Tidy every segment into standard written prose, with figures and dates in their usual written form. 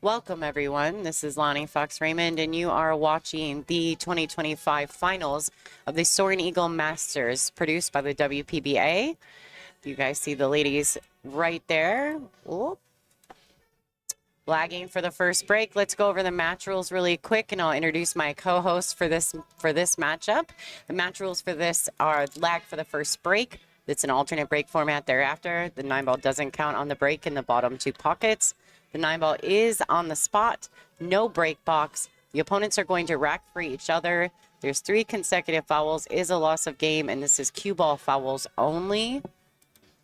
Welcome, everyone. This is Lonnie Fox Raymond, and you are watching the 2025 finals of the Soaring Eagle Masters produced by the WPBA. You guys see the ladies right there. Whoop. Lagging for the first break. Let's go over the match rules really quick, and I'll introduce my co-host for this matchup. The match rules for this are lag for the first break. It's an alternate break format thereafter. The 9-ball doesn't count on the break in the bottom two pockets. The 9-ball is on the spot, no break box. The opponents are going to rack for each other. There's 3 consecutive fouls, is a loss of game, and this is cue ball fouls only.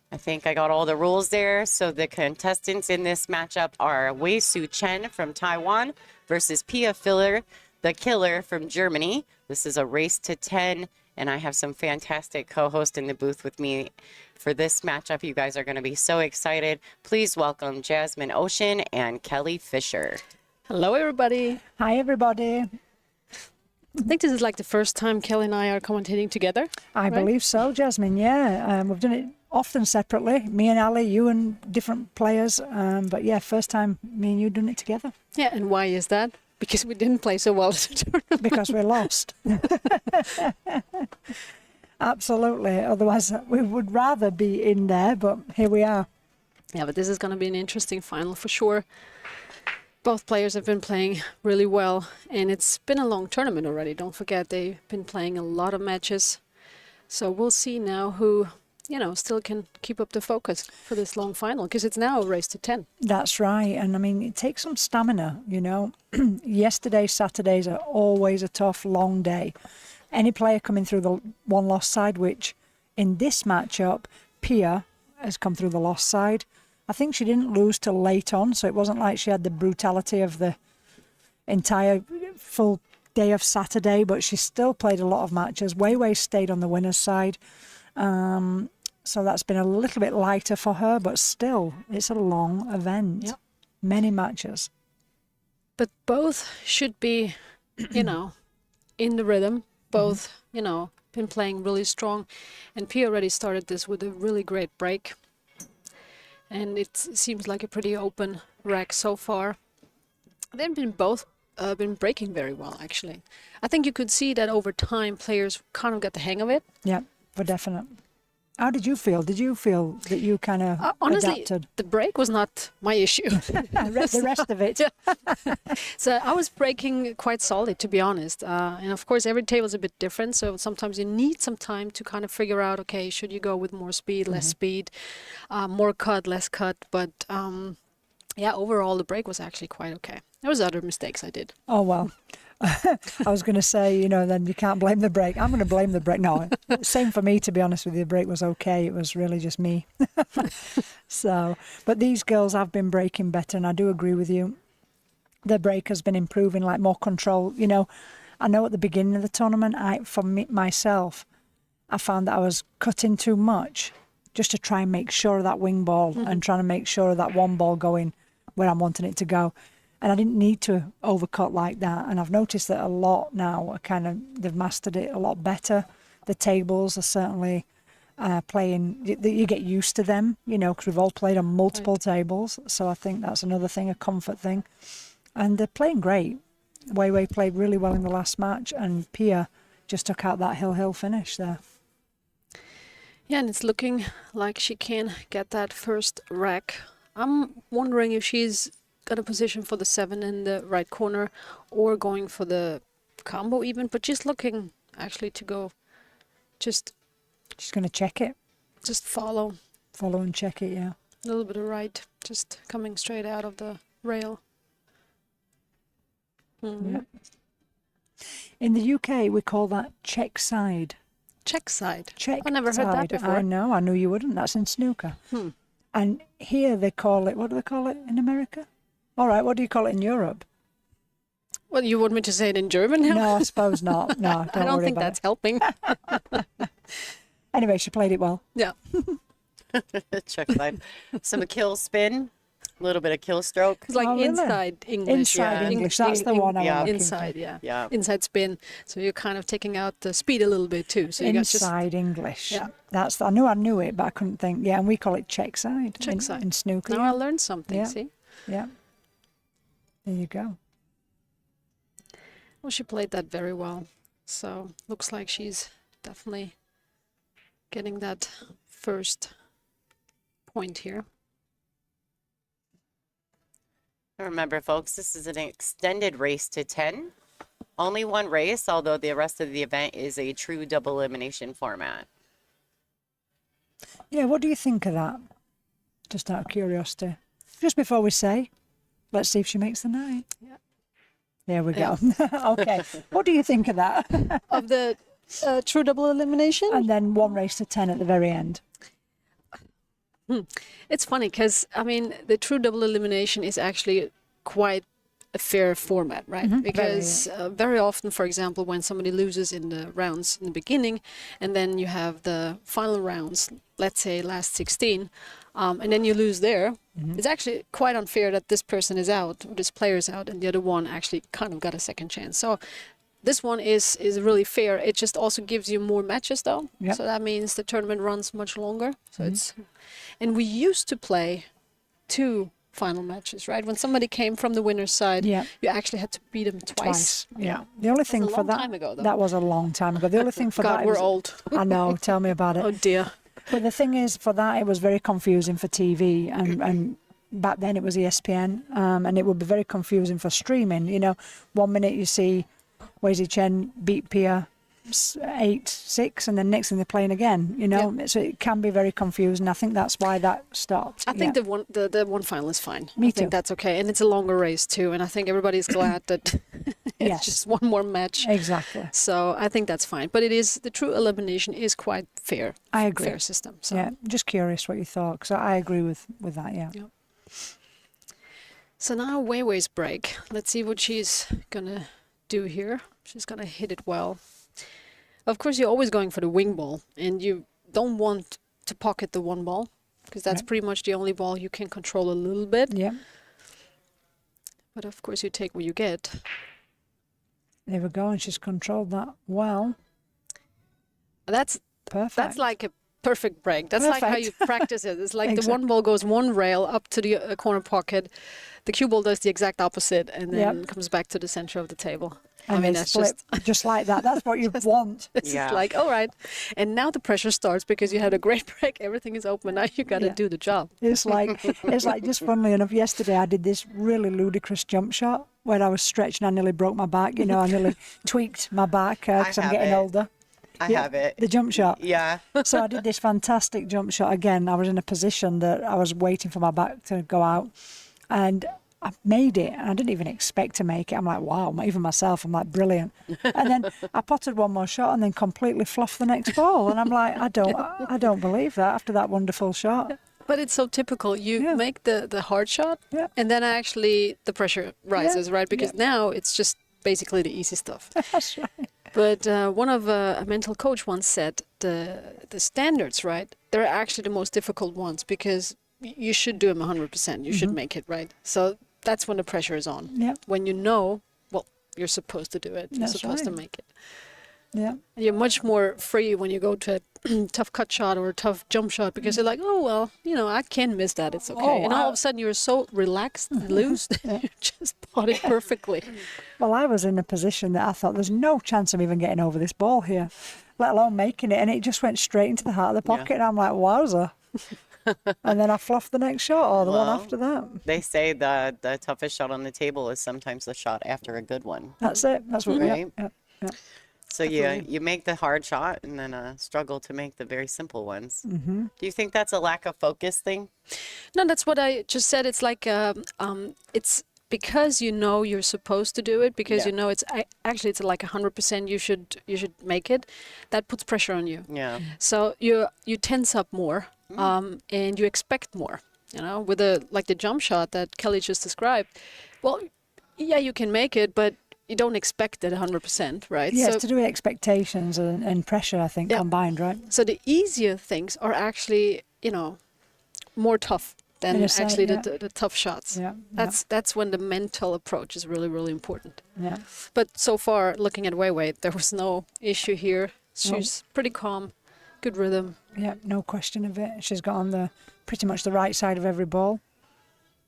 I think I got all the rules there. So the contestants in this matchup are Tzu-Chien from Taiwan versus Pia Filler, the killer from Germany. This is a race to 10, and I have some fantastic co-hosts in the booth with me for this matchup. You guys are going to be so excited. Please welcome Jasmine Ocean and Kelly Fisher. Hello, everybody. Hi, everybody. I think this is like the first time Kelly and I are commentating together. I believe so, Jasmine. Yeah, we've done it often separately. Me and Ali, you and different players. But yeah, first time me and you doing it together. Yeah, and why is that? Because we didn't play so well at the tournament. Because we lost. Absolutely. Otherwise, we would rather be in there, but here we are. Yeah, but this is going to be an interesting final for sure. Both players have been playing really well, and it's been a long tournament already. Don't forget, they've been playing a lot of matches. So we'll see now who, still can keep up the focus for this long final, because it's now a race to 10. That's right. And I mean, it takes some stamina, Yesterday, Saturdays are always a tough, long day. Any player coming through the one loss side, which in this matchup, Pia has come through the loss side. I think she didn't lose till late on, so it wasn't like she had the brutality of the entire full day of Saturday, but she still played a lot of matches. Wei stayed on the winner's side. So that's been a little bit lighter for her, but still, it's a long event. Yep. Many matches. But both should be, in the rhythm. Both, been playing really strong. And Pia already started this with a really great break. And it seems like a pretty open rack so far. They've been both been breaking very well, actually. I think you could see that over time, players kind of got the hang of it. Yeah, for definite. How did you feel? Did you feel that you kind of honestly, adapted? The break was not my issue. The rest of it. So I was breaking quite solid, to be honest. And of course, every table is a bit different. So sometimes you need some time to kind of figure out, okay, should you go with more speed, less speed, more cut, less cut. But yeah, overall, the break was actually quite okay. There was other mistakes I did. Oh, well. I was going to say, then you can't blame the break. I'm going to blame the break. No, same for me, to be honest with you. The break was okay. It was really just me. But these girls have been breaking better, and I do agree with you. The break has been improving, like more control. I know at the beginning of the tournament, myself, I found that I was cutting too much just to try and make sure of that wing ball and trying to make sure of that one ball going where I'm wanting it to go. And I didn't need to overcut like that. And I've noticed that a lot now they've mastered it a lot better. The tables are certainly playing, you get used to them, because we've all played on multiple tables. So I think that's another thing, a comfort thing. And they're playing great. Wei played really well in the last match, and Pia just took out that hill finish there. Yeah, and it's looking like she can get that first rack. I'm wondering if she's got a position for the 7 in the right corner or going for the combo even, but just looking actually to go she's going to check it. Just follow and check it. Yeah, a little bit of right, just coming straight out of the rail. Yeah. In the UK we call that check side. Check side. I never heard that before. I know, I knew you wouldn't. That's in snooker. And here they call it, what do they call it in America? All right, what do you call it in Europe? Well, you want me to say it in German now? No, I suppose not. No, I don't think that's helping. Anyway, she played it well. Yeah. Check side. Some kill spin, a little bit of kill stroke. It's like really? Inside English. Inside English, that's the one I want. Inside, yeah. Inside spin. So you're kind of taking out the speed a little bit too. So you inside English. Yeah. I knew it, but I couldn't think. Yeah, and we call it check side. Check side. In snooker. Now I learned something, yeah. see? Yeah. There you go. Well, she played that very well. So looks like she's definitely getting that first point here. Remember, folks, this is an extended race to 10. Only one race, although the rest of the event is a true double elimination format. Yeah, what do you think of that? Just out of curiosity. Just before we say, let's see if she makes the night. Yeah. There we go. Okay. What do you think of that? Of the true double elimination? And then one race to 10 at the very end. It's funny because, I mean, the true double elimination is actually quite a fair format, right? Because very often, for example, when somebody loses in the rounds in the beginning, and then you have the final rounds, let's say last 16, and then you lose there, it's actually quite unfair that this person is out, or this player is out, and the other one actually kind of got a second chance. So this one is really fair. It just also gives you more matches, though. Yep. So that means the tournament runs much longer. So it's, and we used to play 2 final matches, right? When somebody came from the winner's side, you actually had to beat them twice. Yeah. The only thing for that, time ago, though. that was a long time ago. The only thing for God, that, we're was, old. I know. Tell me about it. Oh dear. But the thing is, for that, it was very confusing for TV, and back then it was ESPN, and it would be very confusing for streaming. You know, 1 minute you see Tzu-Chien beat Pia 8-6, and then next thing they're playing again. You know, so it can be very confusing. I think that's why that stopped. I think the one final is fine. Me I too. think that's okay, and it's a longer race too. And I think everybody's glad that it's just one more match. Exactly. So I think that's fine. But it is, the true elimination is quite fair. I agree. Fair system. So. Yeah, just curious what you thought, because I agree with that. Yeah. So now Weiwei's break. Let's see what she's gonna do here. She's gonna hit it well. Of course, you're always going for the wing ball, and you don't want to pocket the one ball, because that's pretty much the only ball you can control a little bit. Yeah. But of course, you take what you get. There we go, and she's controlled that well. That's Perfect. That's like a perfect break. That's like how you practice it. It's like the one ball goes one rail up to the corner pocket. The cue ball does the exact opposite, and then comes back to the center of the table. And I mean, they that's split just like that. That's what you want. It's just like, all right. And now the pressure starts because you had a great break. Everything is open. Now you got to do the job. It's like just funnily enough, yesterday I did this really ludicrous jump shot where I was stretching. I nearly broke my back. You know, I nearly tweaked my back because I'm getting older. I have it. The jump shot. Yeah. So I did this fantastic jump shot again. I was in a position that I was waiting for my back to go out, and I made it, and I didn't even expect to make it. I'm like, wow, even myself, I'm like, brilliant. And then I potted one more shot and then completely fluffed the next ball. And I'm like, I don't believe that after that wonderful shot. But it's so typical. You make the hard shot, and then actually the pressure rises, right? Because now it's just basically the easy stuff. That's right. But one of a mental coach once said the standards, right? They're actually the most difficult ones because you should do them 100%. You should make it, right? So that's when the pressure is on. Yeah. When you know, well, you're supposed to do it. You're supposed to make it. Yeah. You're much more free when you go to a tough cut shot or a tough jump shot because you're like, oh, well, you know, I can miss that. It's okay. Oh, and all of a sudden you're so relaxed and loose that you just pot it perfectly. Well, I was in a position that I thought there's no chance of even getting over this ball here, let alone making it. And it just went straight into the heart of the pocket. And I'm like, wowza. And then I fluffed the next shot or the one after that. They say the toughest shot on the table is sometimes the shot after a good one. That's it. That's what right? Yeah. So you make the hard shot and then struggle to make the very simple ones. Do you think that's a lack of focus thing? No, that's what I just said. It's like it's because you know you're supposed to do it, because you know it's actually it's like 100% you should make it. That puts pressure on you. Yeah. So you tense up more, and you expect more. You know, with the jump shot that Kelly just described. Well, yeah, you can make it, but you don't expect it 100%, right? Yeah, so, it's to do with expectations and pressure, I think, combined, right? So the easier things are actually, you know, more tough than actually the tough shots. Yeah, That's when the mental approach is really, really important. Yeah. But so far, looking at Weiwei, there was no issue here. She's pretty calm, good rhythm. Yeah, no question of it. She's got on pretty much the right side of every ball.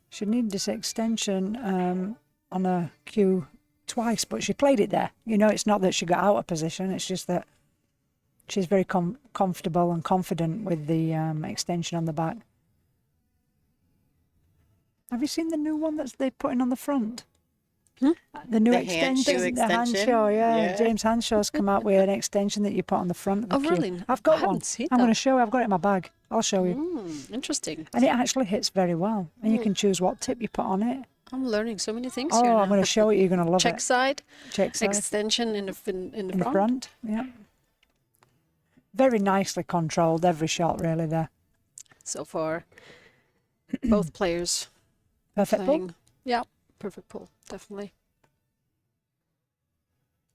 She needed this extension on a cue twice, but she played it there. You know, it's not that she got out of position. It's just that she's very comfortable and confident with the extension on the back. Have you seen the new one that's they're putting on the front? The new extension, the Hanshaw, yeah. James Hanshaw's come out with an extension that you put on the front of the cue. Really? I've got I haven't one. seen I'm that. going to show you. I've got it in my bag. I'll show you. Interesting. And it actually hits very well. And you can choose what tip you put on it. I'm learning so many things Oh, here now. I'm going to show you. You're going to love Check it. side, Check side. extension in the In the front, yeah. Very nicely controlled, every shot really there. So far, both players Perfect playing. pull. Yeah, perfect pull, definitely.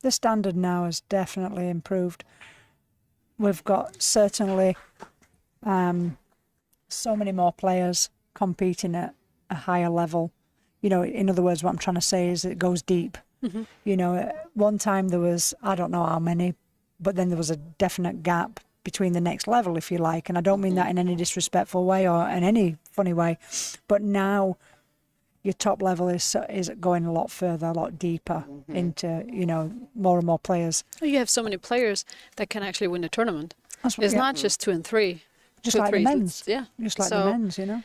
The standard now has definitely improved. We've got certainly so many more players competing at a higher level. You know, in other words, what I'm trying to say is it goes deep. You know, at one time there was, I don't know how many, but then there was a definite gap between the next level, if you like. And I don't mean that in any disrespectful way or in any funny way. But now your top level is going a lot further, a lot deeper into, you know, more and more players. You have so many players that can actually win the tournament. That's what, It's not just 2 and 3. just 2 like the threes, men's. yeah. Just like So- the men's, you know.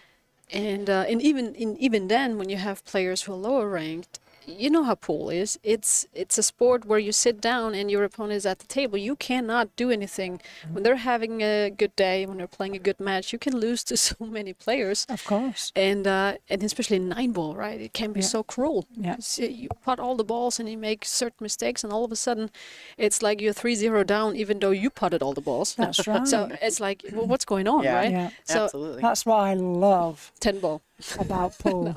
And even then, when you have players who are lower ranked, you know how pool is. It's a sport where you sit down and your opponent is at the table. You cannot do anything. When they're having a good day, when they're playing a good match, you can lose to so many players. Of course. And especially in 9-ball, right? It can be so cruel. Yeah. So you pot all the balls and you make certain mistakes, and all of a sudden, it's like you're 3-0 down, even though you potted all the balls. That's right. So it's like, well, what's going on, Yeah. right? Yeah. So Absolutely. That's what I love 10-ball. about pool.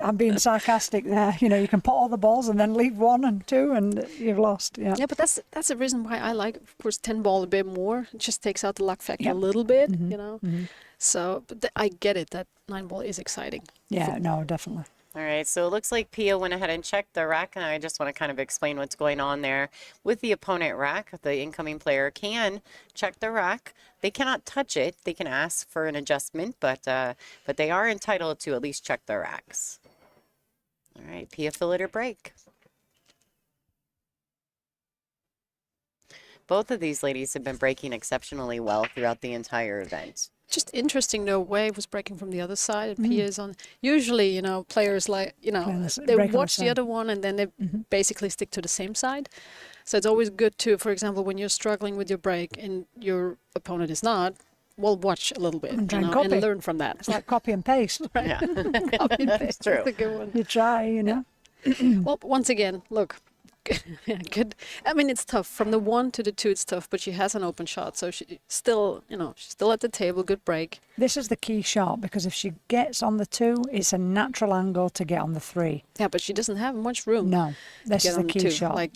I'm being sarcastic there. You know, you can put all the balls and then leave 1 and 2 and you've lost. Yeah. Yeah, but that's the reason why I like, of course, 10-ball a bit more. It just takes out the luck factor a little bit, you know. So, but I get it that 9-ball is exciting. Yeah, no, definitely. All right, so it looks like Pia went ahead and checked the rack, and I just want to kind of explain what's going on there. With the opponent rack, the incoming player can check the rack. They cannot touch it. They can ask for an adjustment, but they are entitled to at least check their racks. All right, Pia fill it or break. Both of these ladies have been breaking exceptionally well throughout the entire event. Just interesting, though, Wave was breaking from the other side, and Pia is on. Usually, you know, players like, you know, they break on the watch the side. other one and then they basically stick to the same side. So it's always good to, for example, when you're struggling with your break and your opponent is not, well, watch a little bit And try and and copy. learn from that. It's like copy and paste. Yeah, Copy and paste. true. That's a good one. You try, you know. Well, once again, look, good. I mean, it's tough. From the 1 to the 2, it's tough, but she has an open shot, so she still, you know, she's still at the table. Good break. This is the key shot because if she gets on the 2, it's a natural angle to get on the 3. Yeah, but she doesn't have much room. No, to this get is the on key 2. shot. Like,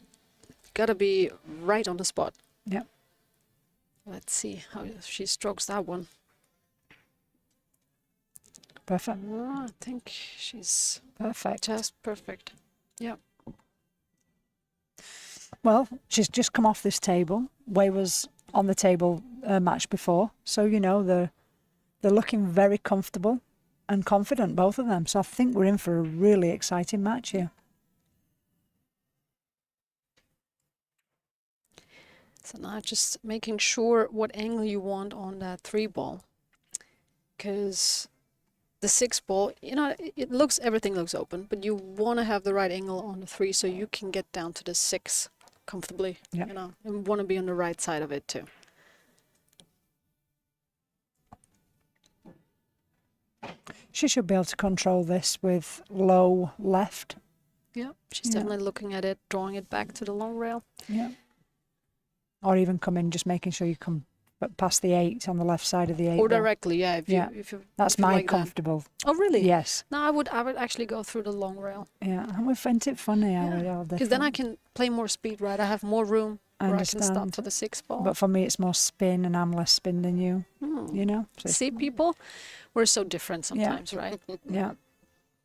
gotta be right on the spot. Yep. Let's see how she strokes that one. Perfect. Oh, I think she's Perfect. just perfect. Yeah. Well, she's just come off this table. Wei was on the table match before, so you know they're looking very comfortable and confident, both of them. So I think we're in for a really exciting match here. So now just making sure what angle you want on that 3-ball, because the 6-ball, you know, everything looks open, but you want to have the right angle on the 3 so you can get down to the 6 comfortably. Yeah. You know, and want to be on the right side of it too. She should be able to control this with low left. Yeah, she's Yeah. definitely looking at it, drawing it back to the long rail. Yeah. Or even come in, just making sure you come past the 8 on the left side of the 8. Or ball. directly, yeah. If Yeah. you, if you, That's if you my like that. comfortable. Oh, really? Yes. No, I would actually go through the long rail, Yeah. And we find it funny how we all because then I different. can play more speed, right? I have more room I where I can stop understand. for the 6-ball. But for me, it's more spin, and I'm less spin than you. You know. So See, people, we're so different sometimes, right? yeah.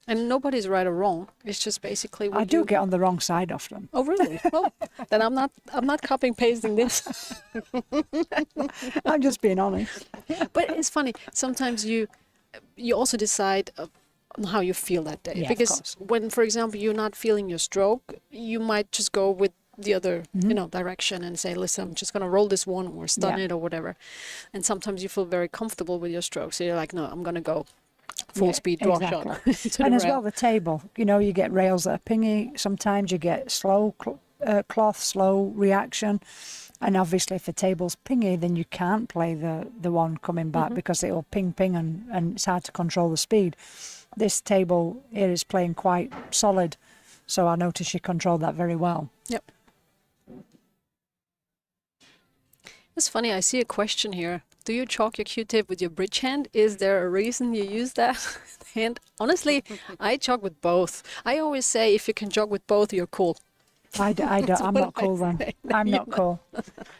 And nobody's right or wrong. It's just basically what I do you... get on the wrong side often. Oh, really? Well, then I'm not copying pasting this. I'm just being honest. But it's funny. Sometimes you also decide on how you feel that day. Yeah, of Because course. when, for example, you're not feeling your stroke, you might just go with the other, direction and say, listen, I'm just going to roll this one or stun Yeah. it or whatever. And sometimes you feel very comfortable with your stroke. So you're like, no, I'm going to go full speed draw shot. to And the as rail. well, the table, you get rails that are pingy. Sometimes you get slow cloth, slow reaction. And obviously, if the table's pingy, then you can't play the one coming back because it will ping, and it's hard to control the speed. This table here is playing quite solid. So I noticed she controlled that very well. Yep. It's funny, I see a question here. Do you chalk your Q-tip with your bridge hand? Is there a reason you use that hand? Honestly, I chalk with both. I always say if you can chalk with both, you're cool. I don't, I'm not cool then. I'm not cool.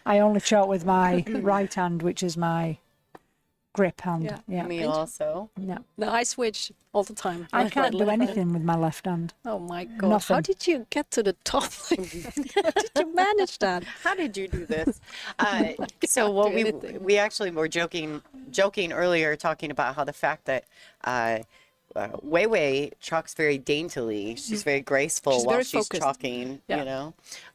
I only chalk with my right hand, which is my grip hand. Yeah. Me also. No. No, I switch all the time. I can't do anything with my left hand. Oh my God. How Nothing. did you get to the top? How did you manage that? How did you do this? So what do anything. we actually were joking earlier, talking about how the fact that Wei Wei chalks very daintily. She's very graceful She's while very she's focused. chalking, Yeah.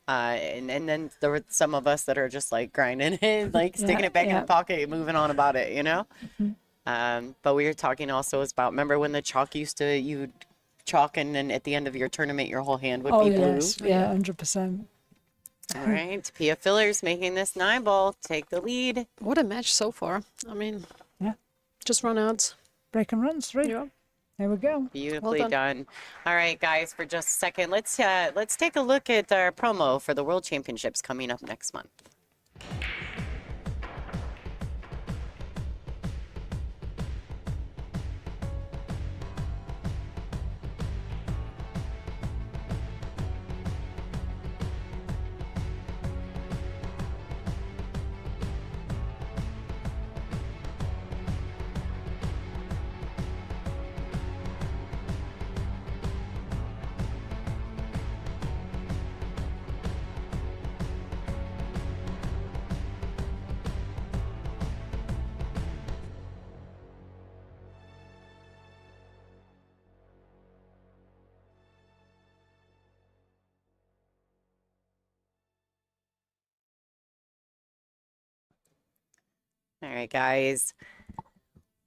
and then there were some of us that are just like grinding it, like sticking it back in the pocket, moving on about it, But we were talking also about, remember when the chalk you'd chalk and then at the end of your tournament, your whole hand would Oh, be blue. yes. Yeah, 100%. All right, Pia Fillers making this 9-ball take the lead. What a match so far. I mean, Yeah. just run outs. Break and runs, 3. Yeah. There we go. Beautifully Well done. All right, guys, for just a second, let's take a look at our promo for the World Championships coming up next month. All right, guys.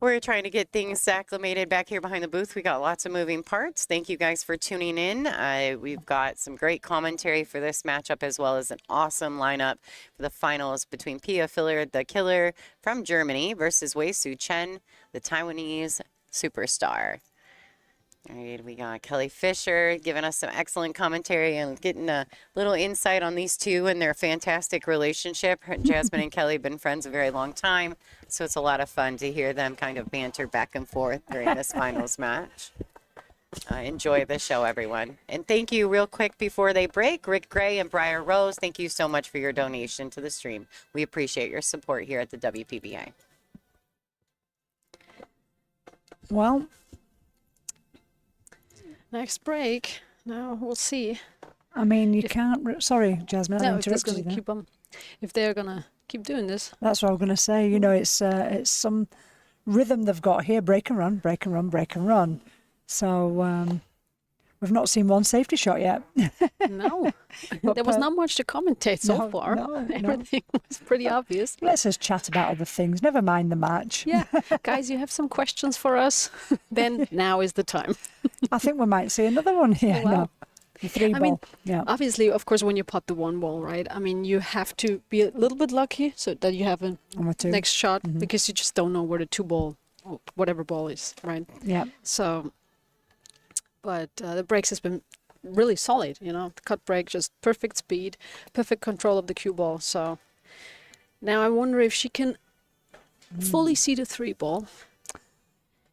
We're trying to get things acclimated back here behind the booth. We got lots of moving parts. Thank you guys for tuning in. We've got some great commentary for this matchup, as well as an awesome lineup for the finals between Pia Filler, the killer from Germany, versus Wei Tzu-Chien, the Taiwanese superstar. All right, we got Kelly Fisher giving us some excellent commentary and getting a little insight on these two and their fantastic relationship. Jasmine and Kelly have been friends a very long time, so it's a lot of fun to hear them kind of banter back and forth during this finals match. Enjoy the show, everyone. And thank you real quick before they break, Rick Gray and Briar Rose, thank you so much for your donation to the stream. We appreciate your support here at the WPBA. Well, Next break. Now we'll see. I mean, you can't... Sorry, Jasmine, I No, if, interrupted you there. if they're going to keep doing this. That's what I was going to say. It's some rhythm they've got here. Break and run, break and run, break and run. So we've not seen one safety shot yet. No. But There was not much to commentate so no, far. no. Everything was pretty obvious. Let's just chat about other things. Never mind the match. Yeah. Guys, you have some questions for us? Then now is the time. I think we might see another one here. Wow. No, the 3-ball. I mean, yeah. obviously, of course, when you pot the 1 ball, right? I mean, you have to be a little bit lucky so that you have a On the 2. next shot because you just don't know where the 2-ball, or whatever ball is, right? Yeah. So, but the brakes has been really solid, the cut brake, just perfect speed, perfect control of the cue ball. So now I wonder if she can fully see the 3-ball.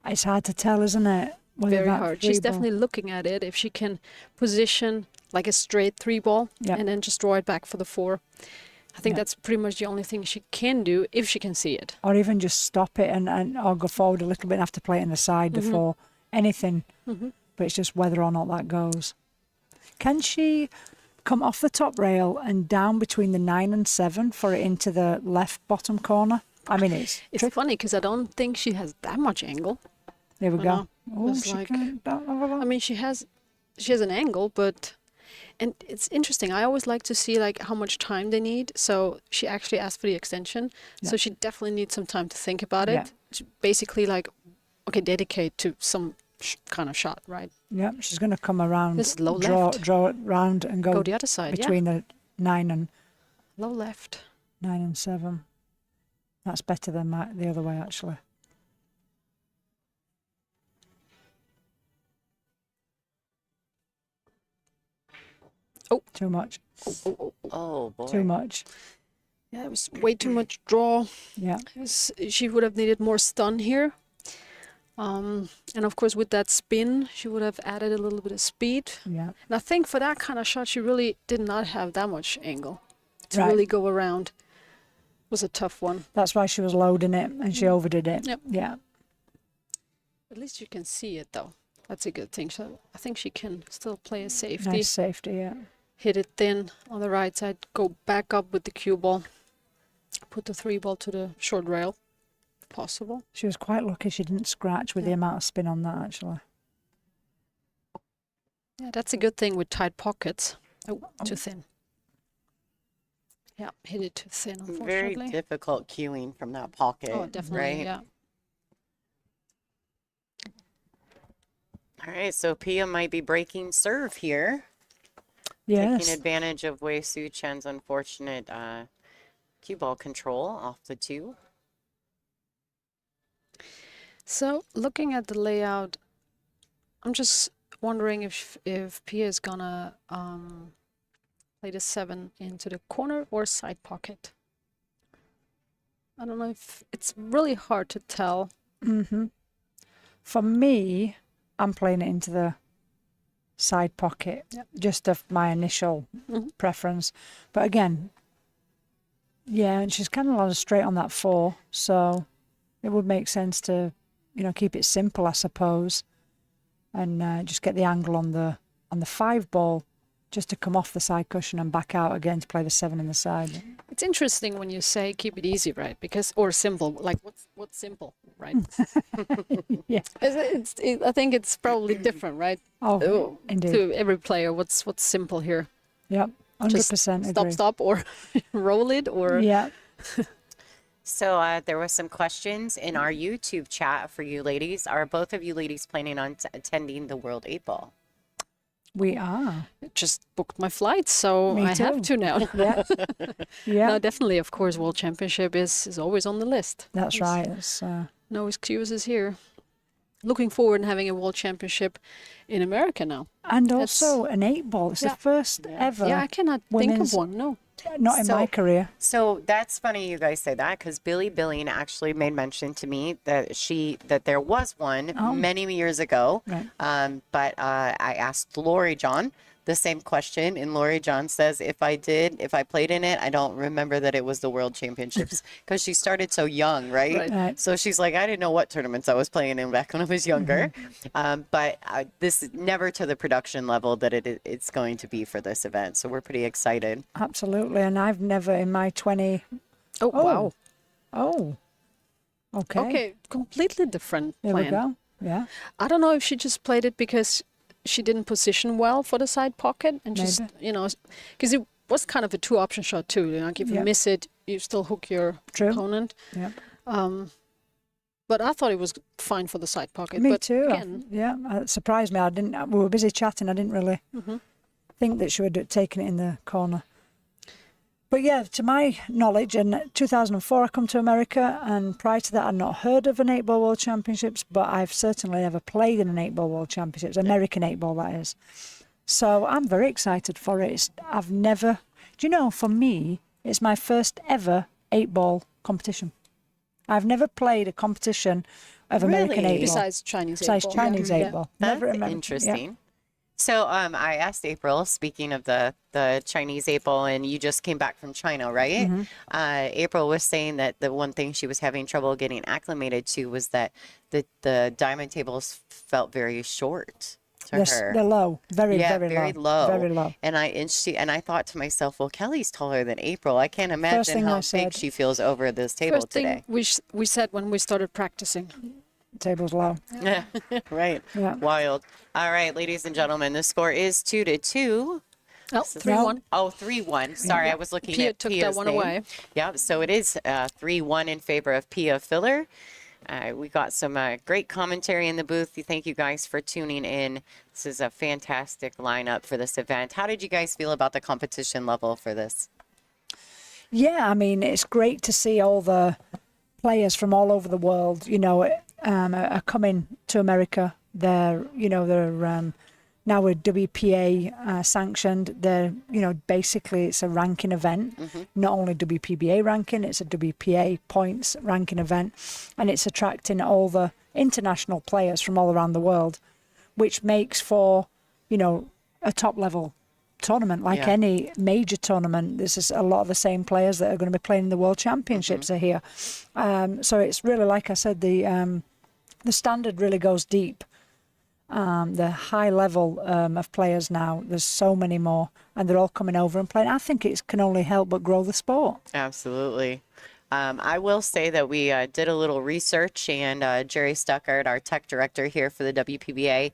It's hard to tell, isn't it? Whether Very that hard. She's 3-ball definitely looking at it. If she can position like a straight 3-ball Yeah. and then just draw it back for the 4. I think Yeah. that's pretty much the only thing she can do if she can see it. Or even just stop it and or go forward a little bit and have to play it in the side before anything. But it's just whether or not that goes. Can she come off the top rail and down between the 9 and 7 for it into the left bottom corner? I mean, it's It's funny because I don't think she has that much angle. there we I go. know. Oh, was she like, can't have a lot. I mean, she has an angle, but, and it's interesting. I always like to see like how much time they need. So she actually asked for the extension. So she definitely needs some time to think about Yeah. it. To basically like, okay, dedicate to some kind of shot, right? Yeah, she's going to come around, This is low draw, left. draw it round and go, Go the other side, between the 9 low left. and 7. That's better than the other way, actually. Oh. Too much. Oh boy. Too much. Yeah, it was way too much draw. Yeah. She would have needed more stun here. And of course, with that spin, she would have added a little bit of speed. Yeah. And I think for that kind of shot, she really did not have that much angle to Right. really go around. It was a tough one. That's why she was loading it and she overdid it. Yep. Yeah. At least you can see it, though. That's a good thing. So I think she can still play a safety. Nice safety, yeah. Hit it thin on the right side. Go back up with the cue ball. Put the 3 ball to the short rail, if possible. She was quite lucky she didn't scratch with the amount of spin on that, actually. Yeah, that's a good thing with tight pockets. Oh, too thin. Yeah, hit it too thin, Very unfortunately. difficult cueing from that pocket. Oh, definitely, right? yeah. All right, so Pia might be breaking serve here. Yes. Taking advantage of Wei Tzu-Chien's unfortunate cue ball control off the 2. So, looking at the layout, I'm just wondering if Pia is gonna play the 7 into the corner or side pocket. I don't know if it's really hard to tell. Mm-hmm. For me, I'm playing it into the side pocket, just of my initial preference. But again, yeah, and she's kind of a lot of straight on that 4, so it would make sense to, keep it simple, I suppose, and just get the angle on the 5 ball, just to come off the side cushion and back out again to play the 7 in the side. It's interesting when you say keep it easy, right? Because or simple, like what's simple, right? Yeah. I think it's probably different, right? Oh, indeed. To every player, what's simple here? Yep, 100% agree. Stop, or roll it, or Yeah. So there was some questions in our YouTube chat for you ladies. Are both of you ladies planning on attending the World 8 Ball? We are. just booked my flight, so Me I have too. to now. Yeah. Yeah. No, definitely, of course, World Championship is always on the list. That's Yes. right. It's, No excuses here. Looking forward to having a World Championship in America now. and That's- also an 8 ball. It's Yeah. the first ever. Yeah, I cannot think women's- of one. No. Not in my career. So that's funny you guys say that because Billy Billing actually made mention to me that there was one many years ago. Right. But I asked Lori John the same question, and Lori John says if I played in it, I don't remember that it was the World Championships because she started so young, right? Right. So she's like, I didn't know what tournaments I was playing in back when I was younger. But this is never to the production level that it's going to be for this event. So we're pretty excited. Absolutely. And I've never in my 20. Oh, wow. Oh. Okay. Okay, completely different There plan. we go. Yeah. I don't know if she just played it because she didn't position well for the side pocket and just, Maybe. because it was kind of a 2-option shot too. Like if you Yeah. miss it, you still hook your True. opponent. Yeah. But I thought it was fine for the side pocket. Me but too. Again, Yeah. It surprised me. We were busy chatting. I didn't really think that she would have taken it in the corner. But yeah, to my knowledge, in 2004 I come to America, and prior to that I'd not heard of an 8-ball World Championships, but I've certainly never played in an 8-ball World Championships, American 8-ball that is. So I'm very excited for it. For me, it's my first ever 8-ball competition. I've never played a competition of American Really? 8-ball. besides Chinese Besides 8-ball. Chinese Yeah. 8-ball. That's Never in America. interesting. Yeah. So I asked April, speaking of the Chinese 8-ball, and you just came back from China, right? April was saying that the one thing she was having trouble getting acclimated to was that the diamond tables felt very short to her. They're low. Very, Yeah, very, very low. low. Very low. And I thought to myself, well, Kelly's taller than April. I can't imagine thing how I big said. she feels over this table First today. thing we said when we started practicing. table's low. Yeah, right. Yeah. Wild. All right, ladies and gentlemen, the score is 2-2. Oh, 3-1. Oh, 3-1. Sorry, I was looking Pia at took Pia's that one name. away. Yeah, so it is 3-1 in favor of Pia Filler. We got some great commentary in the booth. Thank you guys for tuning in. This is a fantastic lineup for this event. How did you guys feel about the competition level for this? Yeah, I mean, it's great to see all the players from all over the world, are coming to America. They're now with WPA sanctioned. They're, basically it's a ranking event, not only WPBA ranking, it's a WPA points ranking event, and it's attracting all the international players from all around the world, which makes for, a top level tournament. Like any major tournament, this is a lot of the same players that are going to be playing in the World Championships are here. So it's really, like I said, the standard really goes deep. The high level of players now, there's so many more, and they're all coming over and playing. I think it can only help but grow the sport. Absolutely. I will say that we did a little research, and Jerry Stuckert, our tech director here for the WPBA,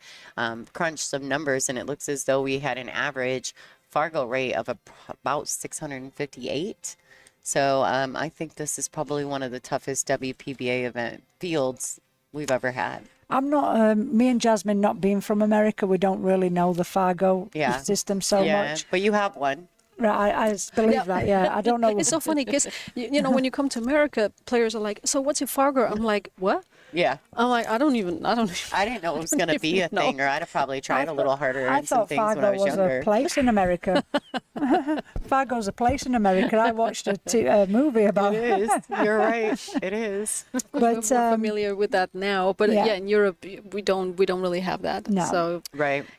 crunched some numbers, and it looks as though we had an average Fargo rate of about 658. So I think this is probably one of the toughest WPBA event fields we've ever had. I'm not, me and Jasmine not being from America, we don't really know the Fargo system so much. But you have one. Right, I believe that, I don't know. It's so funny because, when you come to America, players are like, so what's your Fargo? I'm like, what? Yeah. I'm like, I don't even. I didn't know it was going to be a thing, or I'd have probably tried a little harder in some things when I was younger. I thought Fargo was a place in America. Fargo's a place in America. I watched a movie about it. It is. You're right. It is. But we're more familiar with that now. But in Europe, we don't really have that. No. So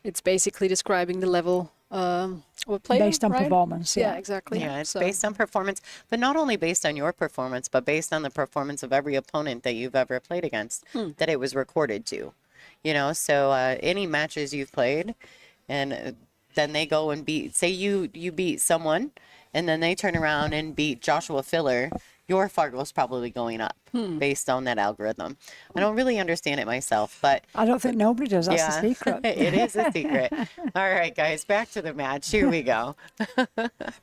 it's basically describing the level of a player. Based on performance. Yeah, exactly. Yeah, it's based on performance, but not only based on your performance, but based on the performance of every opponent that you've ever played against that it was recorded to. So any matches you've played, and then they go and beat, say you beat someone, and then they turn around and beat Joshua Filler, your Fargo's probably going up based on that algorithm. I don't really understand it myself, but I don't think nobody does. That's the secret. It is a secret. All right, guys, back to the match. Here we go.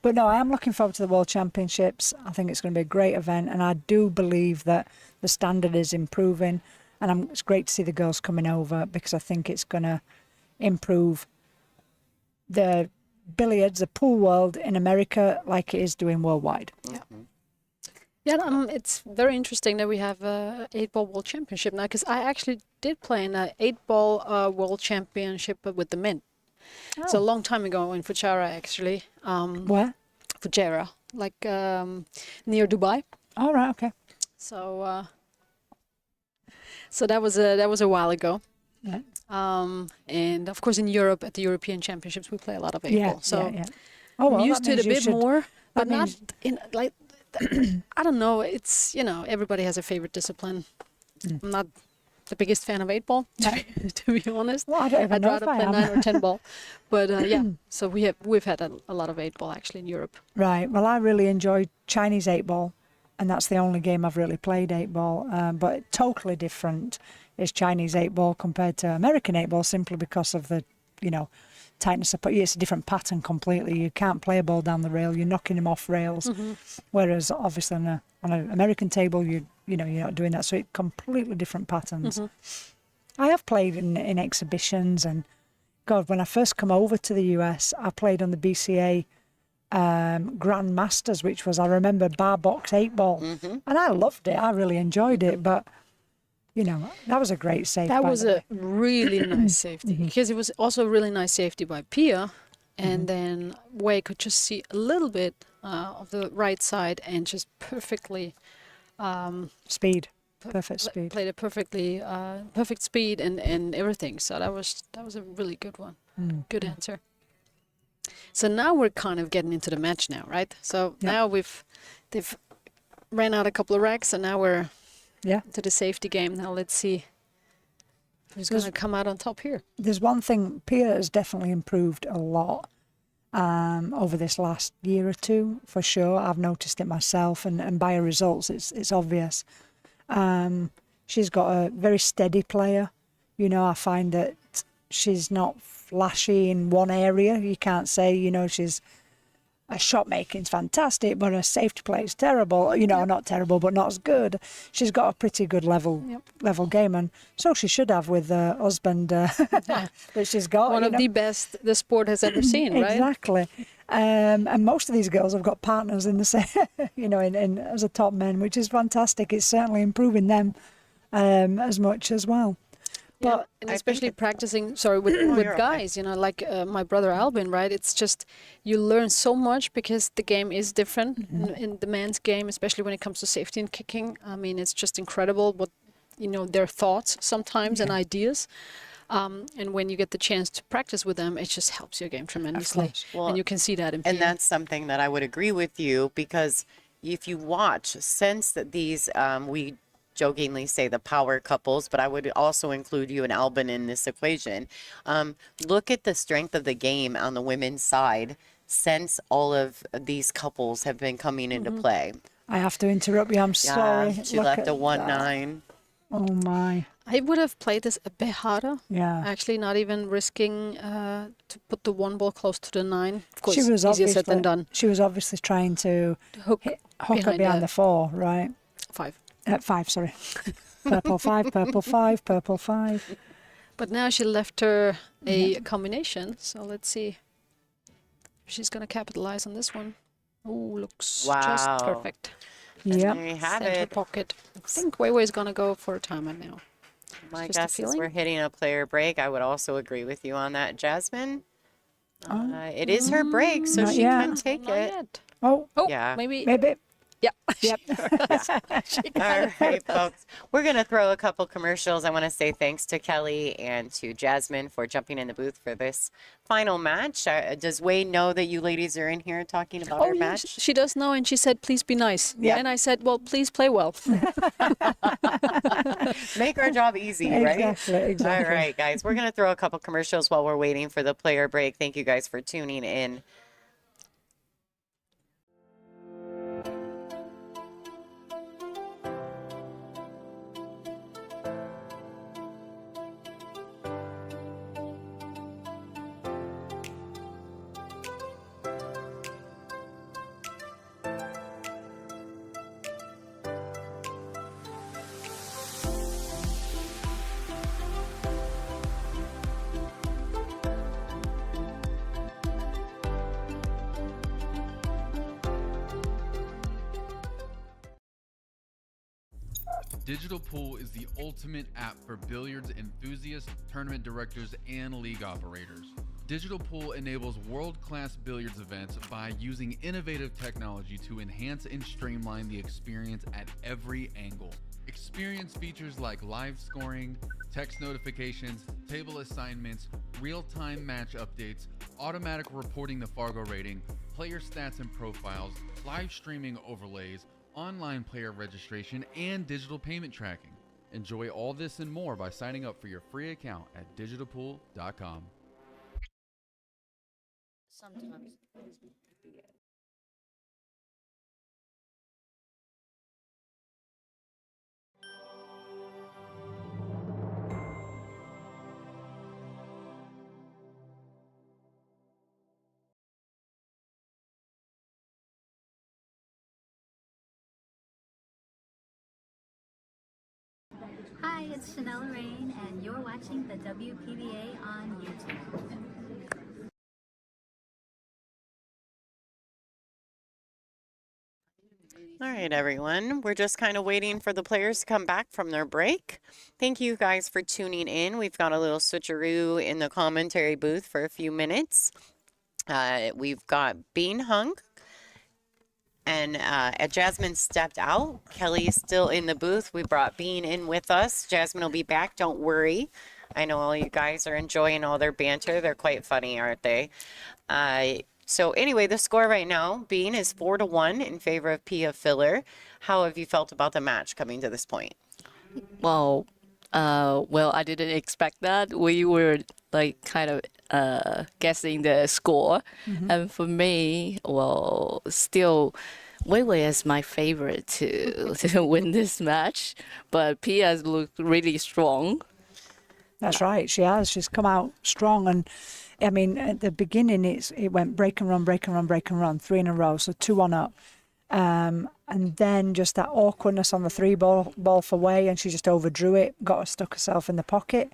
But no, I am looking forward to the World Championships. I think it's going to be a great event, and I do believe that the standard is improving, and it's great to see the girls coming over because I think it's going to improve the billiards, the pool world in America like it is doing worldwide. Yeah. Yeah, it's very interesting that we have a 8-ball World Championship now, because I actually did play in an 8-ball World Championship with the men. Oh. It's a long time ago in Fujairah, actually. Where? Fujairah, like near Dubai. Oh, right, okay. So that was a while ago. Yeah. And of course in Europe at the European Championships we play a lot of 8-ball. So Oh, well, I'm used to it a bit more, but not in like. I don't know. It's, everybody has a favorite discipline. I'm not the biggest fan of 8-ball, to be honest. Well, I don't even know I'd rather play 9 or 10-ball. But so we've had a lot of 8-ball actually in Europe. Right. Well, I really enjoy Chinese 8-ball, and that's the only game I've really played 8-ball. But totally different is Chinese 8-ball compared to American 8-ball, simply because of the, tightness of, it's a different pattern completely. You can't play a ball down the rail. You're knocking them off rails. Whereas obviously on an American table, you're not doing that. So it's completely different patterns. I have played in exhibitions, and God, when I first come over to the US, I played on the BCA Grand Masters, which was, I remember, bar box 8-ball, and I loved it. I really enjoyed it, but that was a great save. That was a really nice safety, because it was also a really nice safety by Pia, and then Wei could just see a little bit of the right side and just perfectly speed, perfect speed. Played it perfectly, perfect speed and everything. So that was a really good one. Good answer. So now we're kind of getting into the match now, right? So now they've ran out a couple of racks, and now we're to the safety game. Now let's see who's going to come out on top here. There's one thing, Pia has definitely improved a lot over this last year or two, for sure. I've noticed it myself, and by her results, it's obvious. She's got a very steady player. You know, I find that she's not flashy in one area. You can't say, you know, she's her shot making's fantastic, but her safety play is terrible. You know, not terrible, but not as good. She's got a pretty good level game, and so she should have with the husband that she's got. One of the best the sport has ever seen, right? Exactly. And most of these girls have got partners in the same, you know, in as a top men, which is fantastic. It's certainly improving them as much as well. But and especially practicing, with guys, you know, like my brother Albin, right? It's just, you learn so much because the game is different in the men's game, especially when it comes to safety and kicking. I mean, it's just incredible what, you know, their thoughts sometimes and ideas. And when you get the chance to practice with them, it just helps your game tremendously. Well, and you can see that in And PA. that's something that I would agree with you, because if you watch, since that these, we jokingly say the power couples, but I would also include you and Albin in this equation. Look at the strength of the game on the women's side since all of these couples have been coming into play. I have to interrupt you. I'm sorry. She Look left at a 1-9. that. Oh my. I would have played this a bit harder. Yeah. Actually, not even risking to put the one ball close to the 9. Of course, She was easier said than obviously done. she was obviously trying to Hook hook her behind the 4, right? 5. 5, sorry. Purple 5, purple 5, purple 5. But now she left her a combination, so let's see if she's going to capitalize on this one. Oh, looks just Wow. perfect. Yeah. There you have Center it. pocket. I think Wei Wei's going to go for a timeout now. My Just a guess is feeling. we're hitting a player break. I would also agree with you on that, Jasmine. It is her break, so Not she yet. can take Not it. yet. Oh, Oh, Yeah. maybe. maybe. Yeah. Yep. All right, folks. We're going to throw a couple commercials. I want to say thanks to Kelly and to Jasmine for jumping in the booth for this final match. Does Wade know that you ladies are in here talking about Oh, our yeah, match? she does know, and she said, please be nice. Yeah. And I said, well, please play well. Make our job easy, right? Exactly. All right, guys. We're going to throw a couple commercials while we're waiting for the player break. Thank you guys for tuning in. Digital Pool is the ultimate app for billiards enthusiasts, tournament directors, and league operators. Digital Pool enables world-class billiards events by using innovative technology to enhance and streamline the experience at every angle. Experience features like live scoring, text notifications, table assignments, real-time match updates, automatic reporting the Fargo rating, player stats and profiles, live streaming overlays, online player registration, and digital payment tracking. Enjoy all this and more by signing up for your free account at digitalpool.com. Sometimes. Hi, it's Chanel Rain, and you're watching the WPBA on YouTube. All right, everyone. We're just kind of waiting for the players to come back from their break. Thank you guys for tuning in. We've got a little switcheroo in the commentary booth for a few minutes. We've got Bean Hung. And Jasmine stepped out. Kelly is still in the booth. We brought Bean in with us. Jasmine will be back. Don't worry. I know all you guys are enjoying all their banter. They're quite funny, aren't they? So anyway, the score right now, Bean, is 4-1 in favor of Pia Filler. How have you felt about the match coming to this point? Well, I didn't expect that. We were like kind of guessing the score, and for me, well, still, Wei Wei is my favorite to win this match, but Pia has looked really strong. That's right. She has. She's come out strong, and I mean, at the beginning, it went break and run, break and run, break and run, 3 in a row, so 2-1 up, and then just that awkwardness on the 3-ball for Wei, and she just overdrew it, got her stuck herself in the pocket.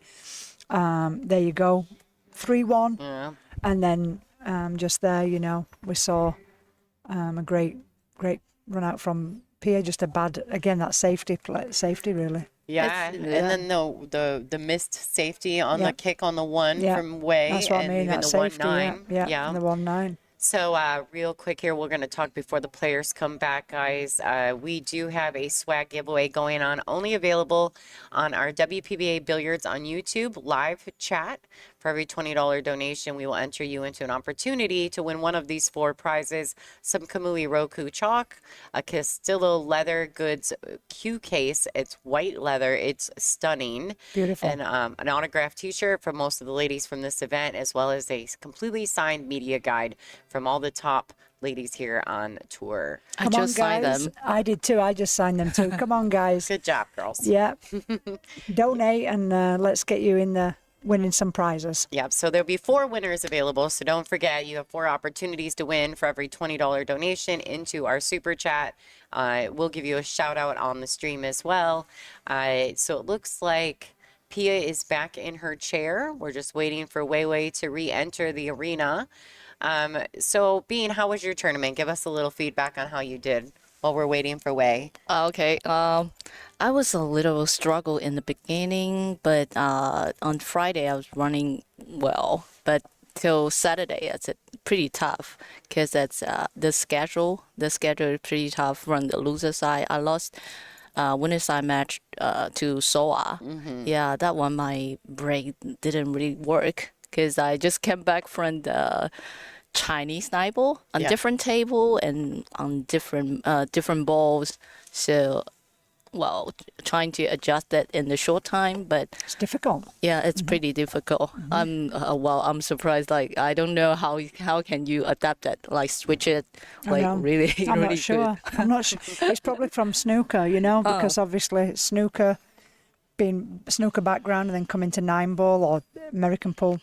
There you go, 3-1, Yeah. and then just there, you know, we saw a great run out from Pia. Just a bad, again, that safety really. Yeah, It's- and then the missed safety on Yeah. the kick on the 1 Yeah. from Wei, That's what I and mean. even That the 1-9. 1-9. Yeah, and the 1-9. So real quick here, we're going to talk before the players come back, guys. We do have a swag giveaway going on, only available on our WPBA Billiards on YouTube live chat. For every $20 donation, we will enter you into an opportunity to win one of these 4 prizes: some Kamui Roku chalk, a Castillo leather goods Q case. It's white leather. It's stunning. Beautiful. And an autographed T-shirt from most of the ladies from this event, as well as a completely signed media guide from all the top ladies here on tour. I Come on, just signed guys. them. I did too. I just signed them too. Come on, guys. Good job, girls. Yeah. Donate and let's get you in there winning some prizes. Yep. So there'll be 4 winners available. So don't forget, you have 4 opportunities to win for every $20 donation into our super chat. We'll give you a shout out on the stream as well. So it looks like Pia is back in her chair. We're just waiting for Wei Wei to re-enter the arena. So Bean, how was your tournament? Give us a little feedback on how you did while we're waiting for Wei. Okay. I was a little struggle in the beginning, but on Friday I was running well. But till Saturday, it's pretty tough because that's the schedule. The schedule is pretty tough. From the loser side, I lost winner side match to Soa. Yeah, that one my break didn't really work because I just came back from the Chinese table on Yeah. different table and on different balls. So, well, trying to adjust that in the short time, but It's difficult. yeah, it's pretty difficult. I'm surprised. Like I don't know how can you adapt that? Like switch it, I like know. really, I'm really not sure. I'm not sure. It's probably from snooker, you know, because obviously snooker, being snooker background and then coming to 9-ball or American pool.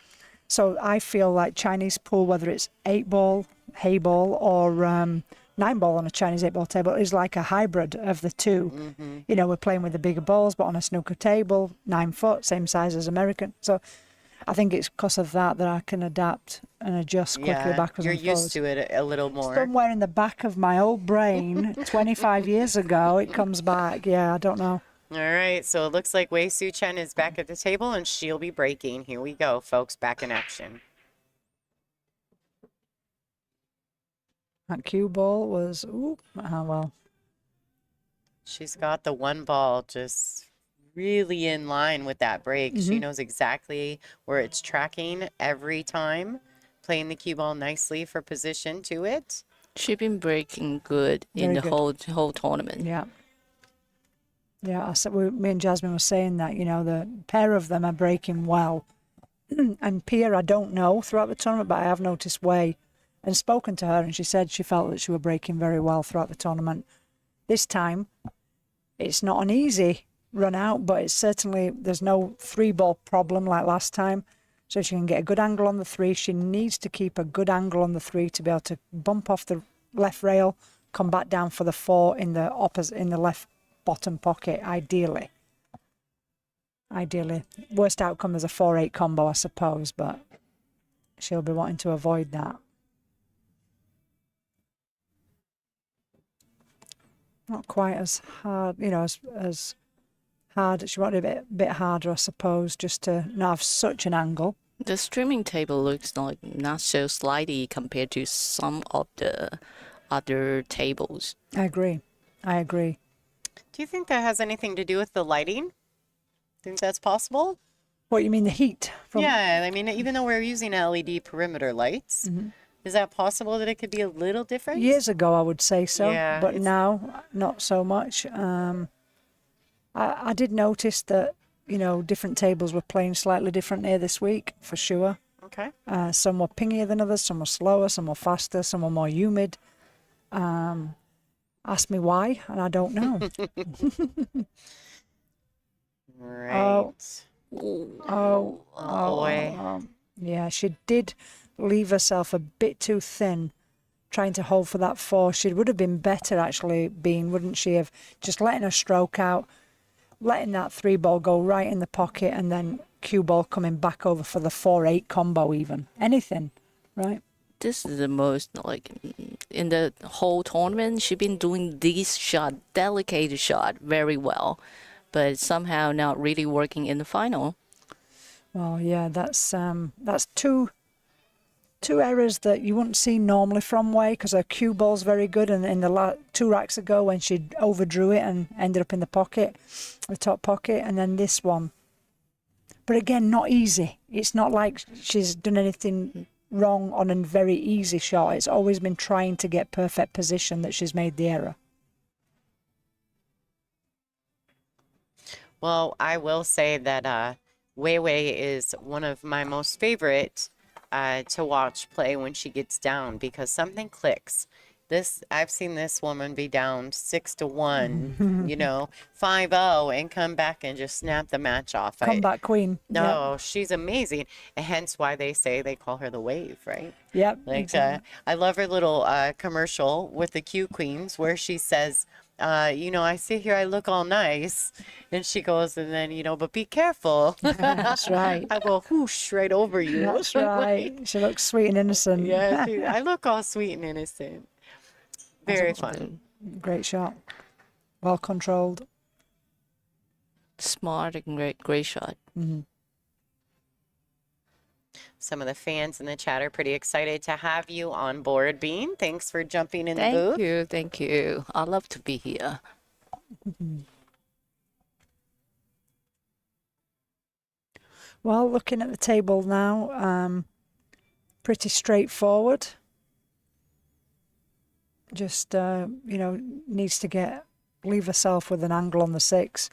So I feel like Chinese pool, whether it's 8-ball, hay ball, or 9-ball on a Chinese 8-ball table, is like a hybrid of the two. You know, we're playing with the bigger balls, but on a snooker table, 9 foot, same size as American. So I think it's because of that I can adapt and adjust quickly backwards you're and forwards. used to it a little more. Somewhere in the back of my old brain, 25 years ago, it comes back. Yeah, I don't know. All right, so it looks like Wei Tzu-Chien is back at the table, and she'll be breaking. Here we go, folks, back in action. That cue ball was, well. She's got the 1 ball just really in line with that break. She knows exactly where it's tracking every time, playing the cue ball nicely for position to it. She's been breaking good in Very the good. whole tournament. Yeah. Yeah, me and Jasmine were saying that, you know, the pair of them are breaking well. And Pia, I don't know throughout the tournament, but I have noticed Wei and spoken to her, and she said she felt that she were breaking very well throughout the tournament. This time, it's not an easy run out, but it's certainly, there's no 3-ball problem like last time. So she can get a good angle on the 3. She needs to keep a good angle on the 3 to be able to bump off the left rail, come back down for the 4 in the left bottom pocket, ideally. Worst outcome is a 4-8 combo, I suppose, but she'll be wanting to avoid that. Not quite as hard, you know, as hard. She wanted a bit harder, I suppose, just to not have such an angle. The streaming table looks like not so slidey compared to some of the other tables. I agree. Do you think that has anything to do with the lighting? Think that's possible? What, you mean the heat? Yeah, I mean, even though we're using LED perimeter lights, is that possible that it could be a little different? Years ago, I would say so, Yeah, but it's- now, not so much. I did notice that, you know, different tables were playing slightly differently this week, for sure. Okay. Some were pingier than others, some were slower, some were faster, some were more humid. Ask me why, and I don't know. Right. Oh, Boy. yeah, she did leave herself a bit too thin trying to hold for that 4. She would have been better actually wouldn't she, have just letting her stroke out, letting that 3 ball go right in the pocket, and then cue ball coming back over for the 4-8 combo even. Anything, right? This is the most, like, in the whole tournament, she's been doing this shot, delicate shot, very well, but somehow not really working in the final. Well, yeah, that's two errors that you wouldn't see normally from Wei, because her cue ball's very good, and in the 2 racks ago when she overdrew it and ended up in the pocket, the top pocket, and then this one. But again, not easy. It's not like she's done anything wrong on a very easy shot. It's always been trying to get perfect position that she's made the error. Well, I will say that Wei Wei is one of my most favorite to watch play when she gets down, because something clicks. I've seen this woman be down 6-1, 5-0, and come back and just snap the match off. Comeback queen. No, she's amazing. And hence why they say they call her the wave, right? Yep. Like, Exactly. I love her little commercial with the Q Queens where she says, I sit here, I look all nice. And she goes, and then, but be careful. That's right. I will whoosh right over you. That's right. She looks sweet and innocent. Yeah, I look all sweet and innocent. Very fun. Great shot. Well controlled. Smart and great shot. Mm-hmm. Some of the fans in the chat are pretty excited to have you on board, Bean. Thanks for jumping in the booth. Thank you. I love to be here. Well, looking at the table now, pretty straightforward. Just, needs to leave herself with an angle on the 6,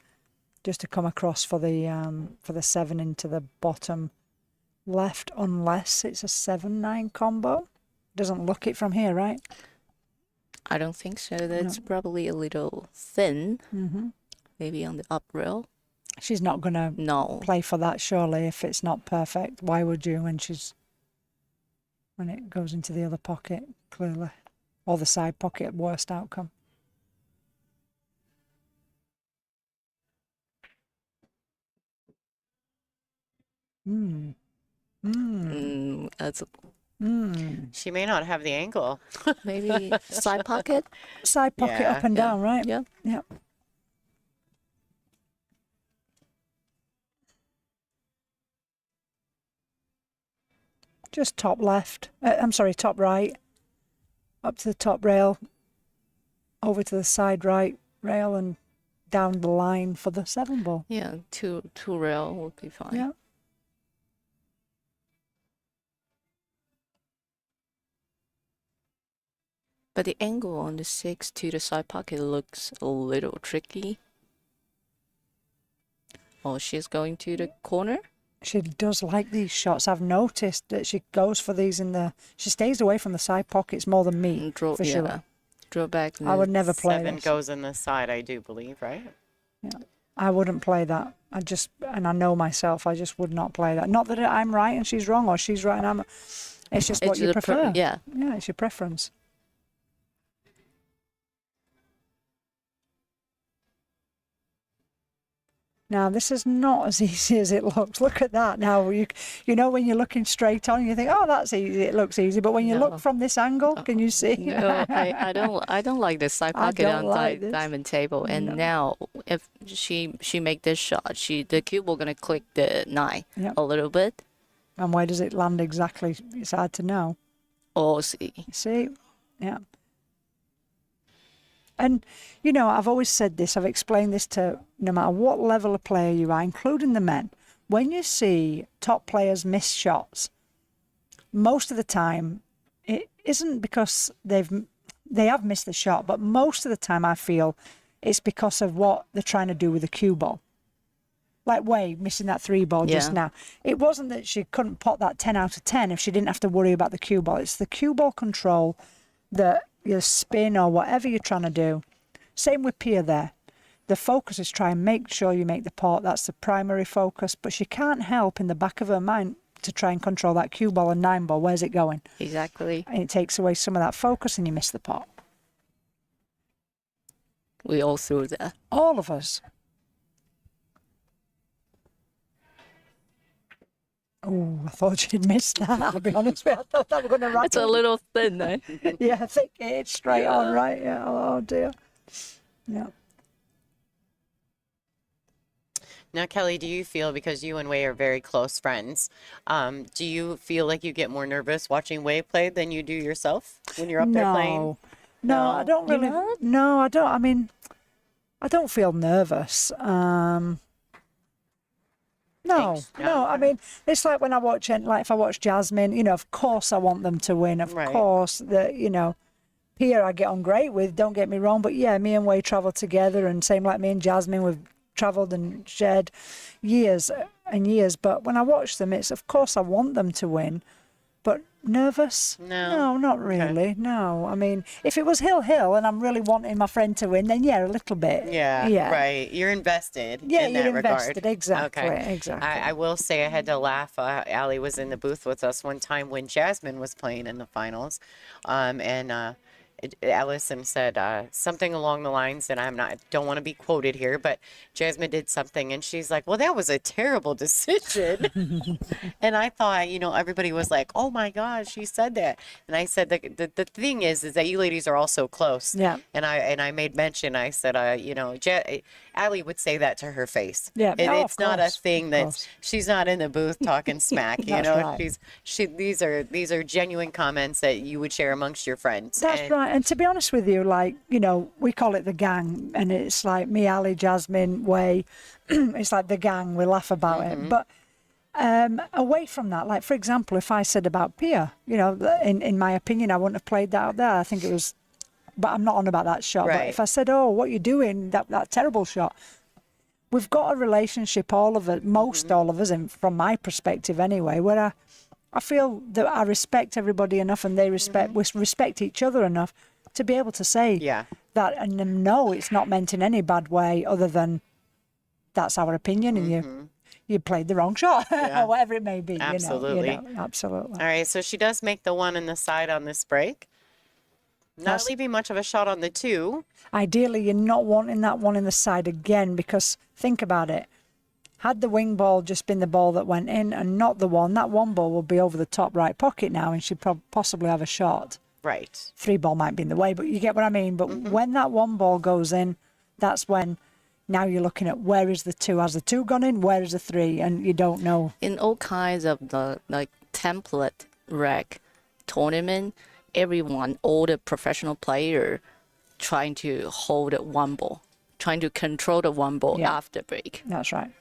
just to come across for the 7 into the bottom left, unless it's a 7-9 combo. Doesn't look it from here, right? I don't think so. That's probably a little thin. Mm-hmm. Maybe on the up rail. She's not going to play for that, surely, if it's not perfect. Why would you when it goes into the other pocket, clearly? Or the side pocket, worst outcome. That's She may not have the angle. maybe side pocket. Side pocket Yeah. up and down, right? Yeah. Yeah. Just top left. Top right. Up to the top rail. Over to the side right rail and down the line for the 7 ball. Yeah, two rail would be fine. Yeah. But the angle on the 6 to the side pocket looks a little tricky. Oh, she's going to the corner? She does like these shots. I've noticed that she goes for these she stays away from the side pockets more than me, Draw, for sure. yeah. Draw back. I would never play 7 this. goes in the side, I do believe, right? Yeah. I wouldn't play that. And I know myself, I just would not play that. Not that I'm right and she's wrong, or she's right and I'm... It's just what you prefer. Yeah. Yeah, it's your preference. Now, this is not as easy as it looks. Look at that. Now, when you're looking straight on, you think, oh, that's easy. It looks easy. But when you look from this angle, can you see? No, I don't like the side pocket on diamond table. And now, if she make this shot, the cube will gonna click the 9 a little bit. And where does it land exactly? It's hard to know. Oh, see. Yeah. And, I've always said this, I've explained this to no matter what level of player you are, including the men, when you see top players miss shots, most of the time, it isn't because they have missed the shot, but most of the time I feel it's because of what they're trying to do with the cue ball. Like Wei missing that 3 ball just now. It wasn't that she couldn't pot that 10 out of 10 if she didn't have to worry about the cue ball. It's the cue ball control that your spin or whatever you're trying to do. Same with Pia there. The focus is try and make sure you make the pot. That's the primary focus. But she can't help in the back of her mind to try and control that cue ball and 9 ball. Where's it going? Exactly. And it takes away some of that focus and you miss the pot. We all through that. All of us. Oh, I thought she'd missed that. I'll be honest with you. I thought that were going to rattle. It's a little thin, eh? Yeah, I think it's straight on, right? Yeah. Oh, dear. Yeah. Now, Kelly, do you feel, because you and Wei are very close friends, do you feel like you get more nervous watching Wei play than you do yourself when you're up there playing? No, I don't really. No, I don't. I mean, I don't feel nervous. No. I mean, it's like when I watch, like if I watch Jasmine, you know, of course I want them to win. Of course, you know, Pia I get on great with, don't get me wrong. But yeah, me and Wei travel together, and same like me and Jasmine, we've travelled and shared years and years. But when I watch them, it's of course I want them to win. But nervous? No, not really. Okay. No. I mean, if it was hill and I'm really wanting my friend to win, then yeah, a little bit. Yeah. Right. You're invested. Yeah, in that you're invested. Regard. Exactly. Okay. Exactly. I will say I had to laugh. Allie was in the booth with us one time when Jasmine was playing in the finals, and Allison said something along the lines, and don't want to be quoted here, but Jasmine did something, and she's like, "Well, that was a terrible decision." And I thought, you know, everybody was like, "Oh my gosh, she said that." And I said, the thing is that you ladies are all so close. Yeah. And I made mention. I said, you know, Allie would say that to her face. Yeah. And it's not a thing that she's not in the booth talking smack. You know, right. These are genuine comments that you would share amongst your friends. That's right. And to be honest with you, like, you know, we call it the gang, and it's like me, Ali, Jasmine, Wei. It's like the gang. We laugh about it. But away from that, like, for example, if I said about Pia, you know, in my opinion, I wouldn't have played that out there. I think it was, but I'm not on about that shot. Right. But if I said, oh, what you doing, that terrible shot. We've got a relationship, all of it, most all of us, and from my perspective anyway, where I feel that I respect everybody enough, and they we respect each other enough to be able to say that, and no, it's not meant in any bad way, other than that's our opinion, and you played the wrong shot, or whatever it may be. Absolutely. You know, absolutely. All right, so she does make the one in the side on this break. Not leaving much of a shot on the 2. Ideally, you're not wanting that one in the side again, because think about it. Had the wing ball just been the ball that went in and not the one, that one ball will be over the top right pocket now, and she'd possibly have a shot. Right. 3 ball might be in the way, but you get what I mean. But when that one ball goes in, that's when now you're looking at where is the 2? Has the 2 gone in? Where is the 3? And you don't know. In all kinds of the template rec tournament, everyone, all the professional player, trying to hold one ball, trying to control the one ball after break. That's right.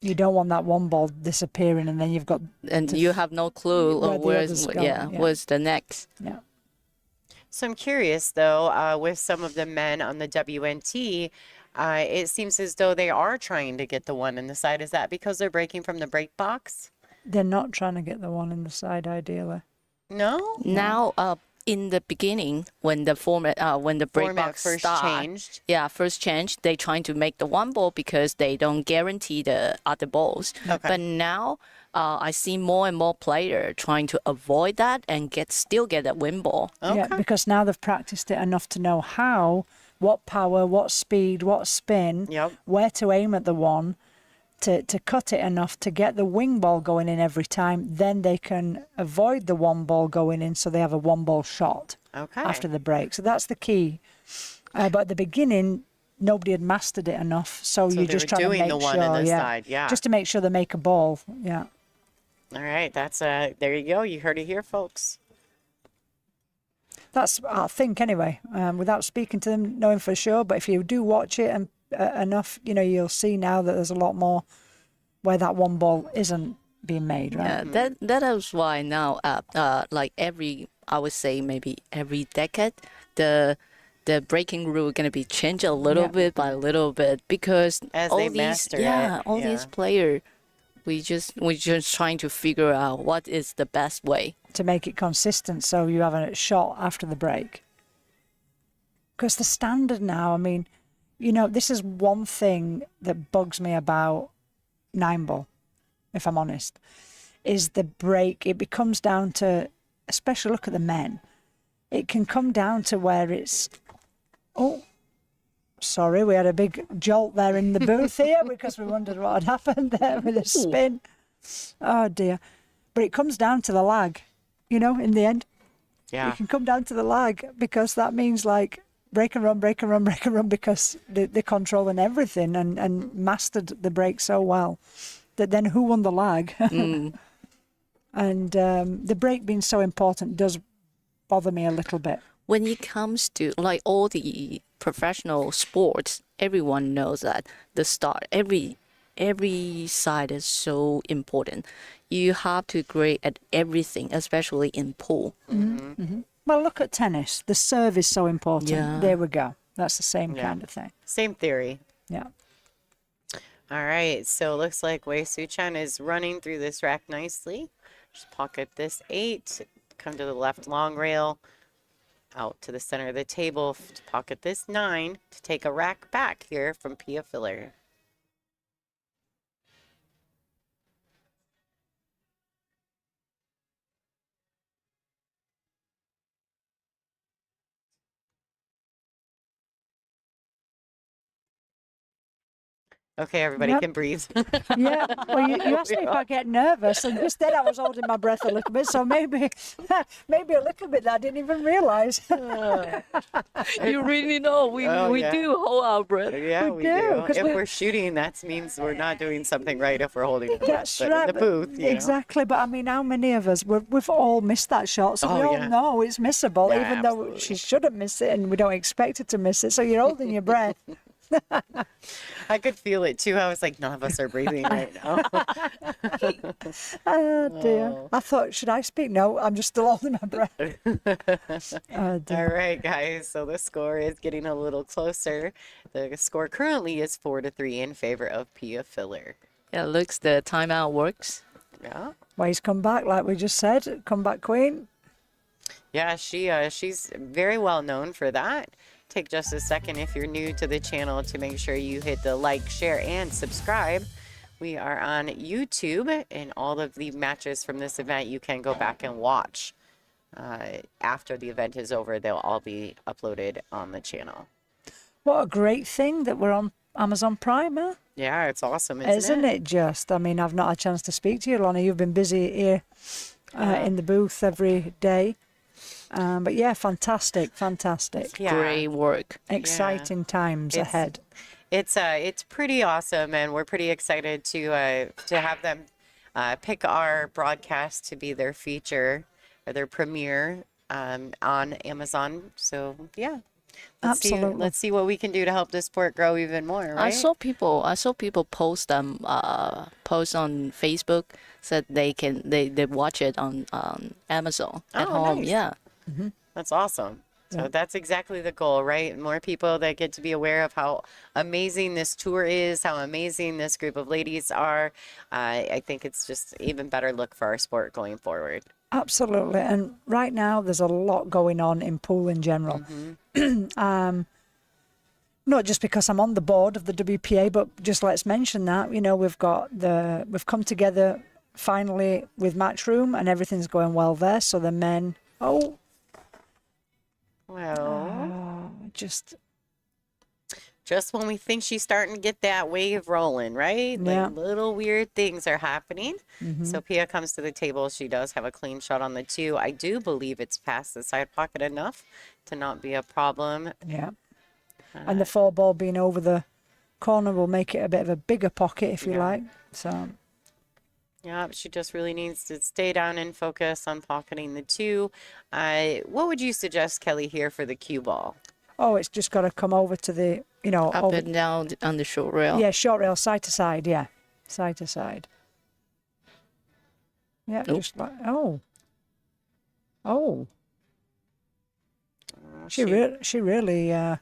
You don't want that one ball disappearing, and then you've got... And you have no clue of where's the next. Yeah. So I'm curious, though, with some of the men on the WNT, it seems as though they are trying to get the one in the side. Is that because they're breaking from the break box? They're not trying to get the one in the side, ideally. No? Now, in the beginning, when the when the break box first changed, they trying to make the one ball because they don't guarantee the other balls. Okay. But now, I see more and more players trying to avoid that and still get that win ball. Okay. Yeah, because now they've practiced it enough to know what power, what speed, what spin, where to aim at the one, to cut it enough to get the wing ball going in every time. Then they can avoid the one ball going in, so they have a one ball shot after the break. So that's the key. But at the beginning, nobody had mastered it enough, so you're just trying to make the one in the side, just to make sure they make a ball. Yeah. All right, that's there you go. You heard it here, folks. That's, I think, anyway, without speaking to them, knowing for sure. But if you do watch it and enough, you know, you'll see now that there's a lot more where that one ball isn't being made, right? Yeah, that is why now, like I would say maybe every decade, the breaking rule going to be changed a little bit by little bit, because as all they these master it. All these players we're just trying to figure out what is the best way. To make it consistent so you have a shot after the break. Because the standard now, I mean, you know, this is one thing that bugs me about 9-ball, if I'm honest, is the break. It becomes down to, especially look at the men, it can come down to where it's, oh, sorry, we had a big jolt there in the booth here because we wondered what had happened there with the spin. Oh dear. But it comes down to the lag, you know, in the end. Yeah. It can come down to the lag because that means like break and run, break and run, break and run, because they're controlling everything and mastered the break so well that then who won the lag? And the break being so important does bother me a little bit. When it comes to like all the professional sports, everyone knows that the start, every side is so important. You have to grade at everything, especially in pool. Well, look at tennis. The serve is so important. Yeah. There we go. That's the same kind of thing. Same theory. Yeah. All right, so it looks like Tzu-Chien is running through this rack nicely. Just pocket this 8, come to the left long rail, out to the center of the table to pocket this 9 to take a rack back here from Pia Filler. Okay, everybody Yep. can breathe. Yeah. Well, you asked me if I get nervous, and just then I was holding my breath a little bit. So maybe a little bit that I didn't even realise. You really know we yeah. do hold our breath. Yeah, We we do, do. 'cause If we- we're shooting, that means we're not doing something right if we're holding our breath. That's But right. in the booth, you know. Exactly. But I mean, how many of us, we've all missed that shot. So we Oh, all yeah. know it's missable, Yeah, even though absolutely. she shouldn't miss it and we don't expect her to miss it. So you're holding your breath. I could feel it too. I was like, none of us are breathing right now. Oh, dear. Oh. I thought, should I speak? No, I'm just still holding my breath. Oh, dear. All right, guys. So the score is getting a little closer. The score currently is 4-3 in favor of Pia Filler. Yeah, looks the timeout works. Yeah. Well, he's come back, like we just said. Comeback queen. Yeah, she's very well known for that. Take just a second if you're new to the channel to make sure you hit the like, share, and subscribe. We are on YouTube, and all of the matches from this event you can go back and watch. After the event is over, they'll all be uploaded on the channel. What a great thing that we're on Amazon Prime, huh? Yeah, it's awesome, Isn't it just? I mean, I've not had a chance to speak to you, Lana. You've been busy here in the booth every day. But yeah, fantastic. Yeah. Great work. Exciting times ahead. It's pretty awesome, and we're pretty excited to have them pick our broadcast to be their feature or their premiere on Amazon. So yeah, Absolutely. Let's see what we can do to help this sport grow even more. Right? I saw people post post on Facebook, said they watch it on Amazon at Oh, home. nice. Yeah. That's awesome. So that's exactly the goal, right? More people that get to be aware of how amazing this tour is, how amazing this group of ladies are. I think it's just even better look for our sport going forward. Absolutely. And right now, there's a lot going on in pool in general. Not just because I'm on the board of the WPA, but just let's mention that, you know, we've come together finally with Matchroom and everything's going well there. So the men, just when we think she's starting to get that wave rolling, right? Yeah. Like little weird things are happening. So Pia comes to the table. She does have a clean shot on the 2. I do believe it's past the side pocket enough to not be a problem. yeah. And the 4-ball being over the corner will make it a bit of a bigger pocket, if you like. So Yeah, she just really needs to stay down and focus on pocketing the 2. What would you suggest, Kelly, here for the cue ball? it's just got to come over to the, you know, Up over, and down on the short rail. yeah, short rail, side to side, yeah, side to side. Yeah, just like she really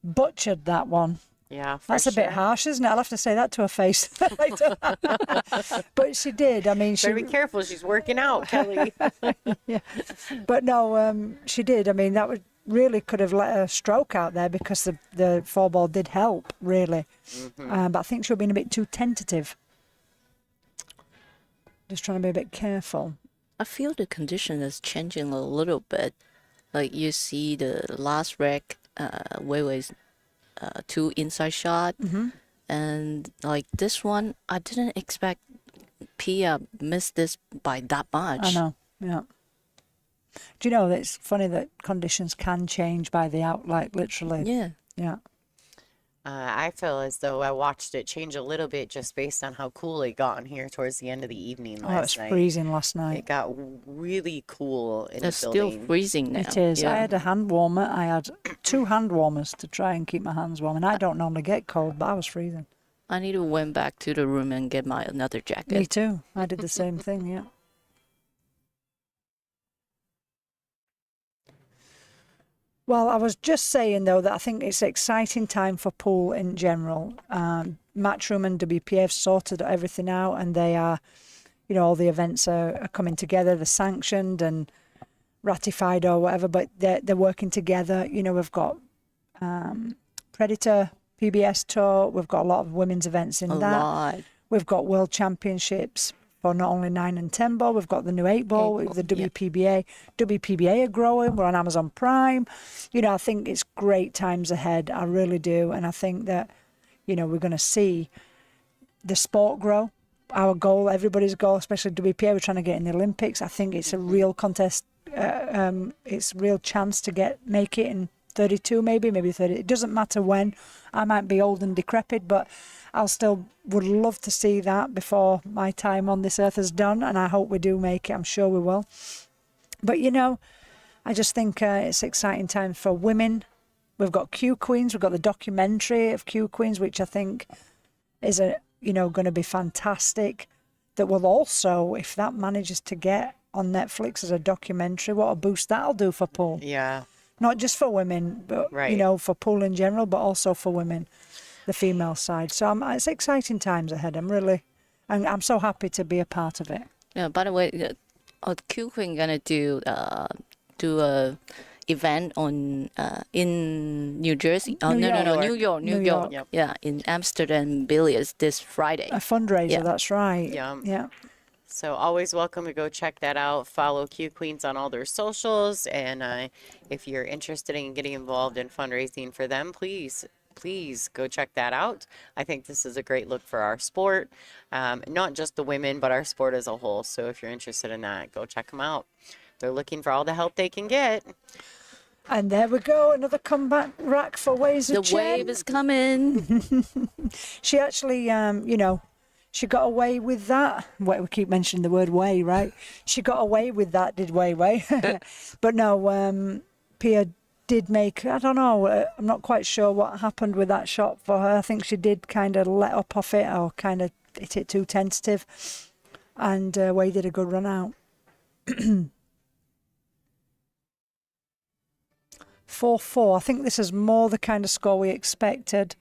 butchered that one. Yeah, for That's a bit sure. harsh, isn't it? I'll have to say that to her face later. But she did. I mean, she. Better be careful. She's working out, Kelly. Yeah. But no, she did. I mean, that would really could have let her stroke out there because the four ball did help, really. But I think she was being a bit too tentative. Just trying to be a bit careful. I feel the condition is changing a little bit. Like you see the last rack, Wei Wei's 2 inside shot, and like this one, I didn't expect Pia missed this by that much. I know. Yeah. Do you know that it's funny that conditions can change by the out, like literally. Yeah. Yeah. I feel as though I watched it change a little bit just based on how cool it got in here towards the end of the evening Oh, last it's night. freezing last night. It got really cool in It's the still building. freezing now. It is. I Yeah. had a hand warmer. I had 2 hand warmers to try and keep my hands warm. And I don't normally get cold, but I was freezing. I need to went back to the room and get my another jacket. Me too. I did the same thing, yeah. Well, I was just saying, though, that I think it's an exciting time for pool in general. Matchroom and WPA have sorted everything out, and they are, all the events are coming together. They're sanctioned and ratified or whatever, but they're working together. We've got Predator PBS Tour. We've got a lot of women's events in A that. lot. We've got World Championships for not only 9 and 10 ball, we've got the new 8 ball, with the WPBA. WPBA are growing. We're on Amazon Prime. I think it's great times ahead. I really do. And I think that, we're going to see the sport grow. Our goal, everybody's goal, especially WPA, we're trying to get in the Olympics. I think it's a real contest. It's a real chance to make it in 32, maybe 30. It doesn't matter when. I might be old and decrepit, but I'll still would love to see that before my time on this earth is done, and I hope we do make it. I'm sure we will. But I just think it's exciting time for women. We've got Q Queens. We've got the documentary of Q Queens, which I think is going to be fantastic. That will also, if that manages to get on Netflix as a documentary, what a boost that'll do for pool. Yeah. Not just for women, but Right. For pool in general, but also for women, the female side. So it's exciting times ahead. I'm so happy to be a part of it. Yeah. By the way, Q Queen gonna do a event on in New Jersey. Oh New no, York. New New York. York. Yep. Yeah, in Amsterdam Billiards this Friday. A fundraiser, Yeah. that's right. Yeah. Yeah. So always welcome to go check that out. Follow Q Queens on all their socials. And if you're interested in getting involved in fundraising for them, please go check that out. I think this is a great look for our sport, not just the women, but our sport as a whole. So if you're interested in that, go check them out. They're looking for all the help they can get. And there we go, another comeback rack for Ways The of Chen. wave is coming. She actually, she got away with that. We keep mentioning the word way, right? She got away with that, did Wei Wei. But no, Pia did make, I don't know, I'm not quite sure what happened with that shot for her. I think she did kind of let up off it or kind of hit it too tentative. And Wei did a good run out. 4-4. I think this is more the kind of score we expected.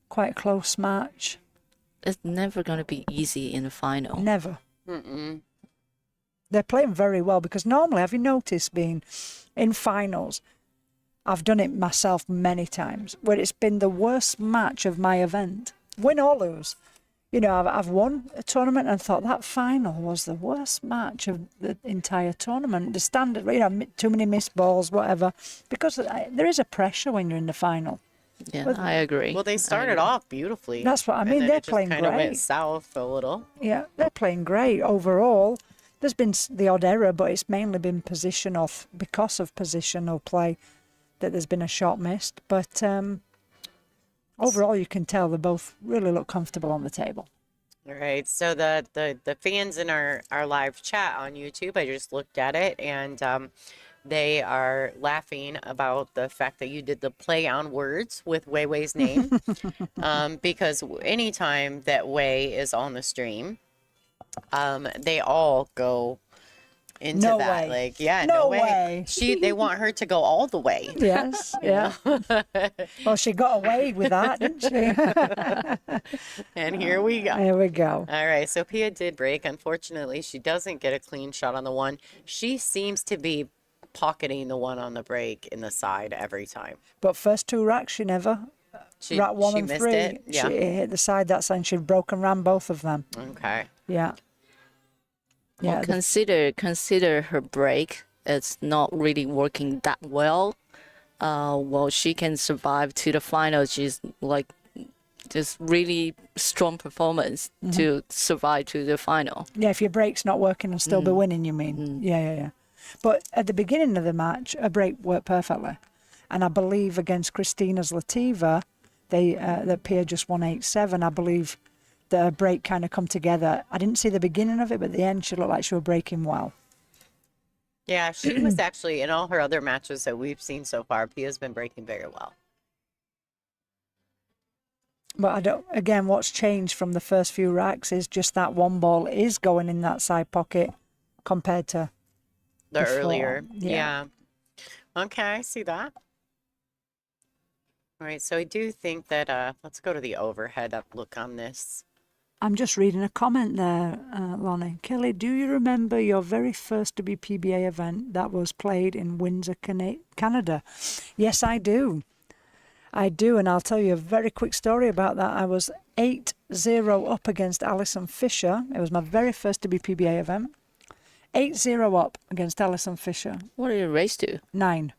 Quite a close match. It's never gonna be easy in the final. Never. Mm-mm. They're playing very well because normally, have you noticed, being in finals, I've done it myself many times, where it's been the worst match of my event, win or lose. I've won a tournament and thought that final was the worst match of the entire tournament. The standard, too many missed balls, whatever, because there is a pressure when you're in the final. Yeah, I agree. Well, they started off beautifully. That's what I and mean. then They're it just playing kind of went great. south a little. Yeah, they're playing great overall. There's been the odd error, but it's mainly been position off because of positional play that there's been a shot missed. But overall, you can tell they both really look comfortable on the table. All right. So the fans in our live chat on YouTube, I just looked at it, and they are laughing about the fact that you did the play on words with Wei Wei's name, because anytime that Wei is on the stream, they all go into No that. way. Like, yeah, No no way. They want her to go all the way. Yes, yeah. Well, she got away with that, didn't she? And here we go. Here we go. All right, so Pia did break. Unfortunately, she doesn't get a clean shot on the one. She seems to be pocketing the one on the break in the side every time. But first two racks, she never. Rack one she and missed three, it. Yeah. she hit the side that side. She'd broken ran both of them. Okay. Yeah. Well, Yeah. consider her break. It's not really working that well. Well, she can survive to the final. She's like just really strong performance to survive to the final. Yeah, if your break's not working and still be winning, you mean? Yeah. But at the beginning of the match, a break worked perfectly. And I believe against Christina's Lativa, that Pia just won 8-7. I believe the break kind of come together. I didn't see the beginning of it, but at the end, she looked like she was breaking well. Yeah, she was actually, in all her other matches that we've seen so far, Pia's been breaking very well. But I don't. Again, what's changed from the first few racks is just that one ball is going in that side pocket compared to The before. earlier. Yeah. Yeah. Okay, I see that. All right, so I do think that, let's go to the overhead up look on this. I'm just reading a comment there, Lonnie. Kelly, do you remember your very first WPBA event that was played in Windsor, Canada? Yes, I do. I do, and I'll tell you a very quick story about that. I was 8-0 up against Alison Fisher. It was my very first WPBA event. 8-0 up against Alison Fisher. What did you race to? 9.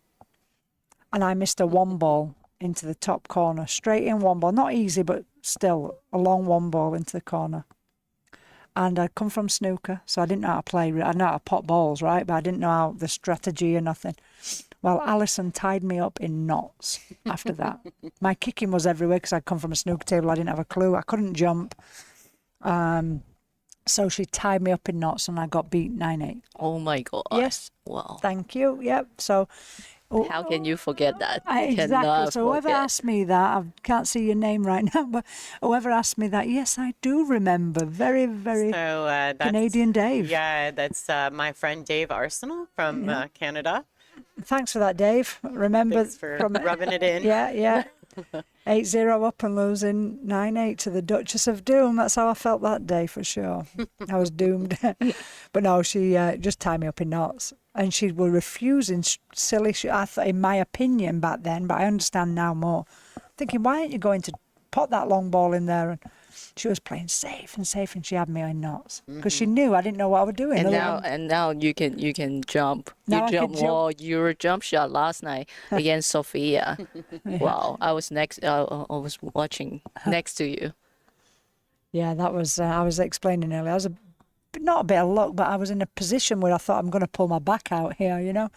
And I missed a one ball into the top corner. Straight in one ball. Not easy, but still a long one ball into the corner. And I'd come from snooker, so I didn't know how to play. I know how to pot balls, right? But I didn't know how the strategy or nothing. Well, Alison tied me up in knots after that. My kicking was everywhere because I'd come from a snooker table. I didn't have a clue. I couldn't jump. So she tied me up in knots and I got beat 9-8. Oh my God. Yes. Wow. Thank you. Yep. So How can you forget that? exactly. Cannot So whoever forget. asked me that, I can't see your name right now, but whoever asked me that, yes, I do remember. Very, very So that's, Canadian Dave. Yeah, that's my friend Dave Arsenal from Canada. Thanks for that, Dave. Remember Thanks for rubbing it in. Yeah. 8-0 up and losing 9-8 to the Duchess of Doom. That's how I felt that day for sure. I was doomed. But no, she just tied me up in knots. And she was refusing silly shit. I thought, in my opinion back then, but I understand now more, thinking, why aren't you going to pot that long ball in there? And she was playing safe, and she had me in knots because she knew I didn't know what I was doing. And now you can jump. Now I You can jump. jump. Well, your jump shot last night against Sophia. Wow, I was next. I was watching next to you. Yeah, that was, I was explaining earlier. I was not a bit of luck, but I was in a position where I thought I'm going to pull my back out here, you know.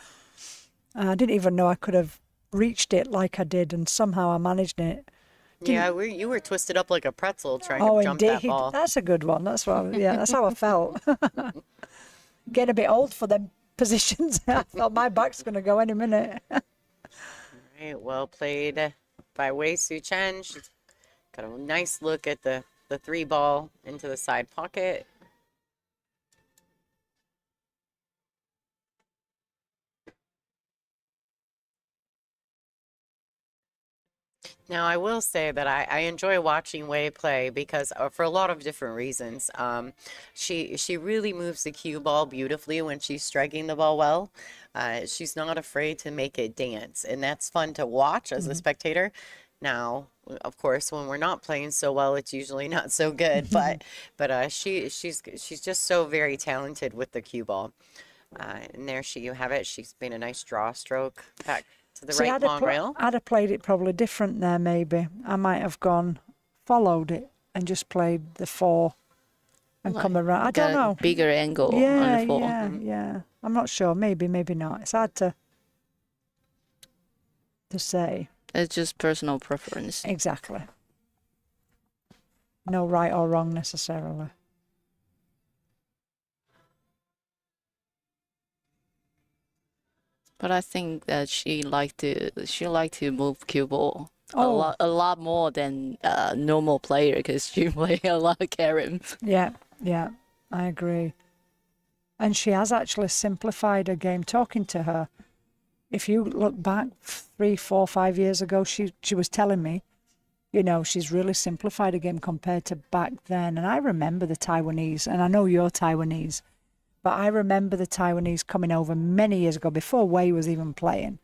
I didn't even know I could have reached it like I did, and somehow I managed it. Yeah, you were twisted up like a pretzel trying Oh, to jump indeed. that ball. That's a good one. That's what. That's how I felt. Getting a bit old for them positions. I thought my back's going to go any minute. Right, well played by Wei Tzu-Chien. She's got a nice look at the 3 ball into the side pocket. Now, I will say that I enjoy watching Wei play because for a lot of different reasons. She really moves the cue ball beautifully when she's striking the ball well. She's not afraid to make it dance, and that's fun to watch as a spectator. Now, of course, when we're not playing so well, it's usually not so good. But she's just so very talented with the cue ball. And there you have it. She's made a nice draw stroke back to the right long rail. I'd have played it probably different there, maybe. I might have followed it and just played the 4 and come around. I don't know. Bigger angle Yeah, on the 4. yeah. I'm not sure. Maybe not. It's hard to say. It's just personal preference. Exactly. No right or wrong necessarily. But I think that she like to move cue ball Oh. a lot more than normal player because she play a lot of carom. Yeah, I agree. And she has actually simplified her game. Talking to her, if you look back 3, 4, 5 years ago, she was telling me, you know, she's really simplified her game compared to back then. And I remember the Taiwanese, and I know you're Taiwanese, but I remember the Taiwanese coming over many years ago before Wei was even playing.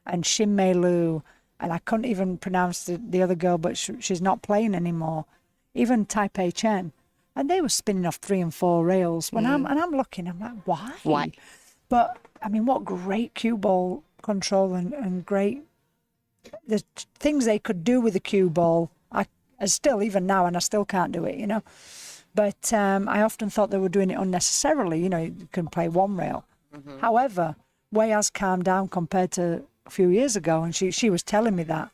And Shin Mei Lu, and I couldn't even pronounce the other girl, but she's not playing anymore. Even Taipei Chen. And they were spinning off 3 and 4 rails. When I'm looking, I'm like, why? Why? But I mean, what great cue ball control and great the things they could do with the cue ball. I still, even now, and I still can't do it, you know. But I often thought they were doing it unnecessarily. You know, you can play 1 rail. However, Wei has calmed down compared to a few years ago, and she was telling me that.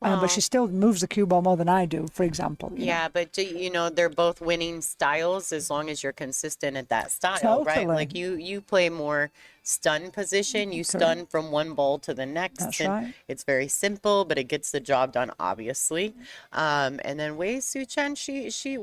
But she still moves the cue ball more than I do, for example. Yeah, but you know, they're both winning styles as long as you're consistent at that style, right? Totally. Like you play more stun position. You stun from one ball to the next. That's and right. It's very simple, but it gets the job done, obviously. And then Wei Tzu-Chien,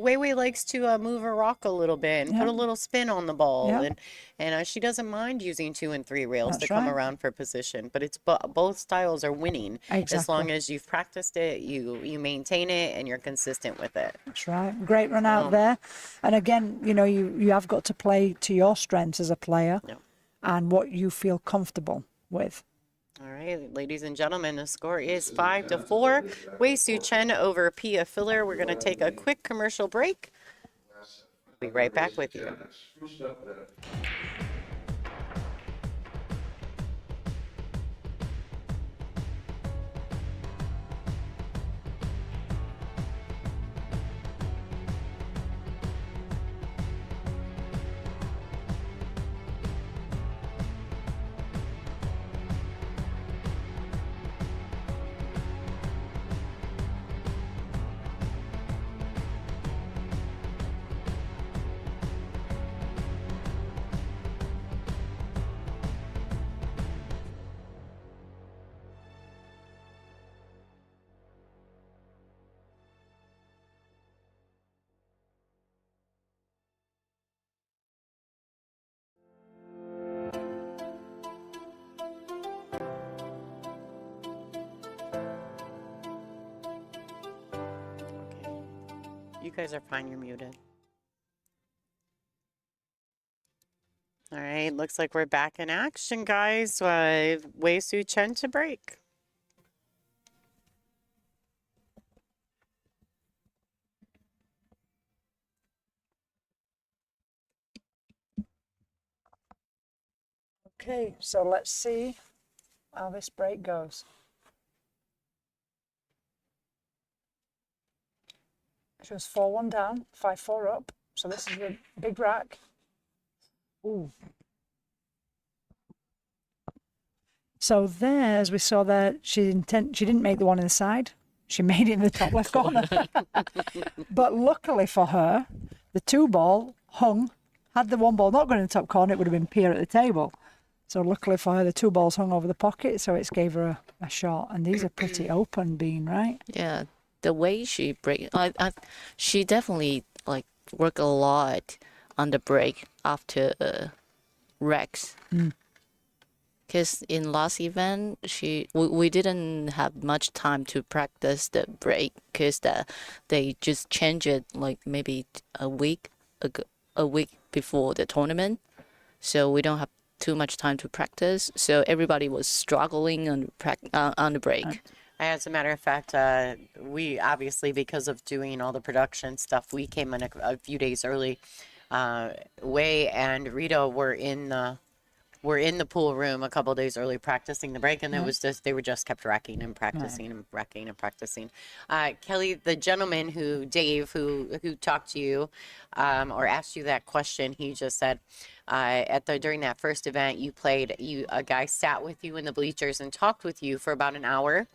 Wei likes to move her rock a little bit and put a little spin on the ball, Yeah. and she doesn't mind using 2 and 3 rails to That's come right. around for position. But it's both styles are winning as Exactly. long as you've practiced it, you maintain it, and you're consistent with it. That's right. Great run out there. And again, you know, you have got to play to your strengths as a player Yeah. and what you feel comfortable with. All right, ladies and gentlemen, the score is 5-4. Wei Tzu-Chien over Pia Filler. We're going to take a quick commercial break. We'll be right back with you. You guys are fine, you're muted. All right, looks like we're back in action, guys. Wei Tzu-Chien to break. Okay, so let's see how this break goes. She was 4-1 down, 5-4 up. So this is a big rack. Ooh. So there, as we saw there, she didn't make the one in the side. She made it in the top left corner. But luckily for her, the 2 ball hung. Had the 1 ball not gone in the top corner, it would have been Pia at the table. So luckily for her, the 2 balls hung over the pocket, so it's gave her a shot. And these are pretty open, Bean, right? Yeah, the way she she definitely like work a lot on the break after Rex. Because in last event, we didn't have much time to practice the break because they just changed it like maybe a week before the tournament, so we don't have too much time to practice. So everybody was struggling on the break. As a matter of fact, we obviously, because of doing all the production stuff, we came in a few days early. Wei and Rita were in the pool room a couple days early practicing the break, and it was just they were just kept racking and practicing and racking and practicing. Kelly, the gentleman Dave who talked to you or asked you that question, he just said during that first event a guy sat with you in the bleachers and talked with you for about an hour.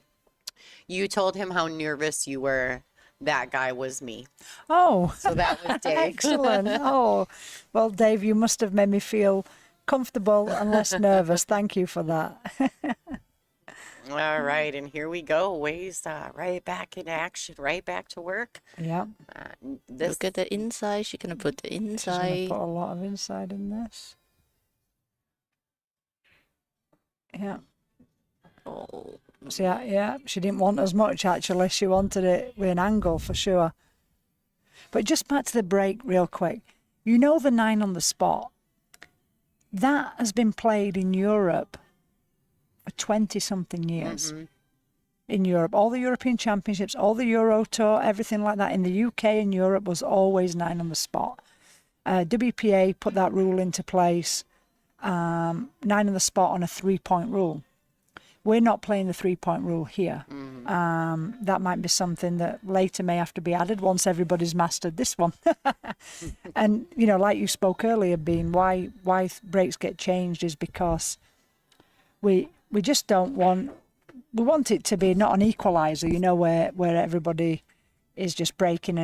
You told him how nervous you were. That guy was me. Oh, So that was Dave. excellent. Oh, well, Dave, you must have made me feel comfortable and less nervous. Thank you for that. All right, and here we go. Wei's right back in action, right back to work. Yeah. This Look at the inside. She's gonna put the She's going to inside. put a lot of inside in this. Yeah. Oh. So yeah, she didn't want as much actually. She wanted it with an angle for sure. But just back to the break real quick. You know the 9 on the spot. That has been played in Europe for 20-something years. In Europe, all the European Championships, all the Euro Tour, everything like that in the UK and Europe was always 9 on the spot. WPA put that rule into place, 9 on the spot on a 3-point rule. We're not playing the 3-point rule here. That might be something that later may have to be added once everybody's mastered this one. And, you know, like you spoke earlier, Bean, why breaks get changed is because we just don't want... We want it to be not an equaliser, you know, where everybody is just breaking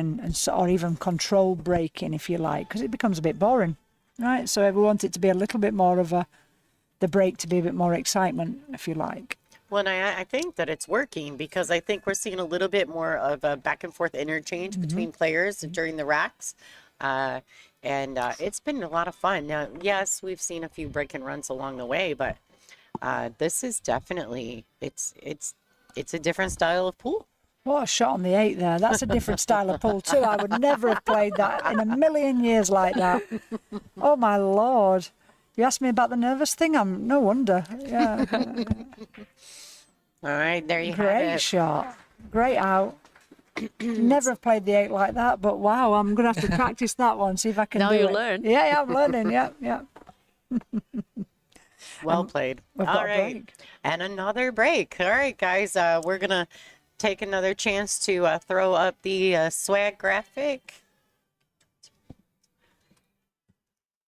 or even control breaking, if you like, because it becomes a bit boring, right? So we want it to be a little bit more of the break to be a bit more excitement, if you like. Well, and I think that it's working because I think we're seeing a little bit more of a back and forth interchange between players during the racks. And it's been a lot of fun. Now, yes, we've seen a few break and runs along the way, but this is definitely, it's a different style of pool. What a shot on the 8 there. That's a different style of pool too. I would never have played that in a million years like that. Oh, my Lord. You asked me about the nervous thing? I'm no wonder. Yeah. All right, there you have Great it. shot. Great out. Never have played the 8 like that, but wow, I'm going to have to practice that one, see if I can Now do you it. learn. Yeah, I'm learning. Yeah. Well played. We've All got a right. break. And another break. All right, guys, we're going to take another chance to throw up the swag graphic.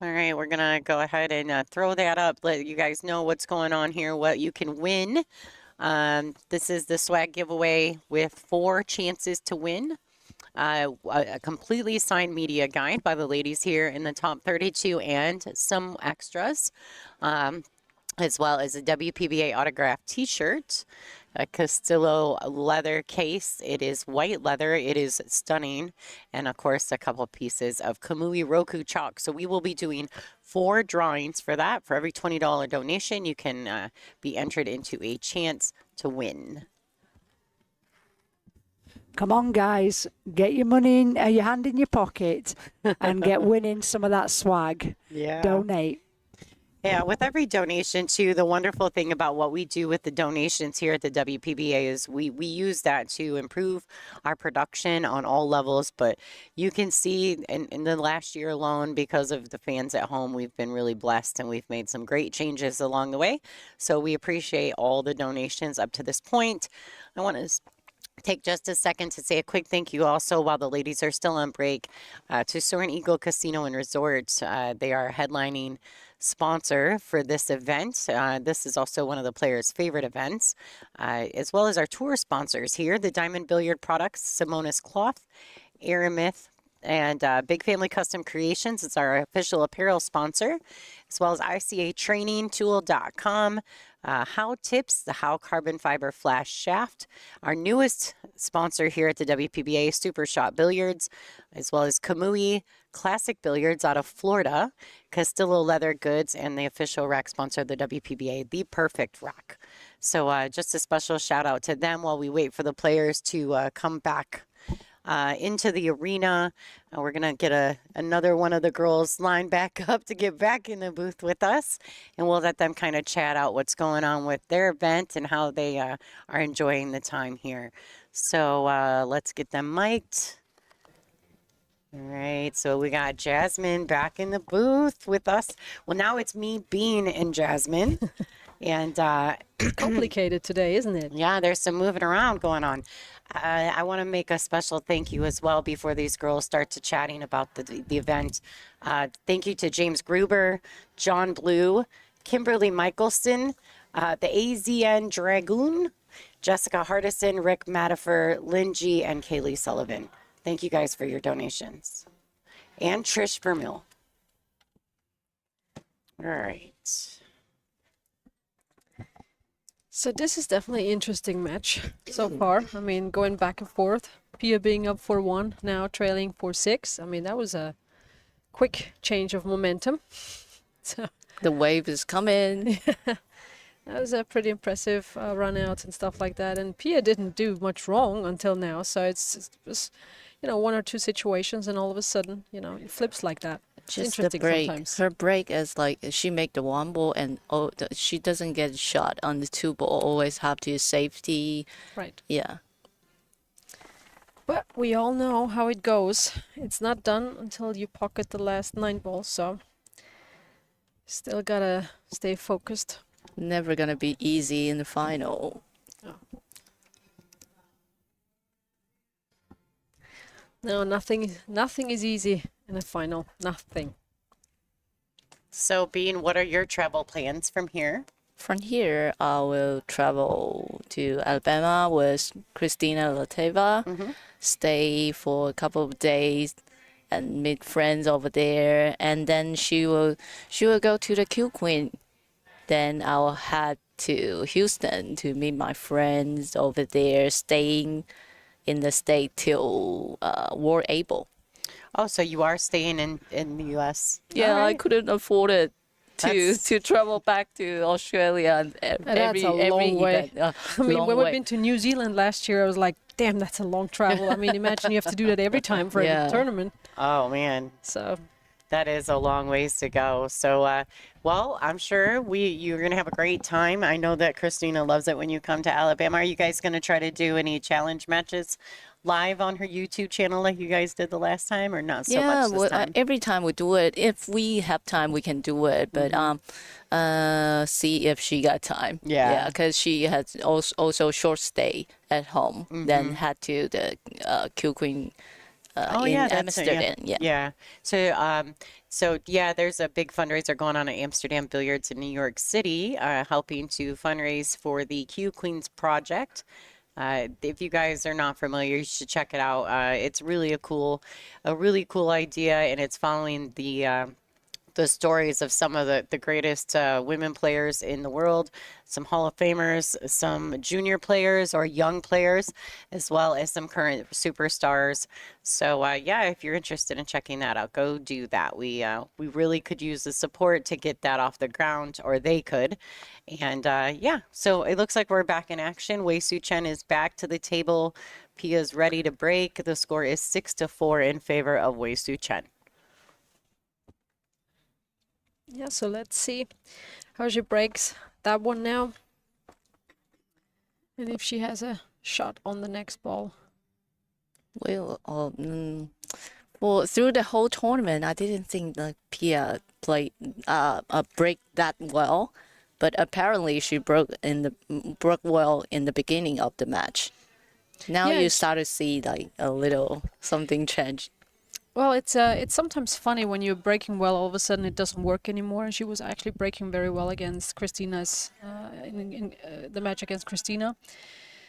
All right, we're going to go ahead and throw that up, let you guys know what's going on here, what you can win. This is the swag giveaway with 4 chances to win. A completely signed media guide by the ladies here in the top 32 and some extras, as well as a WPBA autographed t-shirt, a Castillo leather case. It is white leather. It is stunning. And of course, a couple pieces of Kamui Roku chalk. So we will be doing 4 drawings for that. For every $20 donation, you can be entered into a chance to win. Come on, guys. Get your money in, your hand in your pocket and get winning some of that swag. Yeah. Donate. Yeah, with every donation, too, the wonderful thing about what we do with the donations here at the WPBA is we use that to improve our production on all levels. But you can see in the last year alone, because of the fans at home, we've been really blessed and we've made some great changes along the way. So we appreciate all the donations up to this point. I want to take just a second to say a quick thank you also while the ladies are still on break to Soaring Eagle Casino and Resort. They are headlining sponsor for this event. This is also one of the players' favorite events, as well as our tour sponsors here, the Diamond Billiard Products, Simonis Cloth, Aramith, and Big Family Custom Creations is our official apparel sponsor, as well as ICATrainingTool.com, How Tips, the How Carbon Fiber Flash Shaft, our newest sponsor here at the WPBA, Super Shot Billiards, as well as Kamui Classic Billiards out of Florida, Castillo Leather Goods, and the official rack sponsor of the WPBA, The Perfect Rack. So just a special shout out to them while we wait for the players to come back into the arena. We're going to get another one of the girls lined back up to get back in the booth with us, and we'll let them kind of chat out what's going on with their event and how they are enjoying the time here. So let's get them mic'd. All right, so we got Jasmine back in the booth with us. Well, now it's me, Bean, and Jasmine. And Complicated today, isn't it? yeah, there's some moving around going on. I want to make a special thank you as well before these girls start to chatting about the event. Thank you to James Gruber, John Blue, Kimberly Michelson, the AZN Dragoon, Jessica Hardison, Rick Madifer, Lynn G, and Kaylee Sullivan. Thank you guys for your donations. And Trish Vermill. All right. So this is definitely an interesting match so far. I mean, going back and forth. Pia being up 4-1, now trailing 4-6. I mean, that was a quick change of momentum. So The wave is coming. That was a pretty impressive run out and stuff like that. And Pia didn't do much wrong until now. So it was, one or two situations, and all of a sudden, it flips like that. It's Just the interesting break. sometimes. Her break is like she make the one ball and she doesn't get shot on the two ball. Always have to safety. Right. Yeah. But we all know how it goes. It's not done until you pocket the last 9 balls. So still gotta stay focused. Never gonna be easy in the final. No, nothing is easy in a final. Nothing. So, Bean, what are your travel plans from here? From here, I will travel to Alabama with Christina Lateva, stay for a couple of days, and meet friends over there. And then she will go to the Q Queen. Then I'll head to Houston to meet my friends over there, staying in the state till we're able. Oh, so you are staying in the U.S. Yeah, All I right. couldn't afford it That's- to travel back to Australia and That's a long way. event. I mean, Long when way. we've been to New Zealand last year, I was like, damn, that's a long travel. I mean, imagine you have to do that every time for Yeah. a tournament. Oh, man. So, That is a long ways to go. So, well, I'm sure you're going to have a great time. I know that Christina loves it when you come to Alabama. Are you guys going to try to do any challenge matches live on her YouTube channel like you guys did the last time, or not so much this time? Every time we do it, if we have time, we can do it. But see if she got time. Yeah. because she has also short stay at home. Then head to the Q Queen. In Amsterdam. Yeah. So yeah, there's a big fundraiser going on at Amsterdam Billiards in New York City, helping to fundraise for the Q Queens project. If you guys are not familiar, you should check it out. It's really a really cool idea, and it's following the stories of some of the greatest women players in the world, some Hall of Famers, some junior players or young players, as well as some current superstars. So yeah, if you're interested in checking that out, go do that. We really could use the support to get that off the ground, or they could. And yeah, so it looks like we're back in action. Tzu-Chien is back to the table. Pia's ready to break. The score is 6-4 in favor of Tzu-Chien. yeah, so let's see how she breaks that one now. And if she has a shot on the next ball. Well, well, through the whole tournament, I didn't think that Pia played break that well, but apparently she broke well in the beginning of the match. Now Yeah, you it's- start to see like a little something change. Well, it's sometimes funny when you're breaking well, all of a sudden it doesn't work anymore. She was actually breaking very well against Christina's in the match against Christina.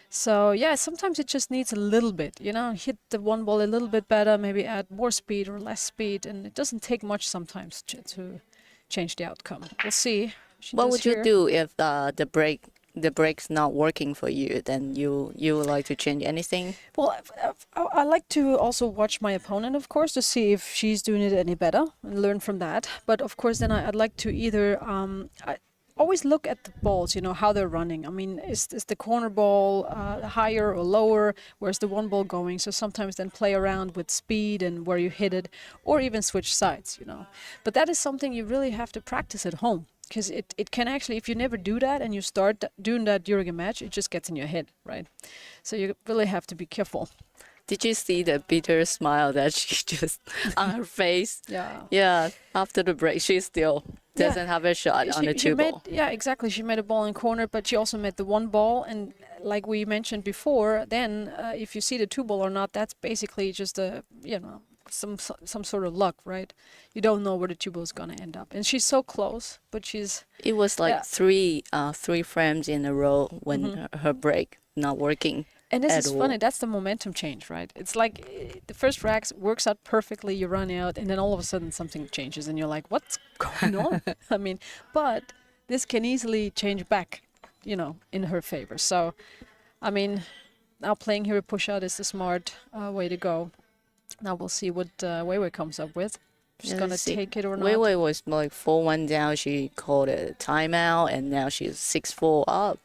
So yeah, sometimes it just needs a little bit, hit the one ball a little bit better, maybe add more speed or less speed, and it doesn't take much sometimes to change the outcome. We'll see. She What does would you here. do if the break's not working for you? Then you would like to change anything? Well, I like to also watch my opponent, of course, to see if she's doing it any better and learn from that. But of course, then I'd like to either I always look at the balls, how they're running. I mean, is the corner ball higher or lower? Where's the one ball going? So sometimes then play around with speed and where you hit it, or even switch sides, But that is something you really have to practice at home. Because it can actually, if you never do that and you start doing that during a match, it just gets in your head, right? So you really have to be careful. Did you see the bitter smile that she just on her face? Yeah. Yeah, after the break, she still doesn't have a shot on the two ball. Yeah, exactly. She made a ball in corner, but she also made the one ball. And like we mentioned before, then if you see the two ball or not, that's basically just some sort of luck, right? You don't know where the two ball is gonna end up. And she's so close, but she's It was like Yeah. three frames in a row when her break not working. And this at is all. funny. That's the momentum change, right? It's like the first rack works out perfectly. You run out, and then all of a sudden something changes, and you're like, "What's going on?" I mean, but this can easily change back, in her favor. So, I mean, now playing here a push out is the smart way to go. Now we'll see what Weiwei comes up with. she's Yeah, gonna let's see. take it or not. Wei Wei was like 4-1 down. She called a timeout, and now she's 6-4 up.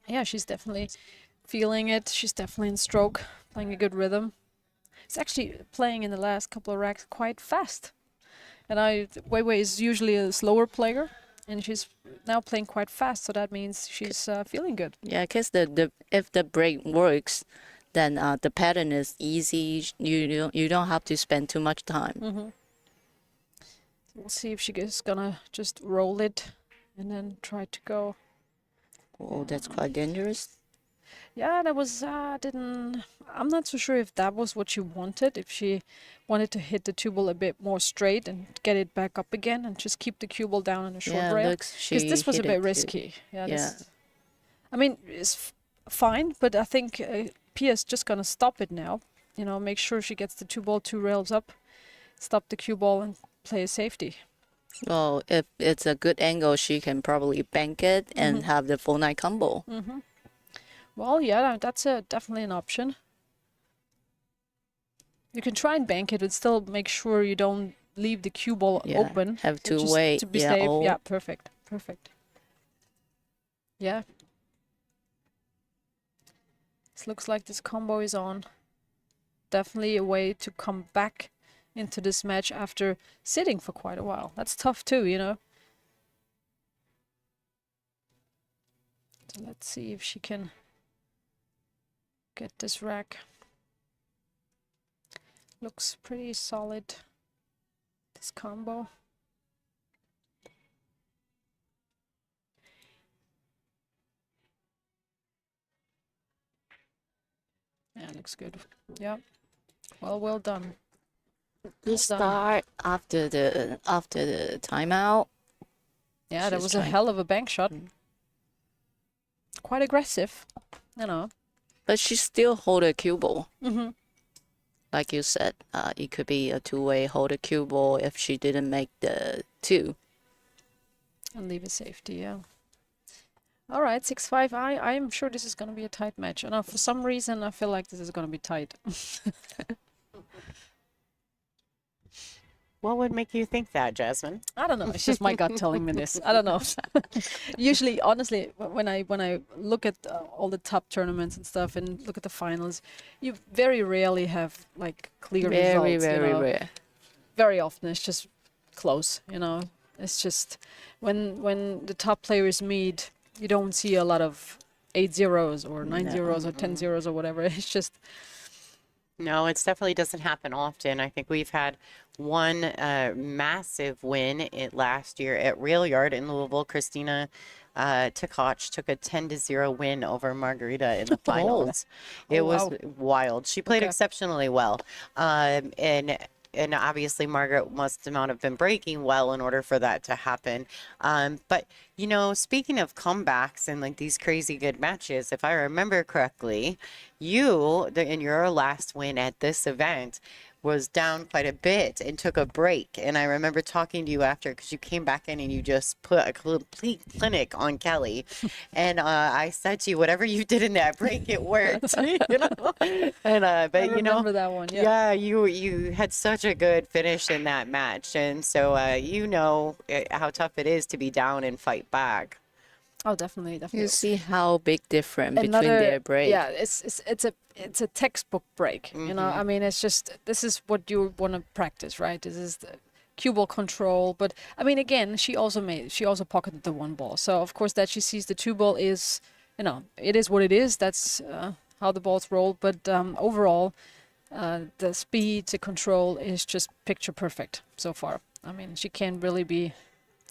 Yeah, she's definitely feeling it. She's definitely in stroke, playing a good rhythm. It's actually playing in the last couple of racks quite fast. And Wei Wei is usually a slower player, and she's now playing quite fast, so that means she's feeling good. Yeah, because if the break works, then the pattern is easy. You don't have to spend too much time. We'll see if she is gonna just roll it and then try to go. Oh, that's quite dangerous. Yeah, that was I'm not so sure if that was what she wanted. If she wanted to hit the 2 ball a bit more straight and get it back up again and just keep the cue ball down on the short Yeah, rail. looks Because she this was a hit bit it too. risky. Yeah. Yeah. I mean, it's fine, but I think Pia's just gonna stop it now. You know, make sure she gets the 2 ball 2 rails up, stop the cue ball, and play a safety. Well, if it's a good angle, she can probably bank it and have the full night combo. Well, yeah, that's definitely an option. You can try and bank it, but still make sure you don't leave the cue ball Yeah, open. have to just wait. to be Yeah, safe. oh. Yeah, perfect. Yeah. This looks like this combo is on. Definitely a way to come back into this match after sitting for quite a while. That's tough too, you know. So let's see if she can get this rack. Looks pretty solid, this combo. Yeah, looks good. Yeah. Well done. The start after the timeout. Yeah, that She's was a trying- hell of a bank shot. Quite aggressive, you know. But she still hold a cue ball. Mm-hmm. Like you said, it could be a two-way hold a cue ball if she didn't make the 2. And leave a safety, yeah. All right, 6-5. I am sure this is going to be a tight match. And for some reason, I feel like this is going to be tight. What would make you think that, Jasmine? I don't know. It's just my gut telling me this. I don't know. Usually, honestly, when I look at all the top tournaments and stuff and look at the finals, you very rarely have like clear Very, results. very you know? rare. Very often it's just close. You know, it's just when the top players meet, you don't see a lot of 8-0s or 9-0s or 10-0s or whatever. It's just No, it definitely doesn't happen often. I think we've had one massive win last year at Rail Yard in Louisville. Christina Tzu-Chien took a 10-0 win over Margarita in the finals. It Oh, was wow. wild. She played Okay. exceptionally well. And obviously Margaret must not have been breaking well in order for that to happen. But, you know, speaking of comebacks and like these crazy good matches, if I remember correctly, in your last win at this event was down quite a bit and took a break. And I remember talking to you after because you came back in and you just put a complete clinic on Kelly. And I said to you, whatever you did in that break, it worked. You know? And but I you know, remember that one. Yeah. you had such a good finish in that match, and so you know how tough it is to be down and fight back. Oh, definitely. You see how big difference between Another- their break. Yeah, it's a textbook break. You know, I mean, it's just this is what you want to practice, right? This is the cue ball control. But I mean, again, she also pocketed the 1 ball. So of course that she sees the 2 ball is, you know, it is what it is. That's how the balls roll. But overall, the speed, the control is just picture perfect so far. I mean, she can't really be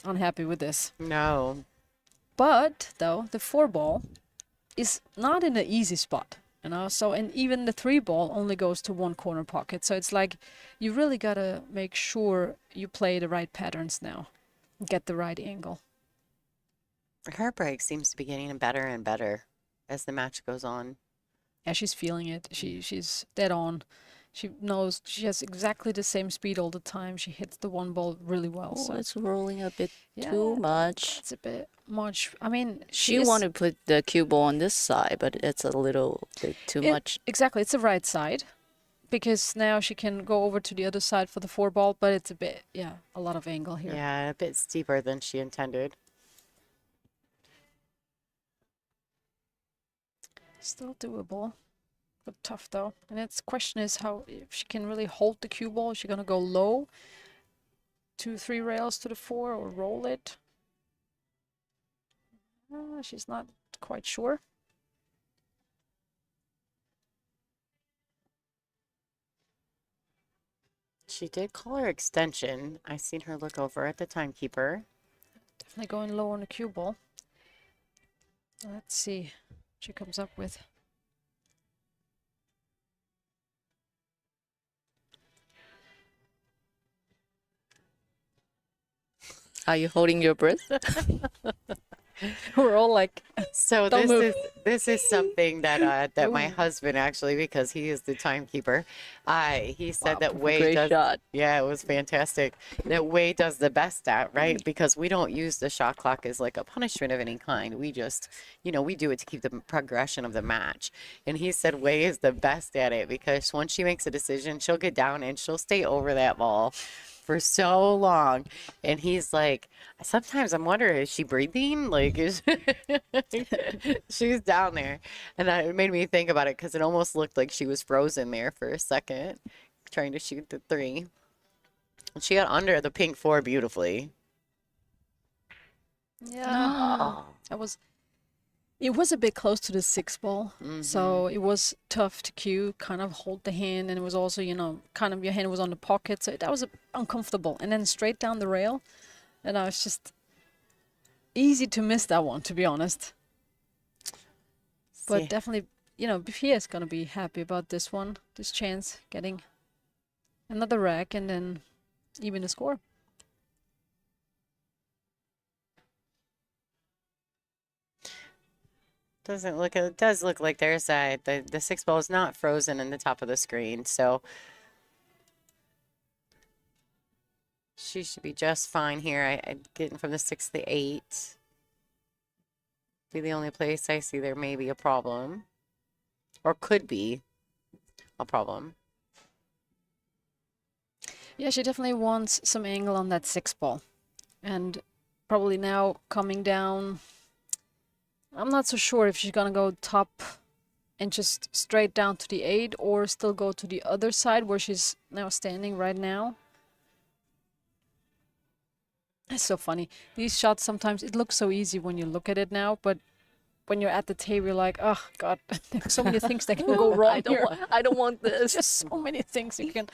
unhappy with this. No. But though the 4 ball is not in an easy spot, you know. So and even the 3 ball only goes to 1 corner pocket. So it's like you really gotta make sure you play the right patterns now, get the right angle. Her break seems to be getting better and better as the match goes on. Yeah, she's feeling it. She's dead on. She knows she has exactly the same speed all the time. She hits the 1 ball really well. Oh, So it's rolling a bit yeah, too much. it's a bit much. I mean, She is- want to put the cue ball on this side, but it's a little bit too much. Exactly, it's the right side. because now she can go over to the other side for the 4-ball, but it's a bit, yeah, a lot of angle here. Yeah, a bit steeper than she intended. Still doable, but tough though. And its question is how if she can really hold the cue ball. Is she gonna go low, 2-3 rails to the 4, or roll it? She's not quite sure. She did call her extension. I seen her look over at the timekeeper. Definitely going low on the cue ball. Let's see what she comes up with. Are you holding your breath? We're all like, So Don't move. this is something that that my husband actually, because he is the timekeeper, he said that Wei Great does. shot. Yeah, it was fantastic. That Wei does the best at, right? Because we don't use the shot clock as like a punishment of any kind. We just, we do it to keep the progression of the match. And he said Wei is the best at it because once she makes a decision, she'll get down and she'll stay over that ball for so long. And he's like, sometimes I'm wondering, is she breathing? Like, is she's down there. And it made me think about it because it almost looked like she was frozen there for a second, trying to shoot the 3. And she got under the pink 4 beautifully. yeah, it was a bit close to the 6-ball, so it was tough to cue, kind of hold the hand, and it was also, kind of your hand was on the pocket, so that was uncomfortable. And then straight down the rail, and I was just easy to miss that one, to be honest. But See. definitely, Bfia is gonna be happy about this one, this chance, getting another rack, and then even the score. It does look like there's the 6-ball is not frozen in the top of the screen, so she should be just fine here. I getting from the 6 to the 8. Be the only place I see there may be a problem, or could be a problem. Yeah, she definitely wants some angle on that 6-ball, and probably now coming down. I'm not so sure if she's gonna go top and just straight down to the 8, or still go to the other side where she's now standing right now. It's so funny. These shots sometimes, it looks so easy when you look at it now, but when you're at the table, you're like, oh God, there's so many things that can go wrong here. I don't want this. Just so many things you can.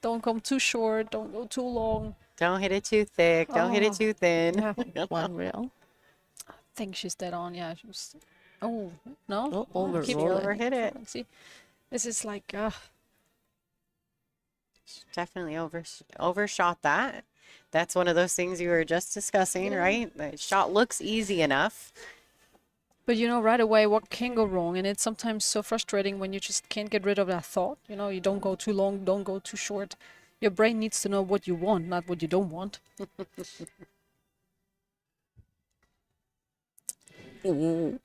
Don't come too short. Don't go too long. Don't hit it too thick. Don't hit it too thin. Yeah. 1 rail. I think she's dead on. Yeah, she was. Oh no! Oh, over Keep roll it. overhit it. See, this is like. Definitely overshot that. That's one of those things you were just discussing, right? The shot looks easy enough. But right away what can go wrong, and it's sometimes so frustrating when you just can't get rid of that thought. You don't go too long, don't go too short. Your brain needs to know what you want, not what you don't want. Ooh.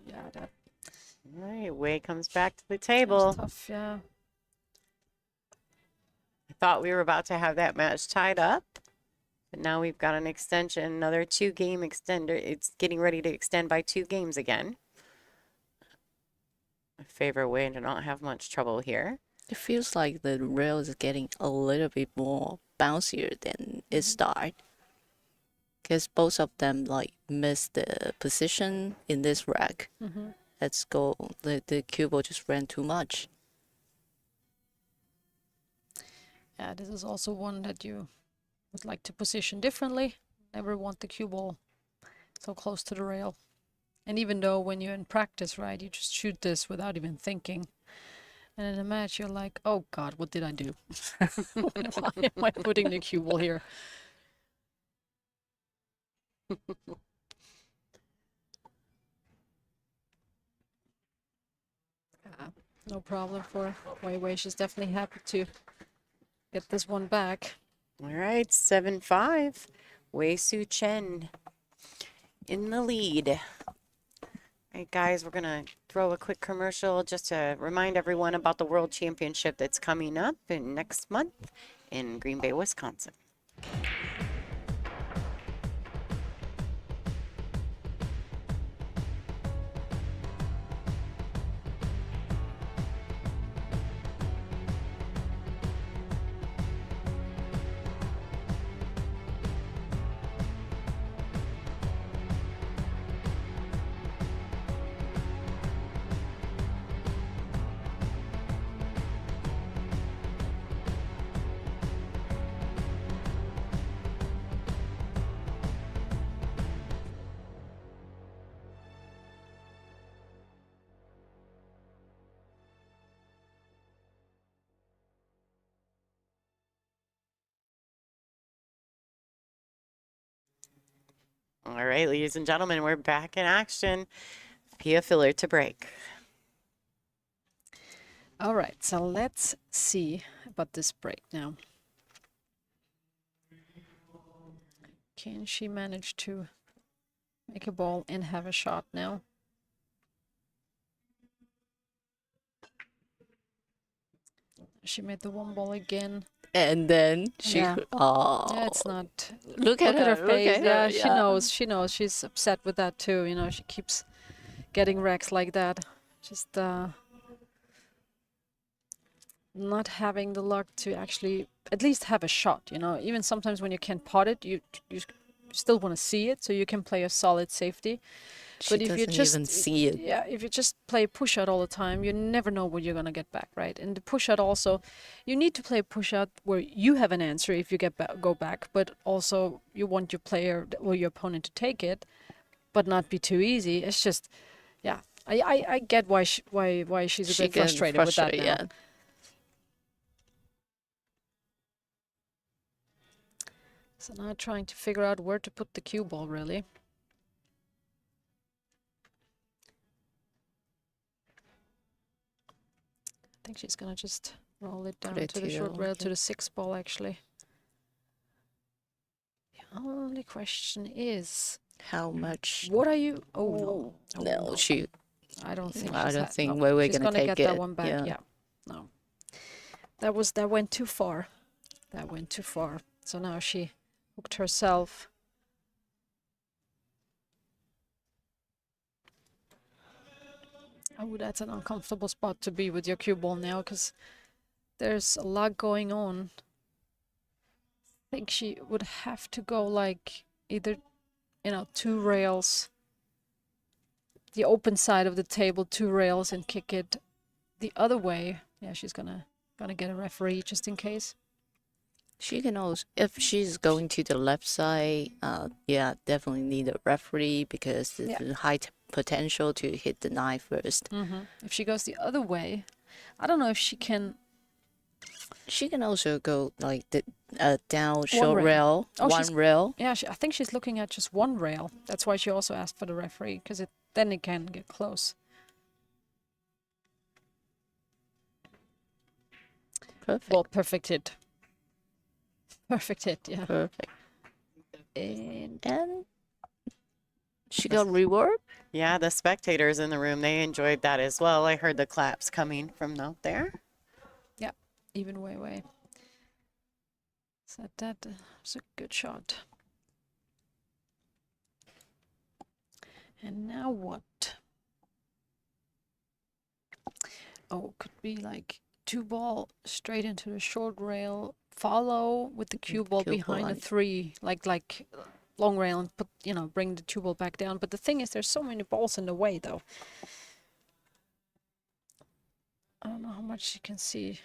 Yeah, that All right, Wei comes back to the was table. tough. Yeah. I thought we were about to have that match tied up, but now we've got an extension, another 2-game extender. It's getting ready to extend by 2 games again. I favor Wei to not have much trouble here. It feels like the rail is getting a little bit more bouncier than it started. Because both of them missed the position in this rack. Let's go. The cue ball just ran too much. Yeah, this is also one that you would like to position differently. Never want the cue ball so close to the rail. And even though when you're in practice, right, you just shoot this without even thinking. And in a match, you're like, oh God, what did I do? Why am I putting the cue ball here? No problem for Wei Wei. She's definitely happy to get this one back. All right, 7-5. Wei Tzu-Chien in the lead. All right, guys, we're going to throw a quick commercial just to remind everyone about the World Championship that's coming up in next month in Green Bay, Wisconsin. All right, ladies and gentlemen, we're back in action. Pia filler to break. All right, so let's see about this break now. Can she manage to make a ball and have a shot now? She made the one ball again. And then she, Yeah. oh, Yeah, it's not. look at Look at her face. look at Yeah, her, she knows. She knows. She's upset with that too. You know, she keeps getting wrecks like that. Just not having the luck to actually at least have a shot. You know, even sometimes when you can't pot it, you still want to see it so you can play a solid safety. She But if you doesn't just even see it. Yeah, if you just play push out all the time, you never know what you're gonna get back, right? And the push out also, you need to play push out where you have an answer if you go back, but also you want your player or your opponent to take it, but not be too easy. It's just, yeah, I get why she's a She bit get frustrated with that now. yeah. So now trying to figure out where to put the cue ball really. I think she's gonna just roll it down it to the to short the- rail to the 6 ball actually. The only question is, How much? what are you? Oh no, oh, No, she. I don't think. I she's don't had- think no, where we're she's gonna take get it. that one back. Yeah. Yeah, no, that went too far. That went too far. So now she hooked herself. Oh, that's an uncomfortable spot to be with your cue ball now, because there's a lot going on. I think she would have to go like either, 2 rails, the open side of the table, 2 rails, and kick it the other way. Yeah, she's gonna get a referee just in case. She can also, if she's going to the left side, yeah, definitely need a referee because there's Yeah. a high potential to hit the 9 first. If she goes the other way, I don't know if she can. She can also go like the down short rail. rail, Oh, she's- one rail. Yeah, I think she's looking at just 1 rail. That's why she also asked for the referee, because then it can get close. Perfect. Well, perfect hit. Perfect hit, yeah. Perfect. And She got reward. Yeah, the spectators in the room, they enjoyed that as well. I heard the claps coming from out there. even way. So that was a good shot. And now what? Oh, could be like 2 ball straight into the short rail, follow with the cue ball cue behind ball, the 3, like long rail, and put, bring the 2 ball back down. But the thing is, there's so many balls in the way, though. I don't know how much you can see.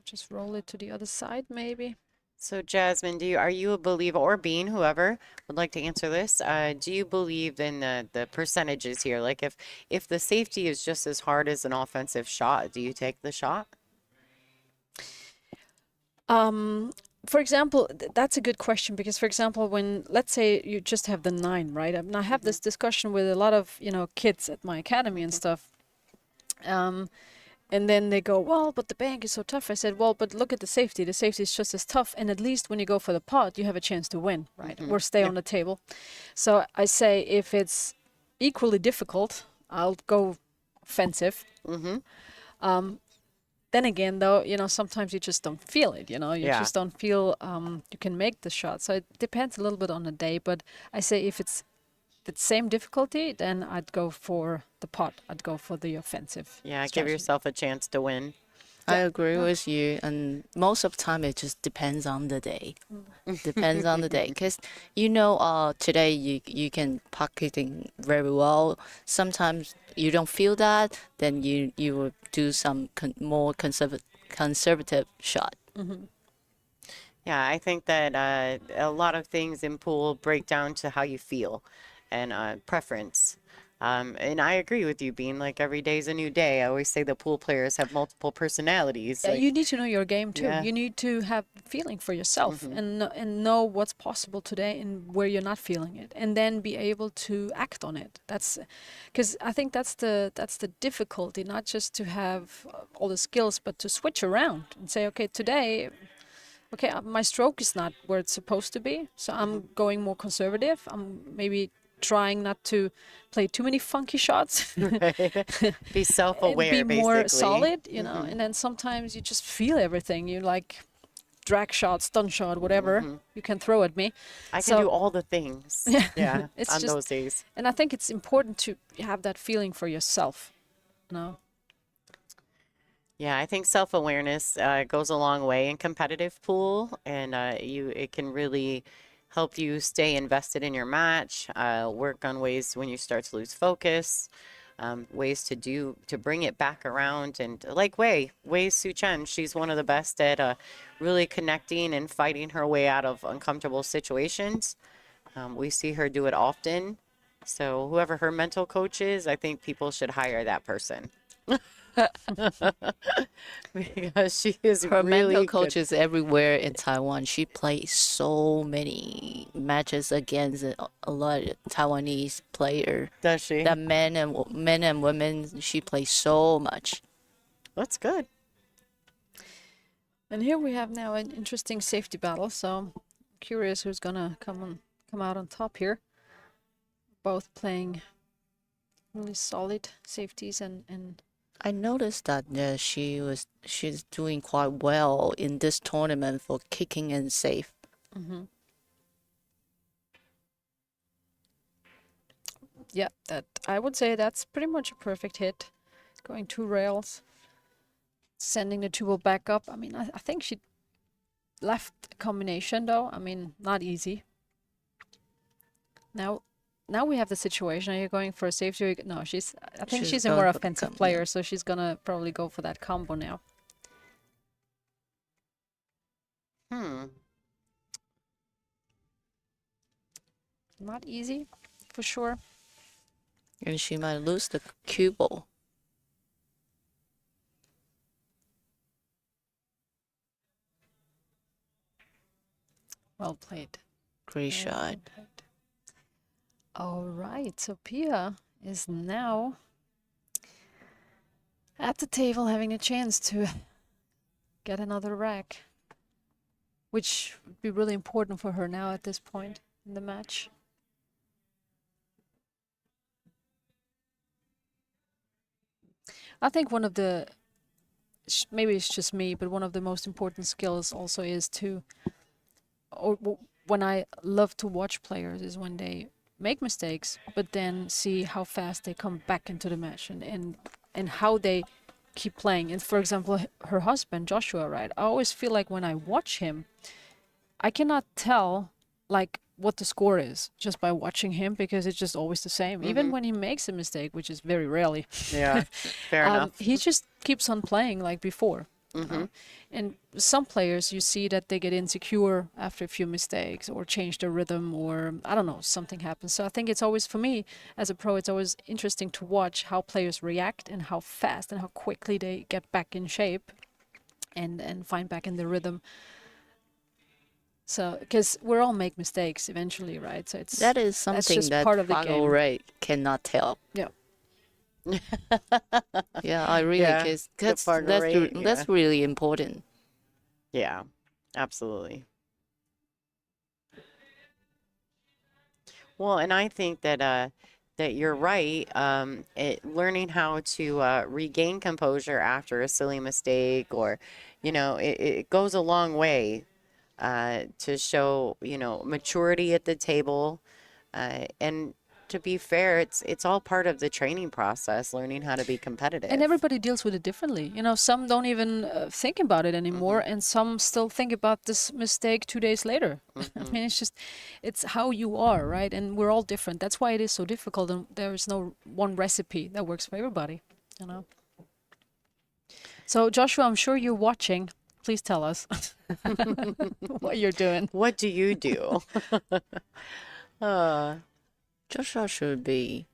Just roll it to the other side, maybe. So Jasmine, are you a believer, or Bean, whoever would like to answer this? Do you believe in the percentages here? Like if the safety is just as hard as an offensive shot, do you take the shot? For example, that's a good question, because, for example, when, let's say you just have the 9, right? And I have this discussion with a lot of, kids at my academy and stuff. And then they go, well, but the bank is so tough. I said, well, but look at the safety. The safety is just as tough. And at least when you go for the pot, you have a chance to win, right? Or stay on the table. So I say if it's equally difficult, I'll go offensive. Then again, though, sometimes you just don't feel it, you just don't feel you can make the shot. So it depends a little bit on the day. But I say if it's the same difficulty, then I'd go for the pot. I'd go for the offensive. Yeah, give strategy. yourself a chance to win. I agree with you, and most of the time it just depends on the day. Depends on the day, because today you can pocketing very well. Sometimes you don't feel that, then you will do some more conservative shot. Yeah, I think that a lot of things in pool break down to how you feel and preference. And I agree with you, Bean. Like every day's a new day. I always say the pool players have multiple personalities. Yeah, Like, you need to know your game too. Yeah. You need to have feeling for yourself and know what's possible today and where you're not feeling it, and then be able to act on it. That's because I think that's the difficulty, not just to have all the skills, but to switch around and say, okay, today, okay, my stroke is not where it's supposed to be, so I'm going more conservative. I'm maybe trying not to play too many funky shots. be self-aware, and be more basically. solid, and then sometimes you just feel everything. You like drag shot, stun shot, whatever you can throw at me. I can do all the things. Yeah, It's on just- those days. And I think it's important to have that feeling for yourself. Yeah, I think self-awareness goes a long way in competitive pool, and it can really help you stay invested in your match, work on ways when you start to lose focus, ways to bring it back around. And like Wei's Tzu-Chien, she's one of the best at really connecting and fighting her way out of uncomfortable situations. We see her do it often. So whoever her mental coach is, I think people should hire that person. Because she is Her really mental good. coach is everywhere in Taiwan. She plays so many matches against a lot of Taiwanese players. Does she? That men and women, she plays so much. That's good. And here we have now an interesting safety battle. So I'm curious who's gonna come out on top here. Both playing really solid safeties and I noticed that she's doing quite well in this tournament for kicking and safe. yeah, that I would say that's pretty much a perfect hit. Going 2 rails, sending the 2 ball back up. I mean, I think she left a combination though. I mean, not easy. Now we have the situation. Are you going for a safety? No, I think She's she's a going more for the offensive combo, player, so she's gonna probably go for that combo now. Not easy, for sure. And she might lose the cue ball. Well played. Great Very shot. well played. All right, so Pia is now at the table having a chance to get another rack, which would be really important for her now at this point in the match. I think one of the, maybe it's just me, but one of the most important skills also is to, when I love to watch players is when they make mistakes, but then see how fast they come back into the match and how they keep playing. And for example, her husband, Joshua, right? I always feel like when I watch him, I cannot tell like what the score is just by watching him because it's just always the same. Even when he makes a mistake, which is very rarely. Yeah, fair enough. He just keeps on playing like before. And some players, you see that they get insecure after a few mistakes or change their rhythm or, I don't know, something happens. So I think it's always, for me, as a pro, it's always interesting to watch how players react and how fast and how quickly they get back in shape and find back in the rhythm. So, because we all make mistakes eventually, right? So That is something just that part of the Fargo game. Ray cannot tell. Yeah. Yeah, I really, Yeah, because the that's partner rate, that's really important. Yeah, absolutely. Well, and I think that that you're right. Learning how to regain composure after a silly mistake, or it goes a long way to show maturity at the table. And to be fair, it's all part of the training process, learning how to be competitive. And everybody deals with it differently. Some don't even think about it anymore, and some still think about this mistake 2 days later. I mean, it's how you are, right? And we're all different. That's why it is so difficult, and there is no one recipe that works for everybody. So, Joshua, I'm sure you're watching. Please tell us what you're doing. What do you do? Joshua should be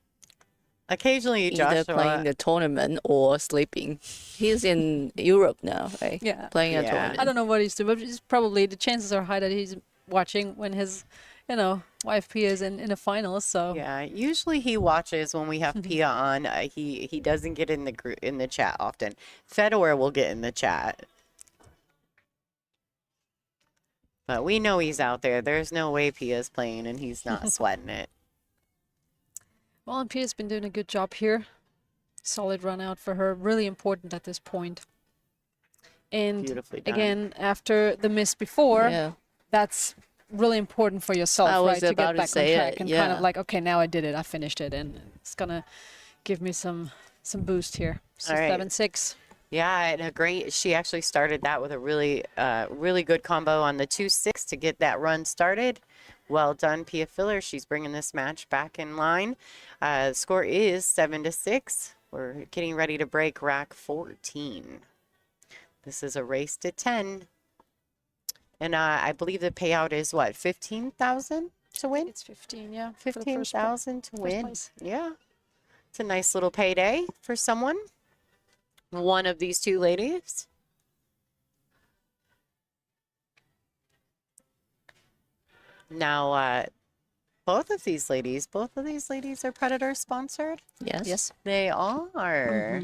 Occasionally, either playing the tournament or sleeping. He's in Europe now, right? Yeah. Playing a Yeah. tournament. I don't know what he's doing, but it's probably the chances are high that he's watching when his, wife Pia is in the finals. So Yeah, usually he watches when we have Pia on. He doesn't get in the chat often. Fedor will get in the chat, but we know he's out there. There's no way Pia's playing and he's not sweating it. well, and Pia's been doing a good job here. Solid run out for her. Really important at this point. And Beautifully done. again, after the miss before, Yeah. that's really important for yourself, I was right? To about get to back on say track it, and kind of yeah. like, okay, now I did it, I finished it, and it's gonna give me some boost here. So All right. 7-6. Yeah, and she actually started that with a really good combo on the 2-6 to get that run started. Well done, Pia Filler. She's bringing this match back in line. The score is 7-6. We're getting ready to break rack 14. This is a race to 10. And I believe the payout is what, 15,000 to win? It's 15, yeah. for the first 15,000 to win. place. Yeah. It's a nice little payday for someone. One of these two ladies. Now, both of these ladies are Predator sponsored. Yes. Yes. They are.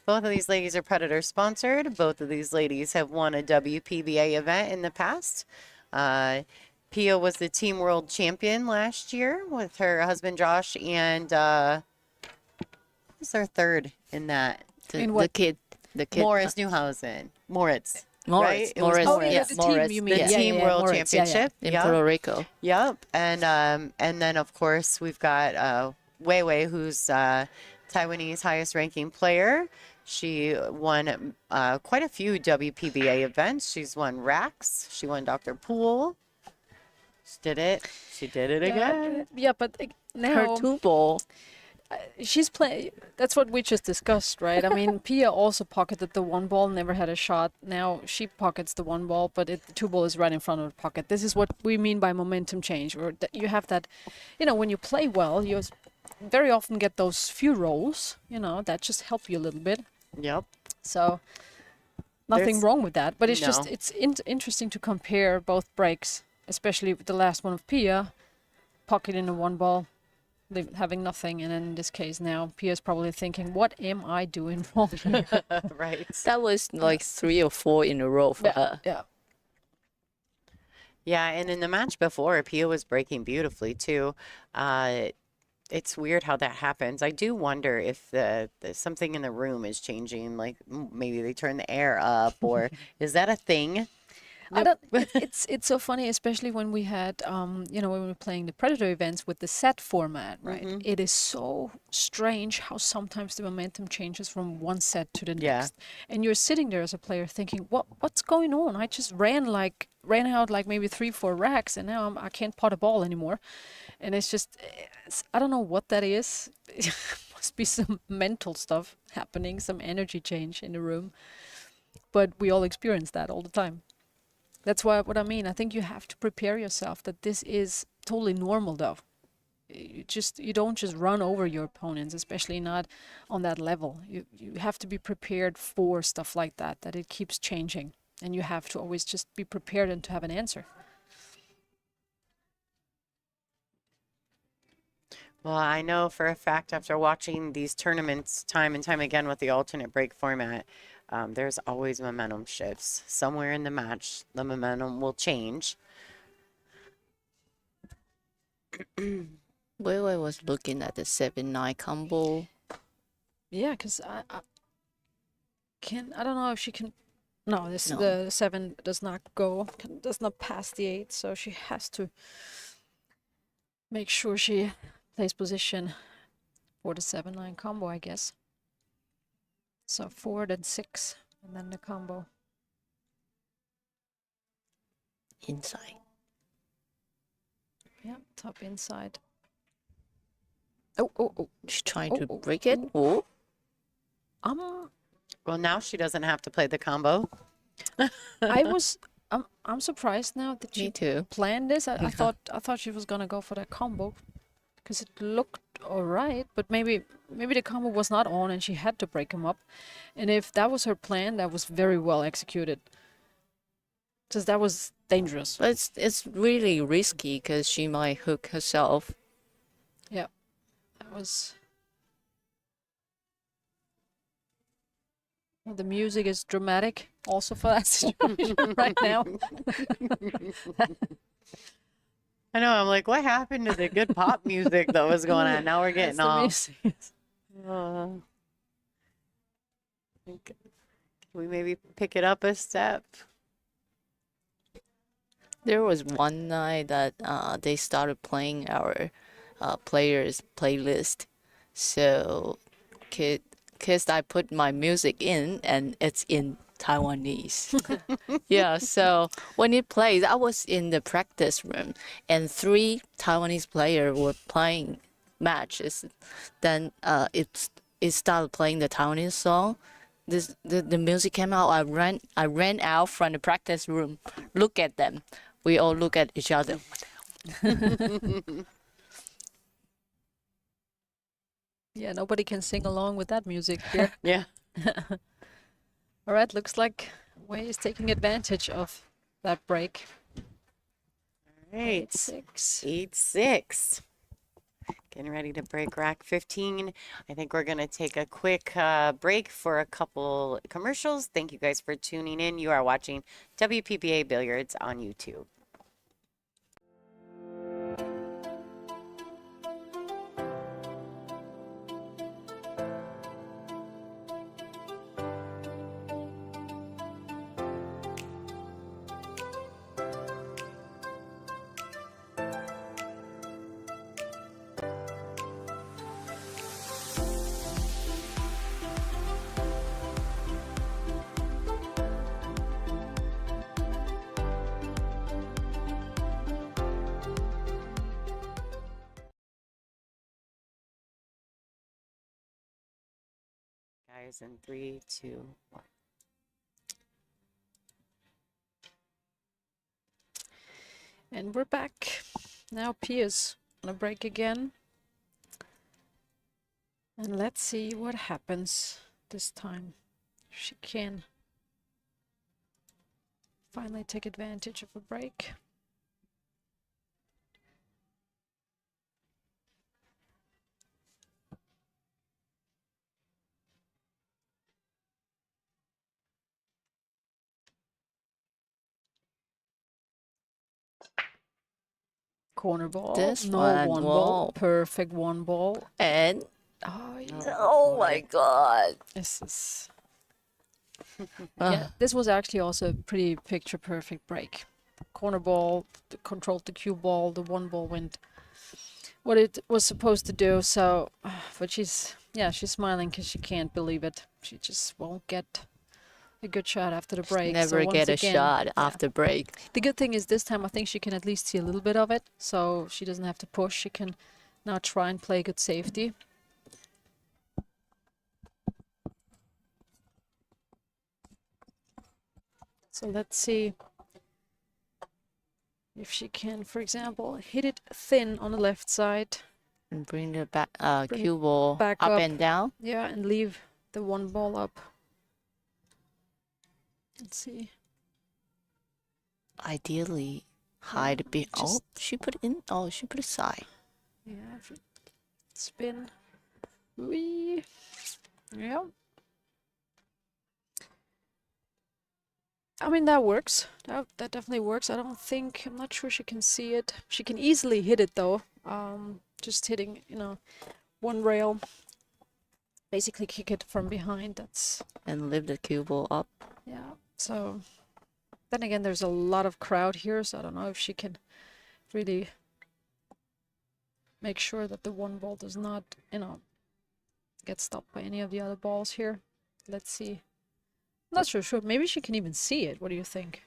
Both of these ladies are Predator sponsored. Both of these ladies have won a WPBA event in the past. Pia was the Team World Champion last year with her husband Josh, and who's their third in that? In The what? kid. Morris Newhausen. Moritz. Morris. Right? It was Morris. Oh, yeah, Yes, the team, Morris. you mean. The Yeah, Team yeah, World Moritz, yeah, yeah. Championship. In Yep. Puerto Rico. Yep. And then of course we've got Wei Wei, who's Taiwanese highest ranking player. She won quite a few WPBA events. She's won racks. She won Dr. Pool. She did it. She did it again. Yeah, but now Her two ball. she's playing. That's what we just discussed, right? I mean, Pia also pocketed the one ball, never had a shot. Now she pockets the one ball, but the two ball is right in front of the pocket. This is what we mean by momentum change, or that you have that, when you play well, you very often get those few rolls, that just help you a little bit. Yep. So nothing There's- wrong with that, but it's No. just it's interesting to compare both breaks, especially with the last one of Pia, pocketing the one ball, having nothing, and then in this case now Pia's probably thinking, what am I doing wrong? Right. That was like 3 or 4 in a row for her. Yeah. Yeah, and in the match before, Pia was breaking beautifully too. It's weird how that happens. I do wonder if the something in the room is changing. Like maybe they turn the air up, or is that a thing? I don't. It's so funny, especially when we had, when we were playing the Predator events with the set format, right? It is so strange how sometimes the momentum changes from one set to the Yeah. next, and you're sitting there as a player thinking, what's going on? I just ran out like maybe 3-4 racks, and now I can't pot a ball anymore, and it's just, I don't know what that is. It must be some mental stuff happening, some energy change in the room, but we all experience that all the time. That's what I mean. I think you have to prepare yourself that this is totally normal, though. You don't just run over your opponents, especially not on that level. You have to be prepared for stuff like that it keeps changing, and you have to always just be prepared and to have an answer. Well, I know for a fact after watching these tournaments time and time again with the alternate break format, there's always momentum shifts. Somewhere in the match, the momentum will change. Wei was looking at the 7-9 combo. Yeah, because I don't know if she can. No, No. the 7 does not go, does not pass the 8, so she has to make sure she plays position for the 7-9 combo, I guess. So 4, then 6, and then the combo. Inside. Yeah, top inside. Oh. She's trying to Oh, break it. Oh. Well, now she doesn't have to play the combo. I'm surprised now that Me she too. planned this. I thought she was gonna go for that combo because it looked alright, but maybe the combo was not on and she had to break him up. And if that was her plan, that was very well executed. Because that was dangerous. But it's really risky because she might hook herself. Yeah, that was. The music is dramatic also for that situation right now. I know. I'm like, what happened to the good pop music that was going on? Now we're getting That's the off. music. Can we maybe pick it up a step? There was one night that they started playing our players playlist. So, because I put my music in and it's in Taiwanese. Yeah, so when it plays, I was in the practice room and 3 Taiwanese players were playing matches. Then it started playing the Taiwanese song. The music came out. I ran out from the practice room. Look at them. We all look at each other. Yeah, nobody can sing along with that music here. Yeah. All right, looks like Wei is taking advantage of that break. All right. 8-6. 8-6. Getting ready to break rack 15. I think we're going to take a quick break for a couple commercials. Thank you guys for tuning in. You are watching WPBA Billiards on YouTube. Guys, in 3, 2, 1. And we're back. Now Pia's on a break again. And let's see what happens this time. If she can finally take advantage of a break. Corner ball. This no one, ball. whoa. Perfect 1 ball. And Oh, yeah. oh my god. This is. Yeah, this was actually also a pretty picture perfect break. Corner ball, controlled the cue ball, the 1 ball went what it was supposed to do. So, but she's smiling because she can't believe it. She just won't get a good shot after the break. Never so get a once again, shot yeah. after break. The good thing is this time I think she can at least see a little bit of it, so she doesn't have to push. She can now try and play good safety. So let's see if she can, for example, hit it thin on the left side. And bring the back Bring cue ball back up up. and down. Yeah, and leave the 1 ball up. Let's see. Ideally, hide a bit. Oh, just- she put it in. Oh, she put it side. Yeah, Spin. Wee. Yeah. I mean, that works. That definitely works. I'm not sure she can see it. She can easily hit it though. Just hitting, one rail. Basically kick it from behind. And lift the cue ball up. Yeah. So then again, there's a lot of crowd here, so I don't know if she can really make sure that the one ball does not, get stopped by any of the other balls here. Let's see. I'm not sure. Maybe she can even see it. What do you think?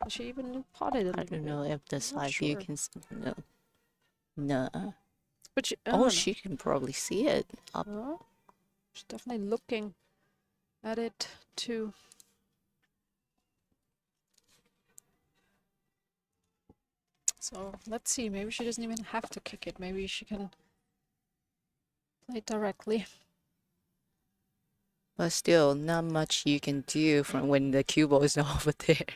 Does she even pot it a little I don't bit? know if the side view sure. can. No. No. But she, I Oh, don't she can probably see it up. know. She's definitely looking at it too. So let's see. Maybe she doesn't even have to kick it. Maybe she can play it directly. But still, not much you can do from when the cue ball is over there.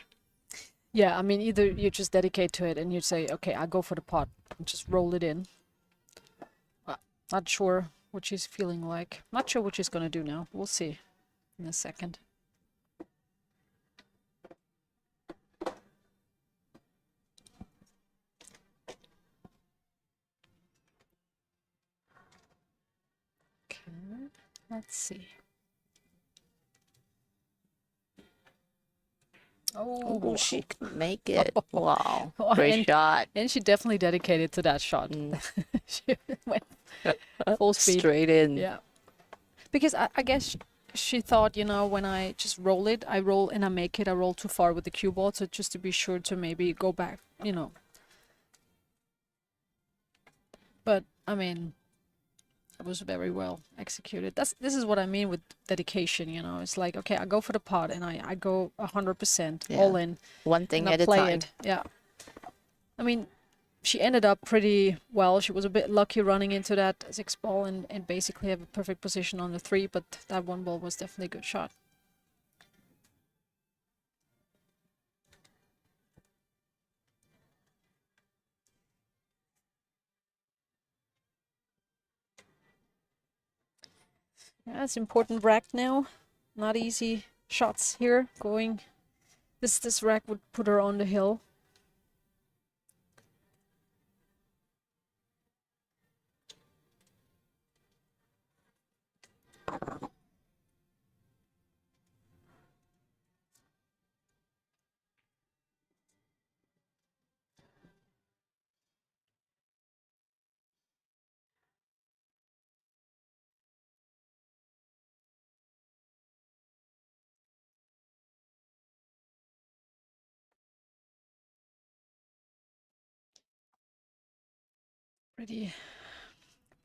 Yeah, I mean, either you just dedicate to it and you say, okay, I'll go for the pot and just roll it in. Not sure what she's feeling like. Not sure what she's going to do now. We'll see in a second. Okay, let's see. Oh, she can make it. Wow. Oh, Great shot. And she definitely dedicated to that shot. She went full speed. Straight in. Yeah. Because I guess she thought, when I just roll it, I roll and I make it, I roll too far with the cue ball, so just to be sure to maybe go back, But, I mean, it was very well executed. This is what I mean with dedication, It's like, okay, I go for the pot and I go 100% all in. One thing and I at a play time. it. Yeah. I mean, she ended up pretty well. She was a bit lucky running into that 6 ball and basically have a perfect position on the 3, but that 1 ball was definitely a good shot. Yeah, it's important rack now. Not easy shots here going. This rack would put her on the hill.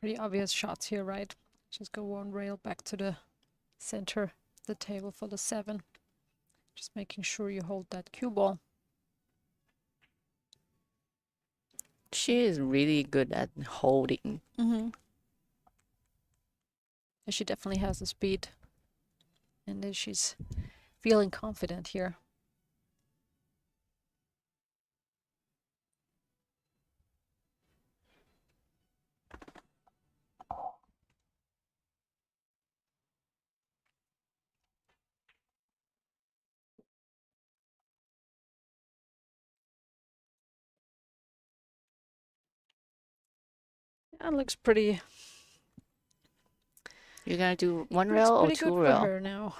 Pretty obvious shots here, right? Just go 1 rail back to the center of the table for the 7. Just making sure you hold that cue ball. She is really good at holding. And she definitely has the speed. And then she's feeling confident here. That looks pretty. You're gonna do 1 Looks rail or pretty 2 good for rail? her now.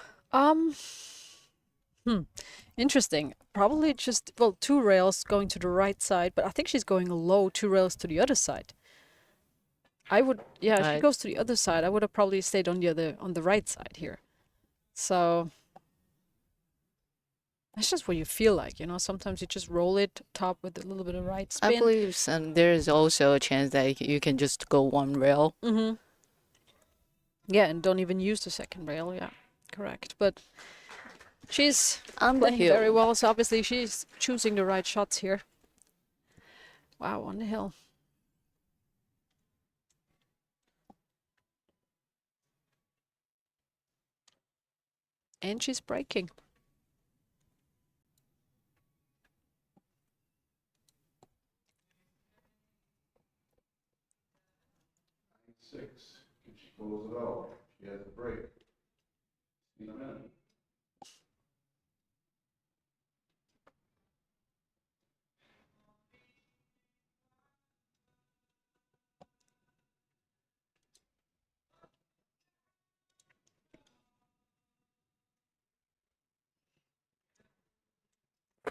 Interesting. Probably just 2 rails going to the right side, but I think she's going low 2 rails to the other side. I would, if she Right. goes to the other side, I would have probably stayed on the right side here. So that's just what you feel like, Sometimes you just roll it top with a little bit of right spin. I believe there is also a chance that you can just go 1 rail. Yeah, and don't even use the second rail. Yeah, correct. But she's On the playing hill. very well, so obviously she's choosing the right shots here. Wow, on the hill. And she's breaking. She has a break. In a minute.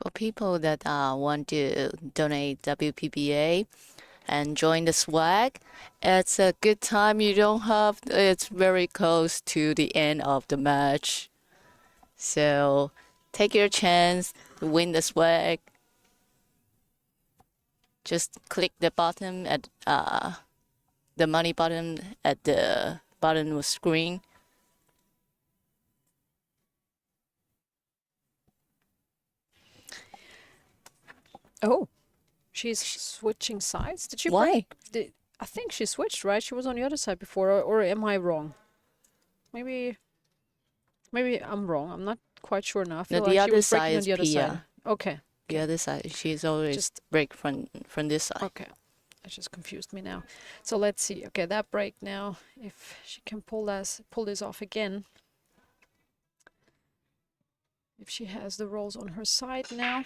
For people that want to donate WPBA and join the swag, it's a good time. You don't have, it's very close to the end of the match. So take your chance to win the swag. Just click the button at the money button at the bottom of the screen. Oh, she's switching sides. Did she? Why? I think she switched, right? She was on the other side before, or am I wrong? Maybe I'm wrong. I'm not quite sure now. I feel the like she other was breaking side on is the other Pia. side. Okay. The other side, she's always Just- break from this side. Okay. That just confused me now. So let's see. Okay, that break now. If she can pull this off again. If she has the rolls on her side now.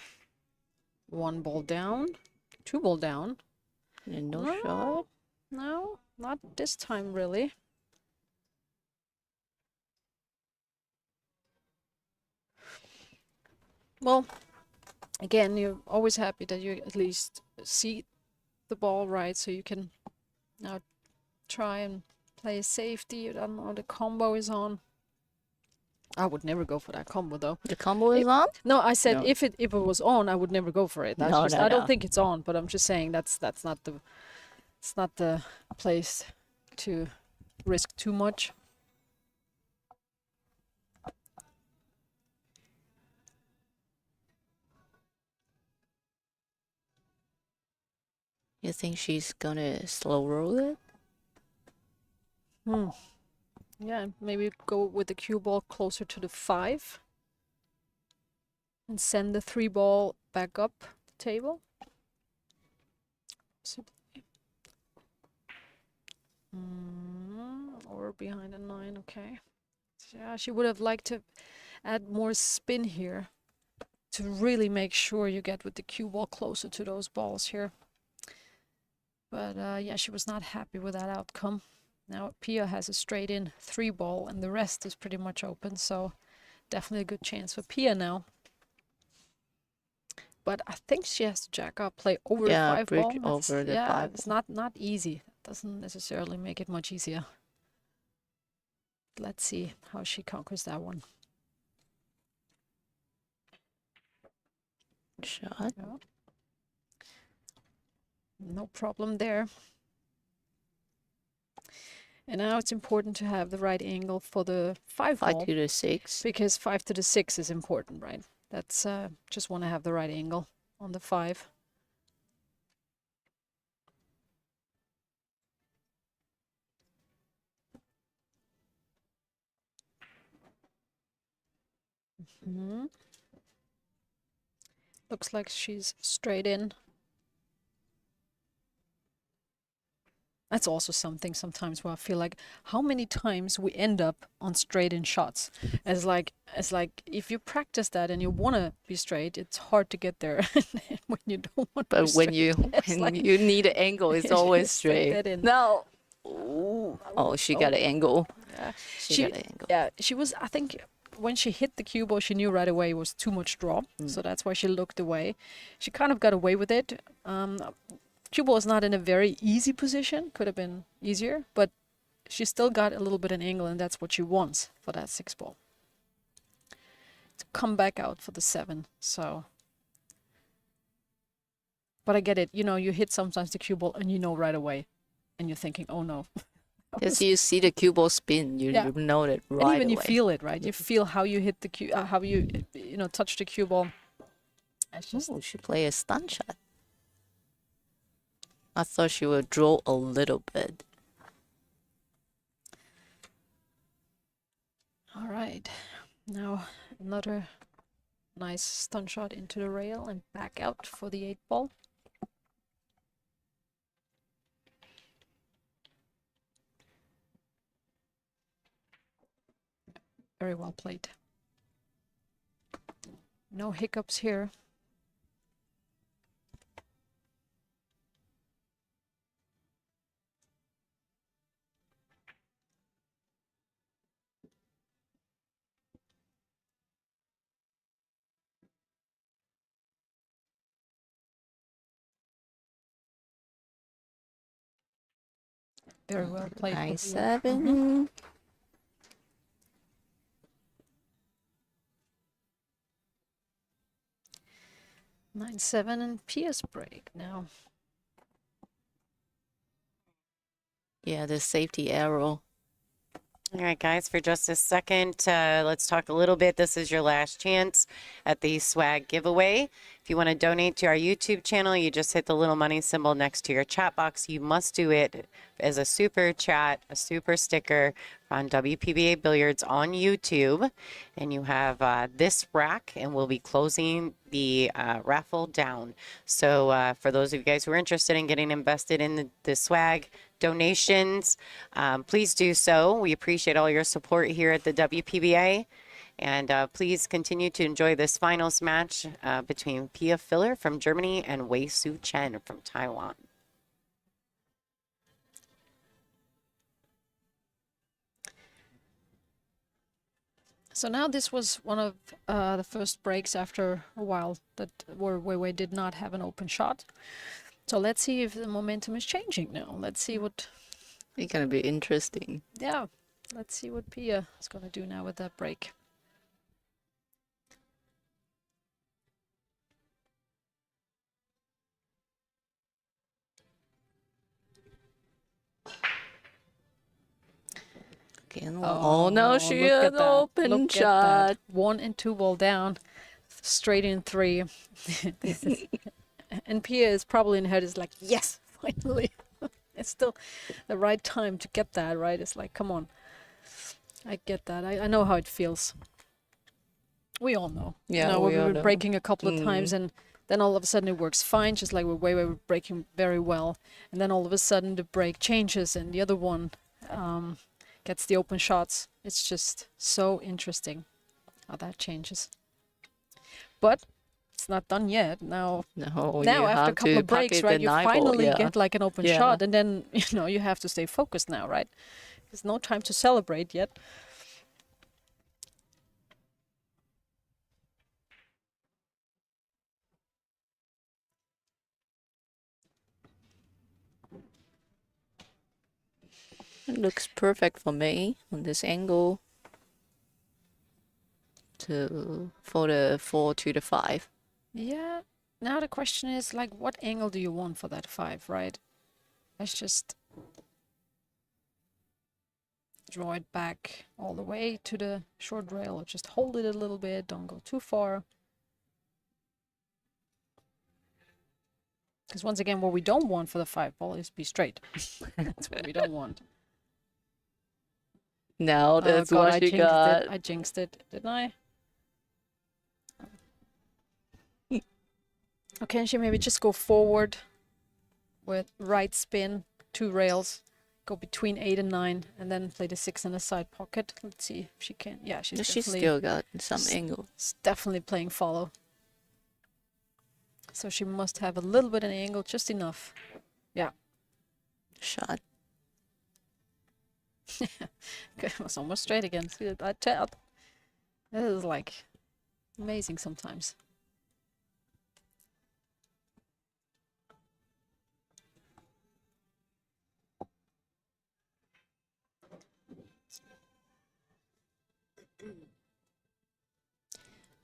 1 ball down. 2 ball down. And no No. shot. No, not this time really. Well, again, you're always happy that you at least see the ball right, so you can now try and play a safety. I don't know, the combo is on. I would never go for that combo though. The combo is on? No, I said No. if it was on, I would never go for it. That's No, just, no, I don't no. think it's on, but I'm just saying that's not the place to risk too much. You think she's gonna slow roll it? Yeah, maybe go with the cue ball closer to the 5 and send the 3 ball back up the table. Or behind a 9, okay. So, yeah, she would have liked to add more spin here to really make sure you get with the cue ball closer to those balls here. But yeah, she was not happy with that outcome. Now Pia has a straight in 3 ball and the rest is pretty much open, so definitely a good chance for Pia now. But I think she has to jack up, play over the 5 ball. bridge over the 5 it's not easy. Doesn't necessarily make it much easier. Let's see how she conquers that one. Shot. Yeah. No problem there. And now it's important to have the right angle for the 5 ball. 5 to the 6. Because 5 to the 6 is important, right? That's just want to have the right angle on the 5. Looks like she's straight in. That's also something sometimes where I feel like how many times we end up on straight in shots. It's like if you practice that and you want to be straight, it's hard to get there. And when you don't want to be But when straight, you it's like- you need an angle, it's always Stick straight. that in. No. Ooh. Oh, she got an angle. Yeah. She got an angle. Yeah, she was, I think, when she hit the cue ball, she knew right away it was too much draw. So that's why she looked away. She kind of got away with it. Cue ball is not in a very easy position. Could have been easier, but she still got a little bit an angle, and that's what she wants for that 6 ball. To come back out for the 7. So, but I get it. You know, you hit sometimes the cue ball, and you know right away, and you're thinking, oh no. Because you see the cue ball spin, you Yeah. know it right And even away. you feel it, right? You feel how you hit the cue, how you touch the cue ball. It's just Oh, she play a stun shot. I thought she would draw a little bit. all right. Now another nice stun shot into the rail and back out for the 8 ball. Very well played. No hiccups here. Very well played. Nice Pia. 7. 9-7 and Pia's break now. Yeah, the safety arrow. All right, guys, for just a second, let's talk a little bit. This is your last chance at the swag giveaway. If you want to donate to our YouTube channel, you just hit the little money symbol next to your chat box. You must do it as a super chat, a super sticker on WPBA Billiards on YouTube. And you have this rack, and we'll be closing the raffle down. So for those of you guys who are interested in getting invested in the swag donations, please do so. We appreciate all your support here at the WPBA. And please continue to enjoy this finals match between Pia Filler from Germany and Tzu-Chien from Taiwan. So now this was one of the first breaks after a while that where Wei did not have an open shot. So let's see if the momentum is changing now. Let's see what, It's gonna be interesting. yeah, let's see what Pia is going to do now with that break. Okay, oh no, she look had at an that. open Look at shot. that. 1 and 2 ball down, straight in 3. And Pia is probably in her head is like, yes, finally. It's still the right time to get that, right? It's like, come on. I get that. I know how it feels. We all know. Yeah, you know, we all were know. breaking a couple of times and then all of a sudden it works fine, just like we're breaking very well. And then all of a sudden the break changes and the other one gets the open shots. It's just so interesting how that changes. But it's not done yet. Now No, you after a have couple to of breaks, pocket right, the you 9 ball, finally yeah. get like an open Yeah. shot, and then you have to stay focused now, right? There's no time to celebrate yet. It looks perfect for me on this angle. For the 4 to the 5. Yeah. Now the question is like, what angle do you want for that 5, right? Let's just draw it back all the way to the short rail, or just hold it a little bit. Don't go too far. Because once again, what we don't want for the 5 ball is be straight. That's what we don't want. Now that's God, what I she jinxed got. it. I jinxed it, didn't I? Okay, she maybe just go forward with right spin, 2 rails, go between 8 and 9, and then play the 6 in the side pocket. Let's see if she can. Yeah, she's She definitely, still got some angle. definitely playing follow. So she must have a little bit of an angle, just enough. Yeah. Shot. Okay, it was almost straight again. See that? I tell. This is like amazing sometimes.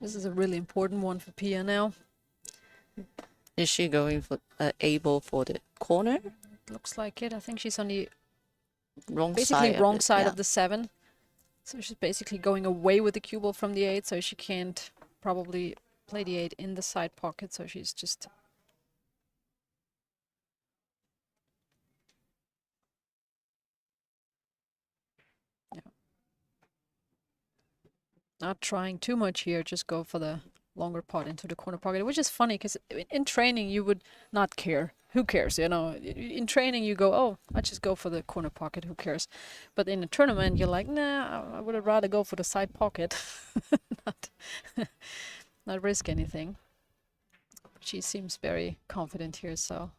This is a really important one for Pia now. Is she going for able for the corner? Looks like it. I think she's on the Wrong basically side. wrong side yeah. of the 7. So she's basically going away with the cue ball from the 8, so she can't probably play the 8 in the side pocket, so she's just not trying too much here, just go for the longer pot into the corner pocket, which is funny because in training you would not care. Who cares? You know, in training you go, oh, I just go for the corner pocket. Who cares? But in a tournament you're like, nah, I would rather go for the side pocket, not not risk anything. She seems very confident here, so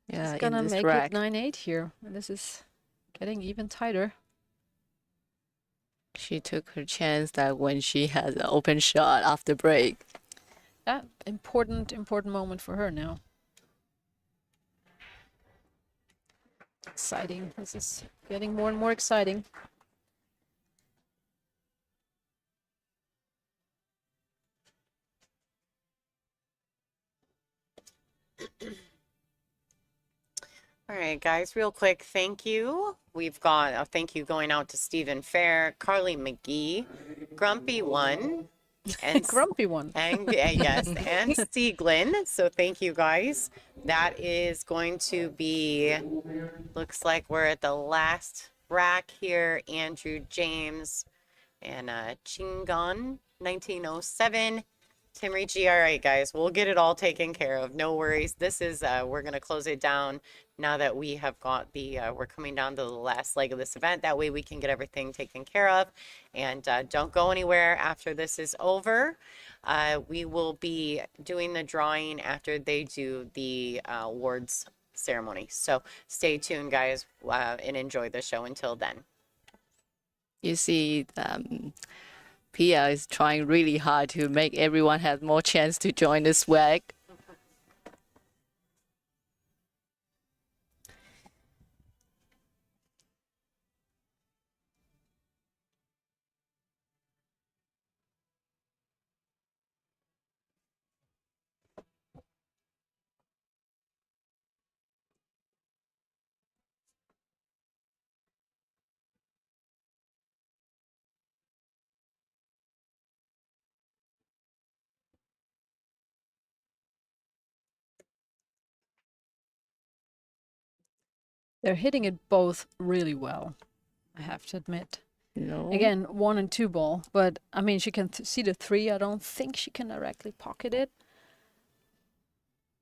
Yeah, she's gonna in this make rack. it 9-8 here, and this is getting even tighter. She took her chance that when she has an open shot after break. Yeah, important moment for her now. Exciting. This is getting more and more exciting. All right, guys, real quick, thank you. We've got a thank you going out to Stephen Fair, Carly McGee, Grumpy One, and Grumpy one. and yes, and Stieglin. So thank you, guys. That is going to be, looks like we're at the last rack here. Andrew James and Chingon, 1907. Tim Ricci. All right, guys, we'll get it all taken care of. No worries. This is, we're going to close it down now that we have got the, we're coming down to the last leg of this event. That way we can get everything taken care of. And don't go anywhere after this is over. We will be doing the drawing after they do the awards ceremony. So stay tuned, guys, and enjoy the show until then. You see, Pia is trying really hard to make everyone have more chance to join the swag. They're hitting it both really well, I have to admit. No. Again, 1 and 2 ball, but I mean, she can see the 3. I don't think she can directly pocket it,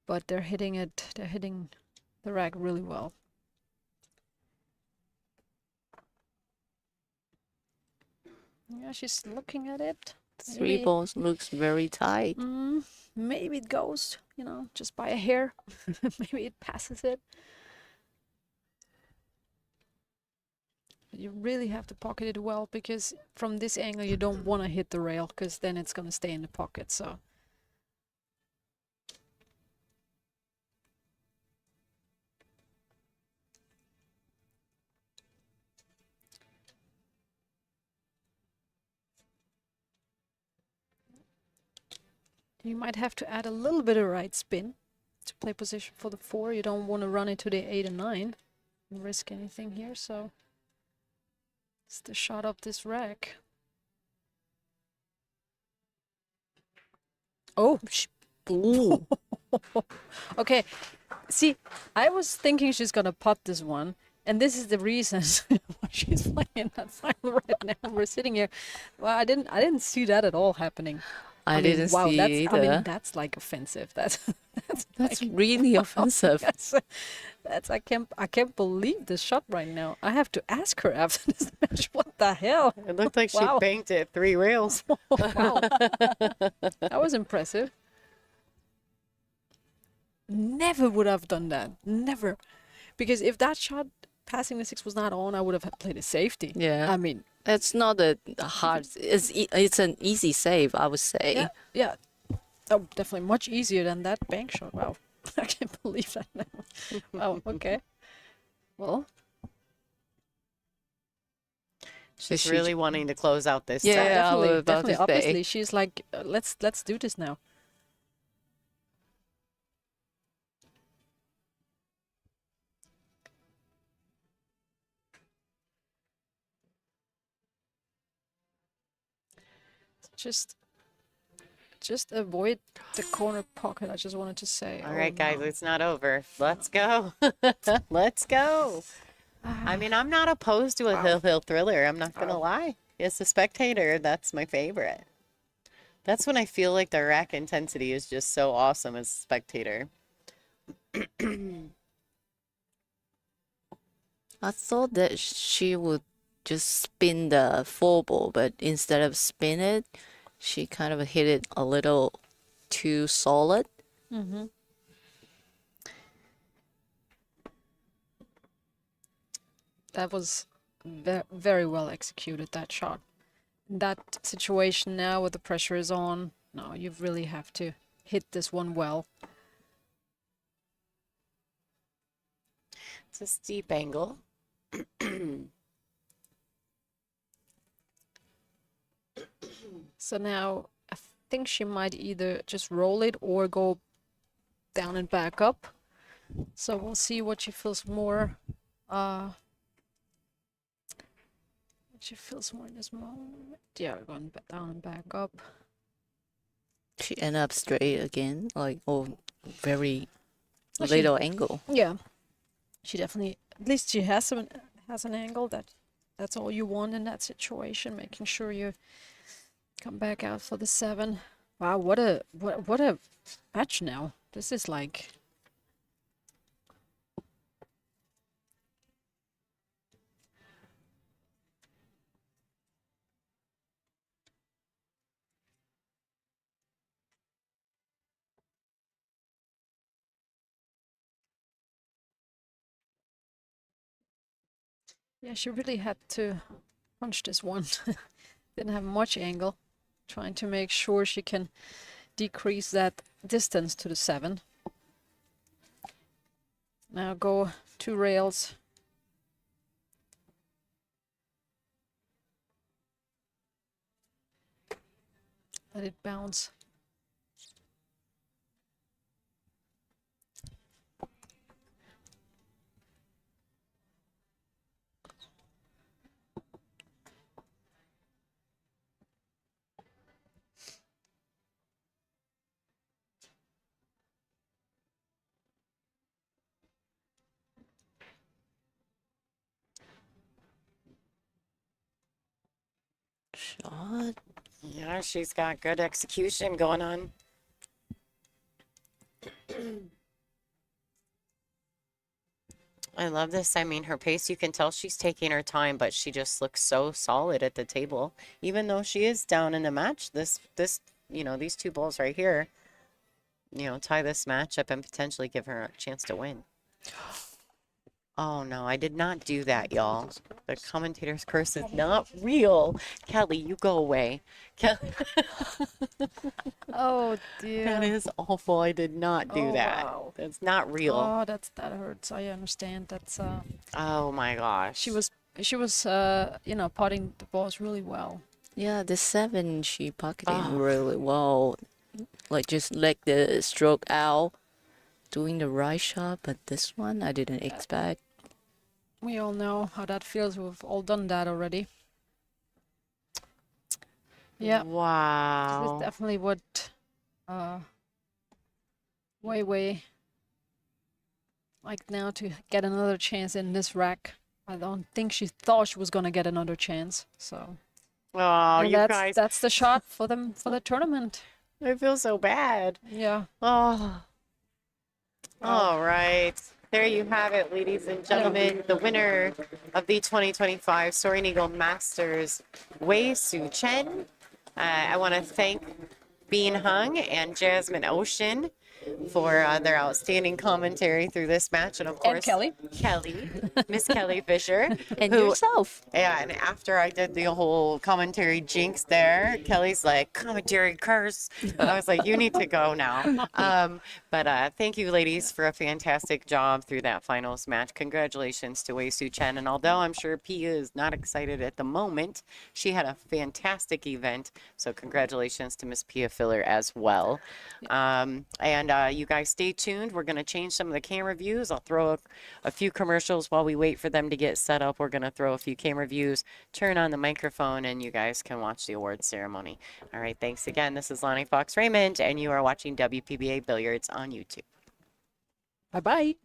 but they're hitting it. They're hitting the rack really well. Yeah, she's looking at it. 3 Maybe- balls looks very tight. Maybe it goes, just by a hair. Maybe it passes it. You really have to pocket it well, because from this angle you don't want to hit the rail, because then it's going to stay in the pocket. So you might have to add a little bit of right spin to play position for the 4. You don't want to run into the 8 and 9 and risk anything here. So it's the shot up this rack. Oh, Ooh. okay. See, I was thinking she's gonna putt this one, and this is the reason why she's playing that final right now. We're sitting here. Well, I didn't see that at all happening. I mean, didn't wow, see that's, either. I mean, that's like offensive. That's That's like, really offensive. that's I can't believe this shot right now. I have to ask her after this match. What the hell? It looked like she Wow. banked it 3 rails. Wow, that was impressive. Never would have done that. Never, because if that shot passing the 6 was not on, I would have played a safety. Yeah. I mean, It's not a hard. It's an easy save, I would say. yeah. Oh, definitely much easier than that bank shot. Wow, I can't believe that now. Wow. Okay. Well, She's really wanting to close out this Yeah. set. I was definitely, about to definitely. say. Obviously, she's like, let's do this now. Just avoid the corner pocket. I just wanted to say. All Oh, right, guys, no. it's not over. Let's go. Let's go. I mean, I'm not opposed to a Hill Hill Thriller. I'm not going to lie. As a spectator, that's my favorite. That's when I feel like the rack intensity is just so awesome as a spectator. I thought that she would just spin the full ball, but instead of spin it, she kind of hit it a little too solid. Mm-hmm. That was very well executed, that shot. In that situation now, with the pressure is on, no, you really have to hit this one well. It's a steep angle. So now I think she might either just roll it or go down and back up. So we'll see what she feels more. What she feels more in this moment. Yeah, we're going down and back up. She ended up straight again, like very Well, little angle. Yeah, she definitely. At least she has an angle that's all you want in that situation. Making sure you come back out for the 7. Wow, what a match now. This is like. Yeah, she really had to punch this one. Didn't have much angle. Trying to make sure she can decrease that distance to the 7. Now go 2 rails. Let it bounce. Shot. Yeah, she's got good execution going on. I love this. I mean, her pace, you can tell she's taking her time, but she just looks so solid at the table. Even though she is down in the match, these 2 balls right here, tie this match up and potentially give her a chance to win. Oh no, I did not do that, y'all. The commentator's curse is not real. Kelly, you go away. Kelly, Oh dear. that is awful. I did not do Oh, that. wow. That's not real. Oh, that hurts. I understand. That's Oh my gosh. she was potting the balls really well. Yeah, the 7 she pocketing Oh. really well. Like just like the stroke out, doing the right shot, but this one I didn't expect. We all know how that feels. We've all done that already. Yeah, this is Wow. definitely what way like now to get another chance in this rack. I don't think she thought she was gonna get another chance. So Oh, and you that's guys. that's the shot for them for the tournament. I feel so bad. Yeah. Oh. All right. There you have it, ladies and gentlemen. The winner of the 2025 Soaring Eagle Masters, Tzu-Chien. I want to thank Bean Hung and Jasmine Ocean for their outstanding commentary through this match. And of course, Kelly. Miss Kelly Fisher. And who- yourself. Yeah, and after I did the whole commentary jinx there, Kelly's like, commentary curse. And I was like, you need to go now. But thank you, ladies, for a fantastic job through that finals match. Congratulations to Tzu-Chien. And although I'm sure Pia is not excited at the moment, she had a fantastic event. So congratulations to Miss Pia Filler as well. And you guys stay tuned. We're going to change some of the camera views. I'll throw a few commercials while we wait for them to get set up. We're going to throw a few camera views, turn on the microphone, and you guys can watch the awards ceremony. All right, thanks again. This is Lonnie Fox Raymond, and you are watching WPBA Billiards on YouTube. Bye-bye.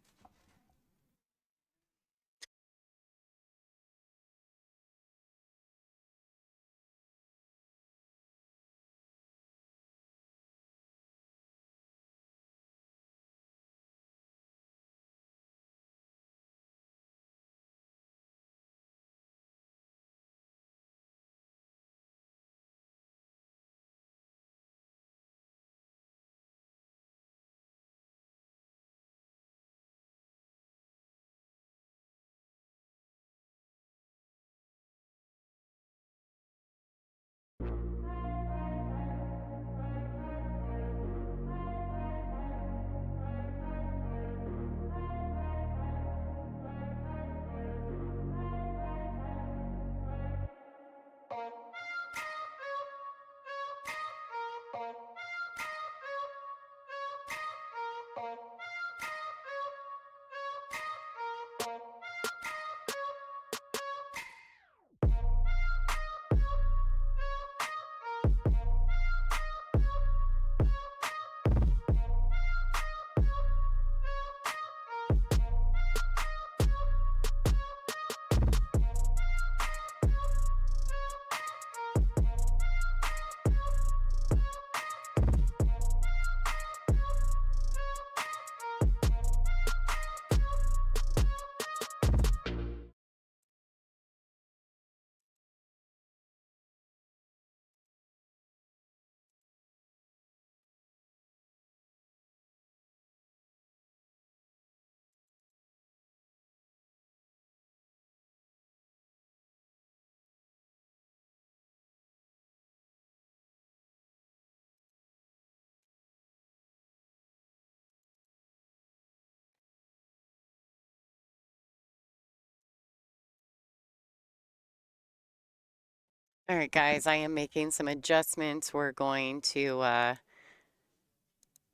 All right, guys, I am making some adjustments. We're going to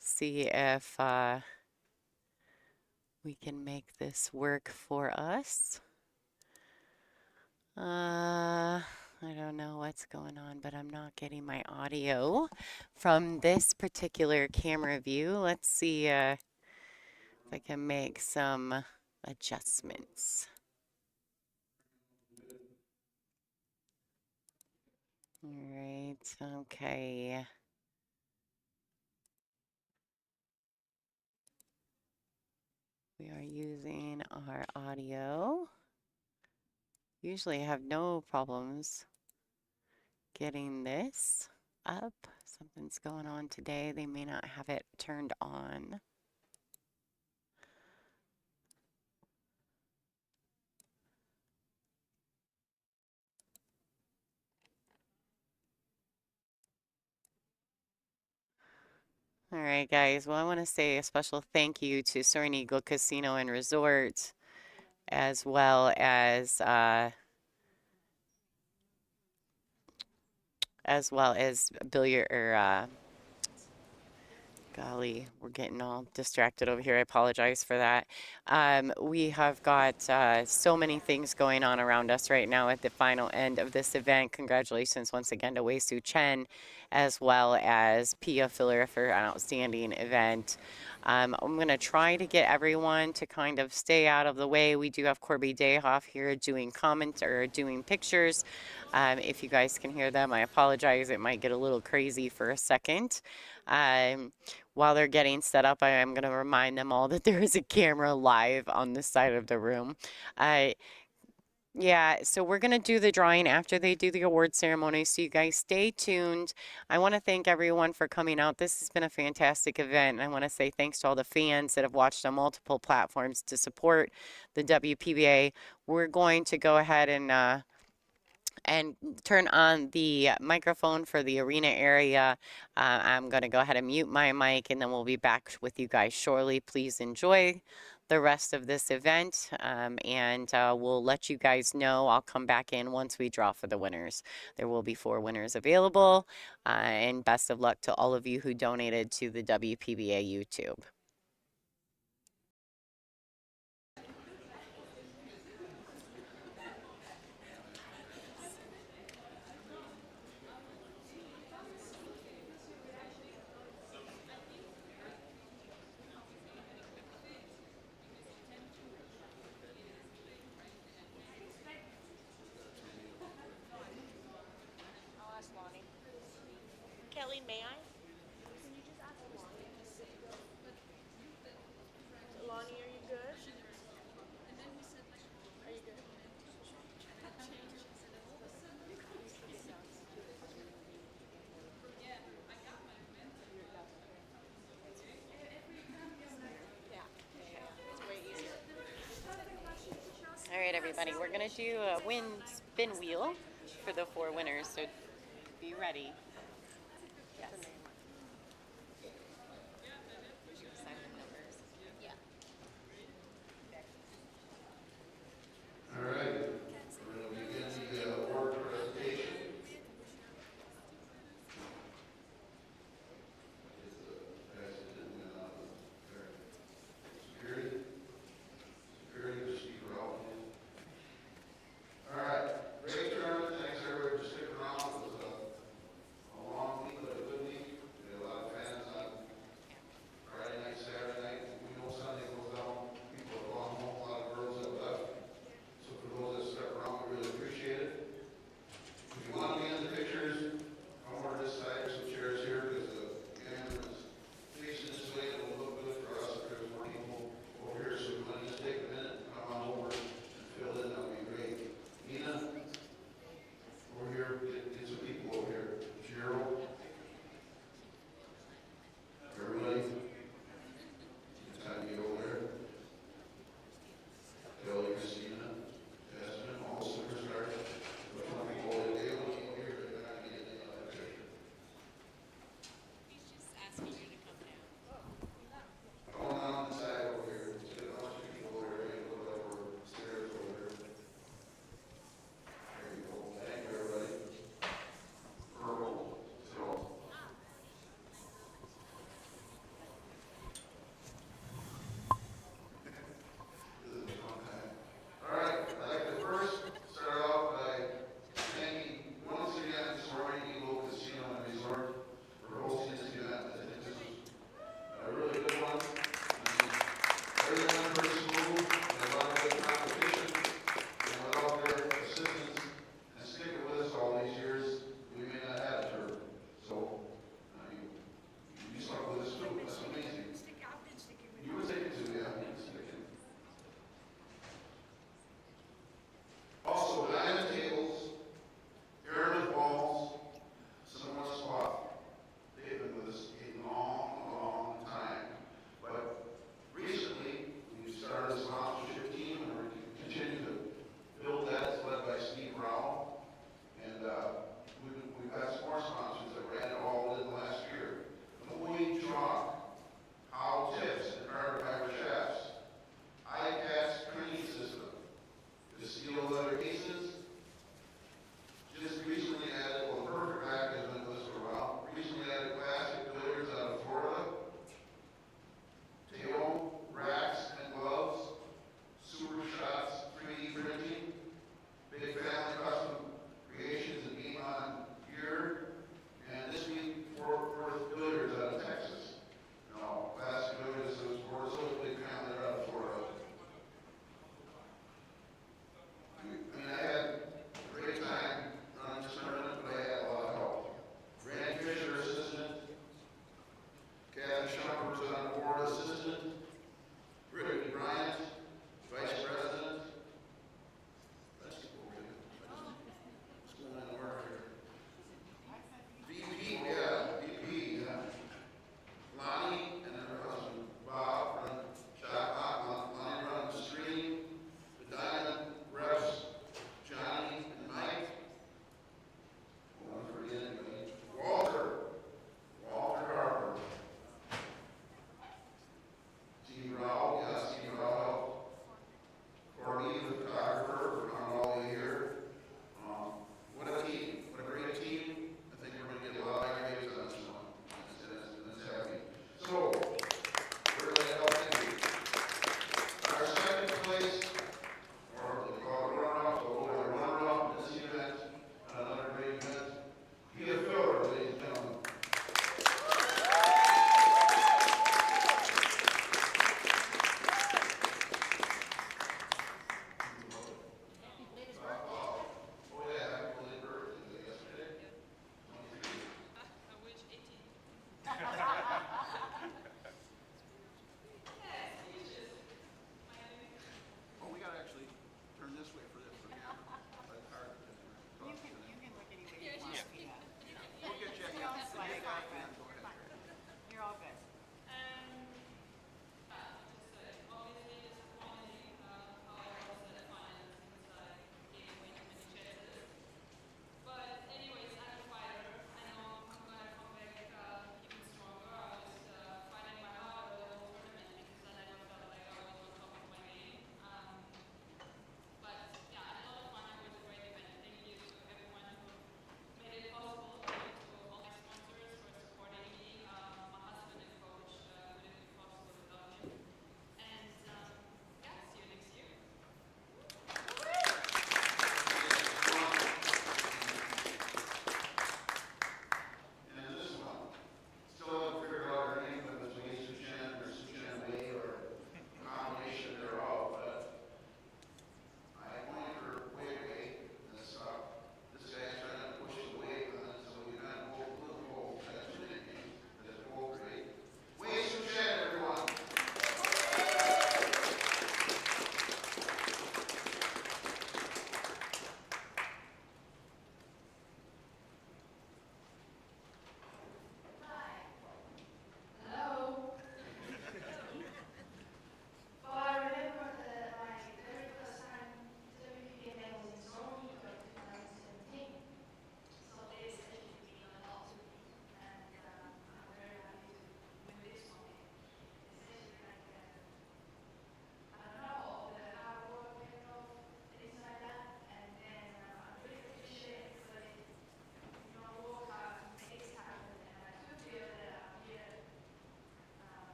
see if we can make this work for us. I don't know what's going on, but I'm not getting my audio from this particular camera view. Let's see if I can make some adjustments. All right, okay. We are using our audio. Usually I have no problems getting this up. Something's going on today. They may not have it turned on. All right, guys. Well, I want to say a special thank you to Soaring Eagle Casino and Resort, as well as billiard or golly, we're getting all distracted over here. I apologize for that. We have got so many things going on around us right now at the final end of this event. Congratulations once again to Tzu-Chien, as well as Pia Filler for an outstanding event. I'm going to try to get everyone to kind of stay out of the way. We do have Corby Dayhoff here doing comments or doing pictures. If you guys can hear them, I apologize. It might get a little crazy for a second. While they're getting set up, I am going to remind them all that there is a camera live on this side of the room. Yeah, so we're going to do the drawing after they do the award ceremony, so you guys stay tuned. I want to thank everyone for coming out. This has been a fantastic event. I want to say thanks to all the fans that have watched on multiple platforms to support the WPBA. We're going to go ahead and turn on the microphone for the arena area. I'm going to go ahead and mute my mic, and then we'll be back with you guys shortly. Please enjoy the rest of this event, and we'll let you guys know. I'll come back in once we draw for the winners. There will be 4 winners available, and best of luck to all of you who donated to the WPBA YouTube. Kelly, may I? Lonnie, are you good? Are you good? All right, everybody, we're going to do a spin wheel for the 4 winners, so be ready. Yes. Silent numbers. Yeah. All right, we're going to begin the award presentation.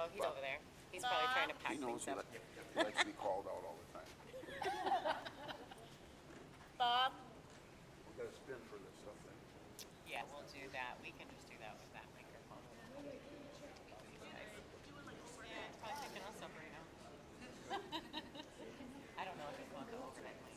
Oh, he's over there. He's probably trying to pack He knows things up. he likes to be called out all the time. Bob? We got a spin for this stuff then. Yeah, we'll do that. We can just do that with that microphone. Yeah, it's probably picking us up right now. I don't know if it's on the alternate mic.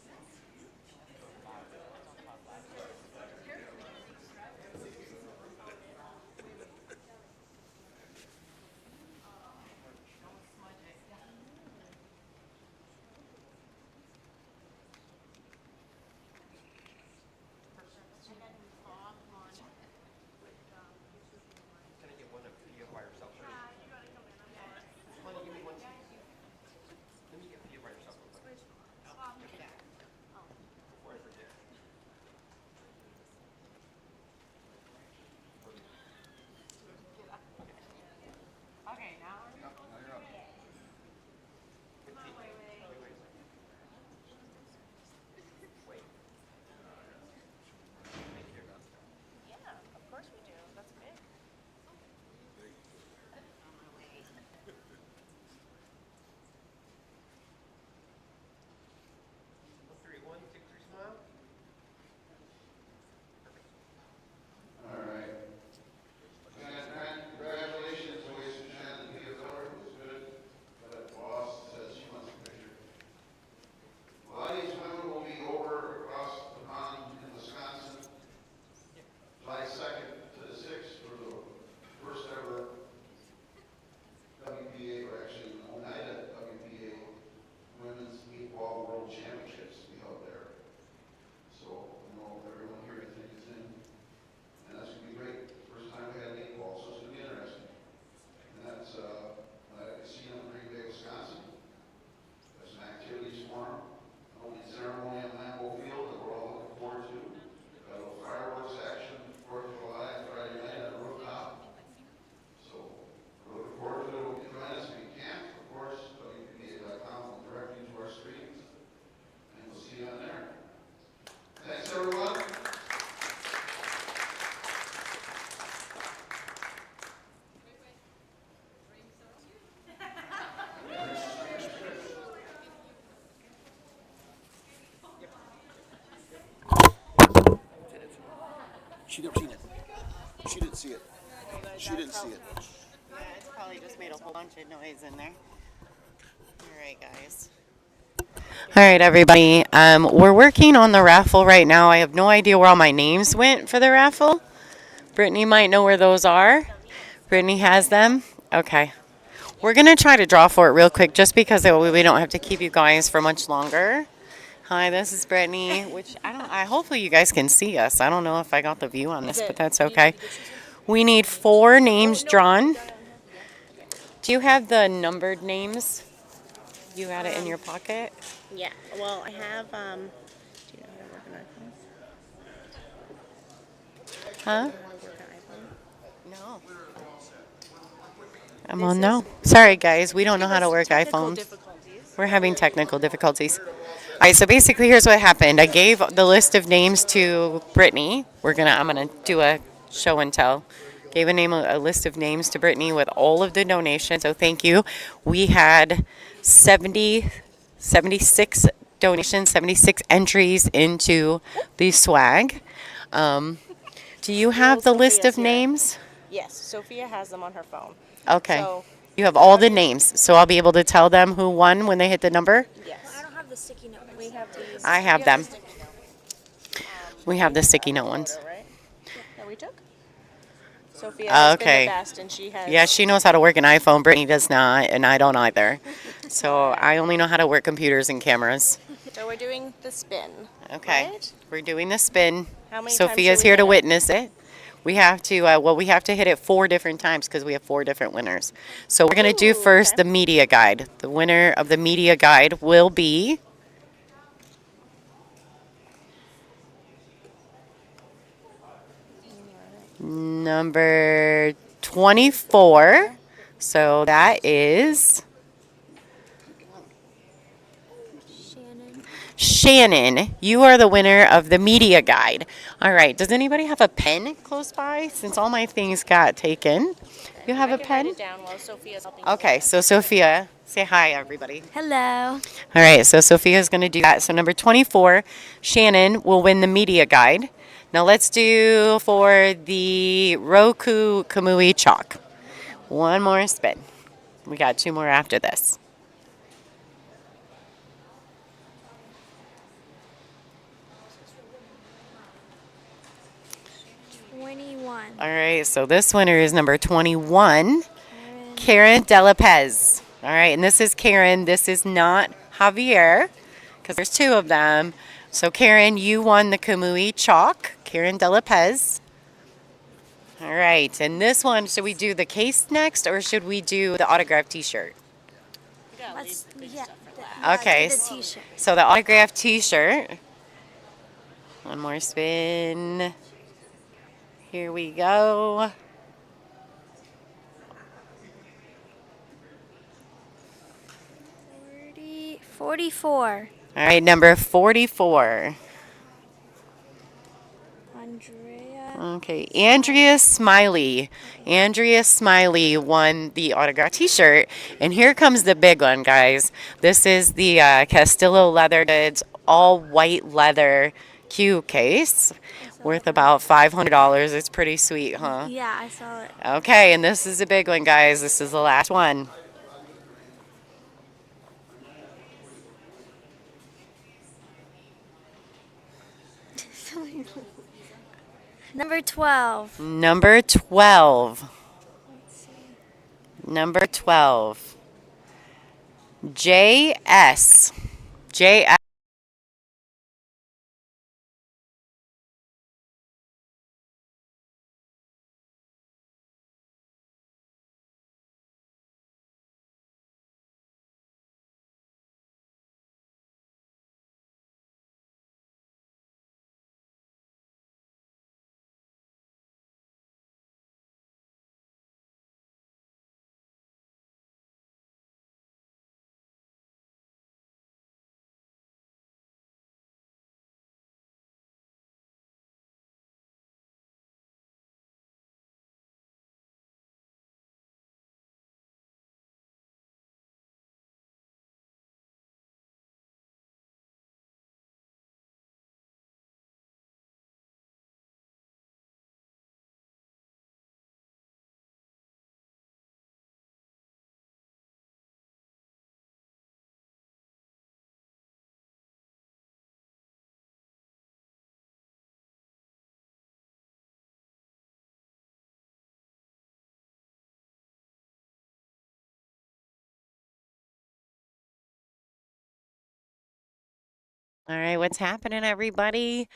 Okay, now we're Now you're up. Yeah, of course we do. That's big. All right. Congratulations to Tzu-Chien and Theodore. It was good. But boss says she wants a picture. A lot of these women will be over across the pond in Wisconsin, July 2nd to the 6th for the first ever WPA, or actually Oneida WPA Women's Meatball World Championships to be held there. So I know everyone here I think is in, and that's gonna be great. First time we had meatball, so it's gonna be interesting. And that's at a casino in Green Bay, Wisconsin. There's some activities for them. Only ceremony on Lambeau Field that we're all looking forward to. Got a little fireworks action, 4th of July, Friday night on the rooftop. So we're looking forward to it. We'll join us if you can. Of course, WPBA.com will direct you to our streams, and we'll see you on there. Thanks, everyone. She never seen it. She didn't see it. She didn't see it. Yeah, it's probably just made a whole bunch of noise in there. All right, guys. All right, everybody. We're working on the raffle right now. I have no idea where all my names went for the raffle. Brittany might know where those are. Brittany has them. Okay. We're going to try to draw for it real quick just because we don't have to keep you guys for much longer. Hi, this is Brittany, which I hopefully you guys can see us. I don't know if I got the view on this, but that's okay. We need 4 names drawn. Do you have the numbered names? You had it in your pocket? Yeah, well, I have, do you know how to work an iPhone? Huh? Work an iPhone? No. I'm on no. Sorry, guys. We don't know how to work iPhones. We're having technical difficulties. All right, so basically here's what happened. I gave the list of names to Brittany. I'm gonna do a show and tell. Gave a list of names to Brittany with all of the donations. So thank you. We had 76 donations, 76 entries into the swag. Do you have the list of names? Yes, Sophia has them on her phone. Okay. So, You have all the names, so I'll be able to tell them who won when they hit the number? yes. I don't have the sticky note. We have these. I have them. We have the sticky note ones. Right? That we took? Sophia has been Okay. the best, and she has. Yeah, she knows how to work an iPhone. Brittany does not, and I don't either. So I only know how to work computers and cameras. So we're doing the spin. Okay. Right? We're doing the spin. How many times Sophia's should we here to hit it? witness it. We have to, we have to hit it 4 different times because we have 4 different winners. So we're going to do Ooh, first okay. the media guide. The winner of the media guide will be number 24. So that is Shannon, you are the winner of the media guide. All right, does anybody have a pen close by since all my things got taken? You have a pen? Write it down while Sophia's helping. Okay, so Sophia, say hi, everybody. Hello. All right, so Sophia's going to do that. So number 24, Shannon will win the media guide. Now let's do for the Roku Kamui Chalk. One more spin. We got 2 more after this. All right, so this winner is number 21, Karen Delapez. All right, and this is Karen. This is not Javier, because there's 2 of them. So Karen, you won the Kamui Chalk, Karen Delapez. All right, and this one, should we do the case next, or should we do the autographed T-shirt? Okay, the t-shirt. so the autographed T-shirt. One more spin. Here we go. 44. All right, number 44. Andrea. Okay, Andrea Smiley. Andrea Smiley won the autographed T-shirt. And here comes the big one, guys. This is the Castillo Leather Goods all white leather cue case worth about $500. It's pretty sweet, huh? Yeah, I saw it. Okay, and this is a big one, guys. This is the last one. Number 12. Number 12. Number 12. JS. JS. All right, what's happening, everybody?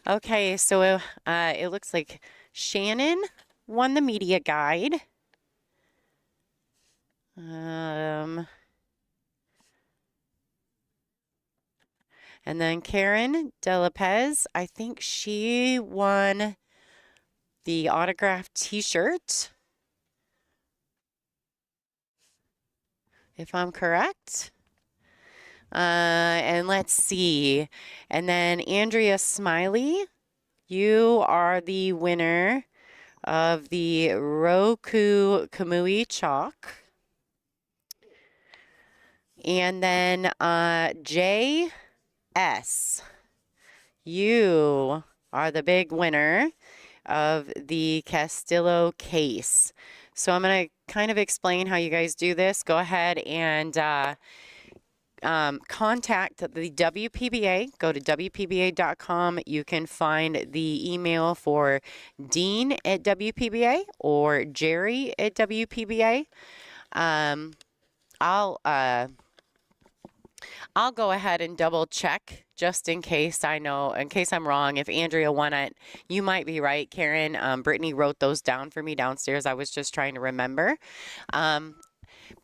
Okay, so it looks like Shannon won the media guide. And then Karen Delapez, I think she won the autographed T-shirt, if I'm correct. And let's see. And then Andrea Smiley, you are the winner of the Roku Kamui Chalk. And then JS, you are the big winner of the Castillo case. So I'm going to kind of explain how you guys do this. Go ahead and contact the WPBA. Go to WPBA.com. You can find the email for Dean at WPBA or Jerry at WPBA. I'll go ahead and double check just in case I'm wrong. If Andrea won it, you might be right, Karen. Brittany wrote those down for me downstairs. I was just trying to remember.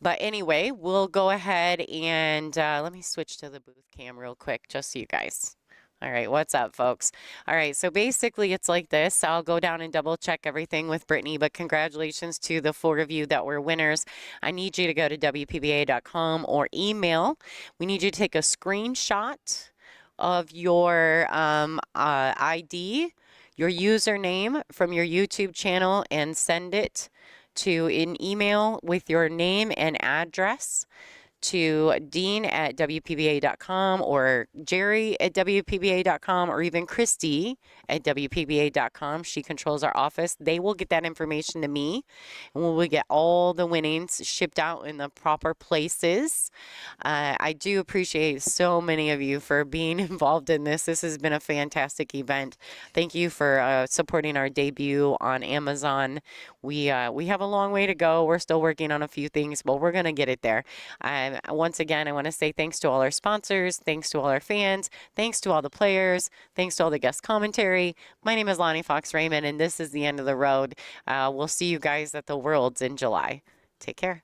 But anyway, we'll go ahead and let me switch to the booth cam real quick, just so you guys. All right, what's up, folks? All right, so basically it's like this. I'll go down and double check everything with Brittany, but congratulations to the 4 of you that were winners. I need you to go to WPBA.com or email. We need you to take a screenshot of your ID, your username from your YouTube channel, and send it to an email with your name and address to dean@wpba.com or jerry@wpba.com or even christy@wpba.com. She controls our office. They will get that information to me, and we will get all the winnings shipped out in the proper places. I do appreciate so many of you for being involved in this. This has been a fantastic event. Thank you for supporting our debut on Amazon. We have a long way to go. We're still working on a few things, but we're going to get it there. Once again, I want to say thanks to all our sponsors, thanks to all our fans, thanks to all the players, thanks to all the guest commentary. My name is Lonnie Fox Raymond, and this is the end of the road. We'll see you guys at the Worlds in July. Take care.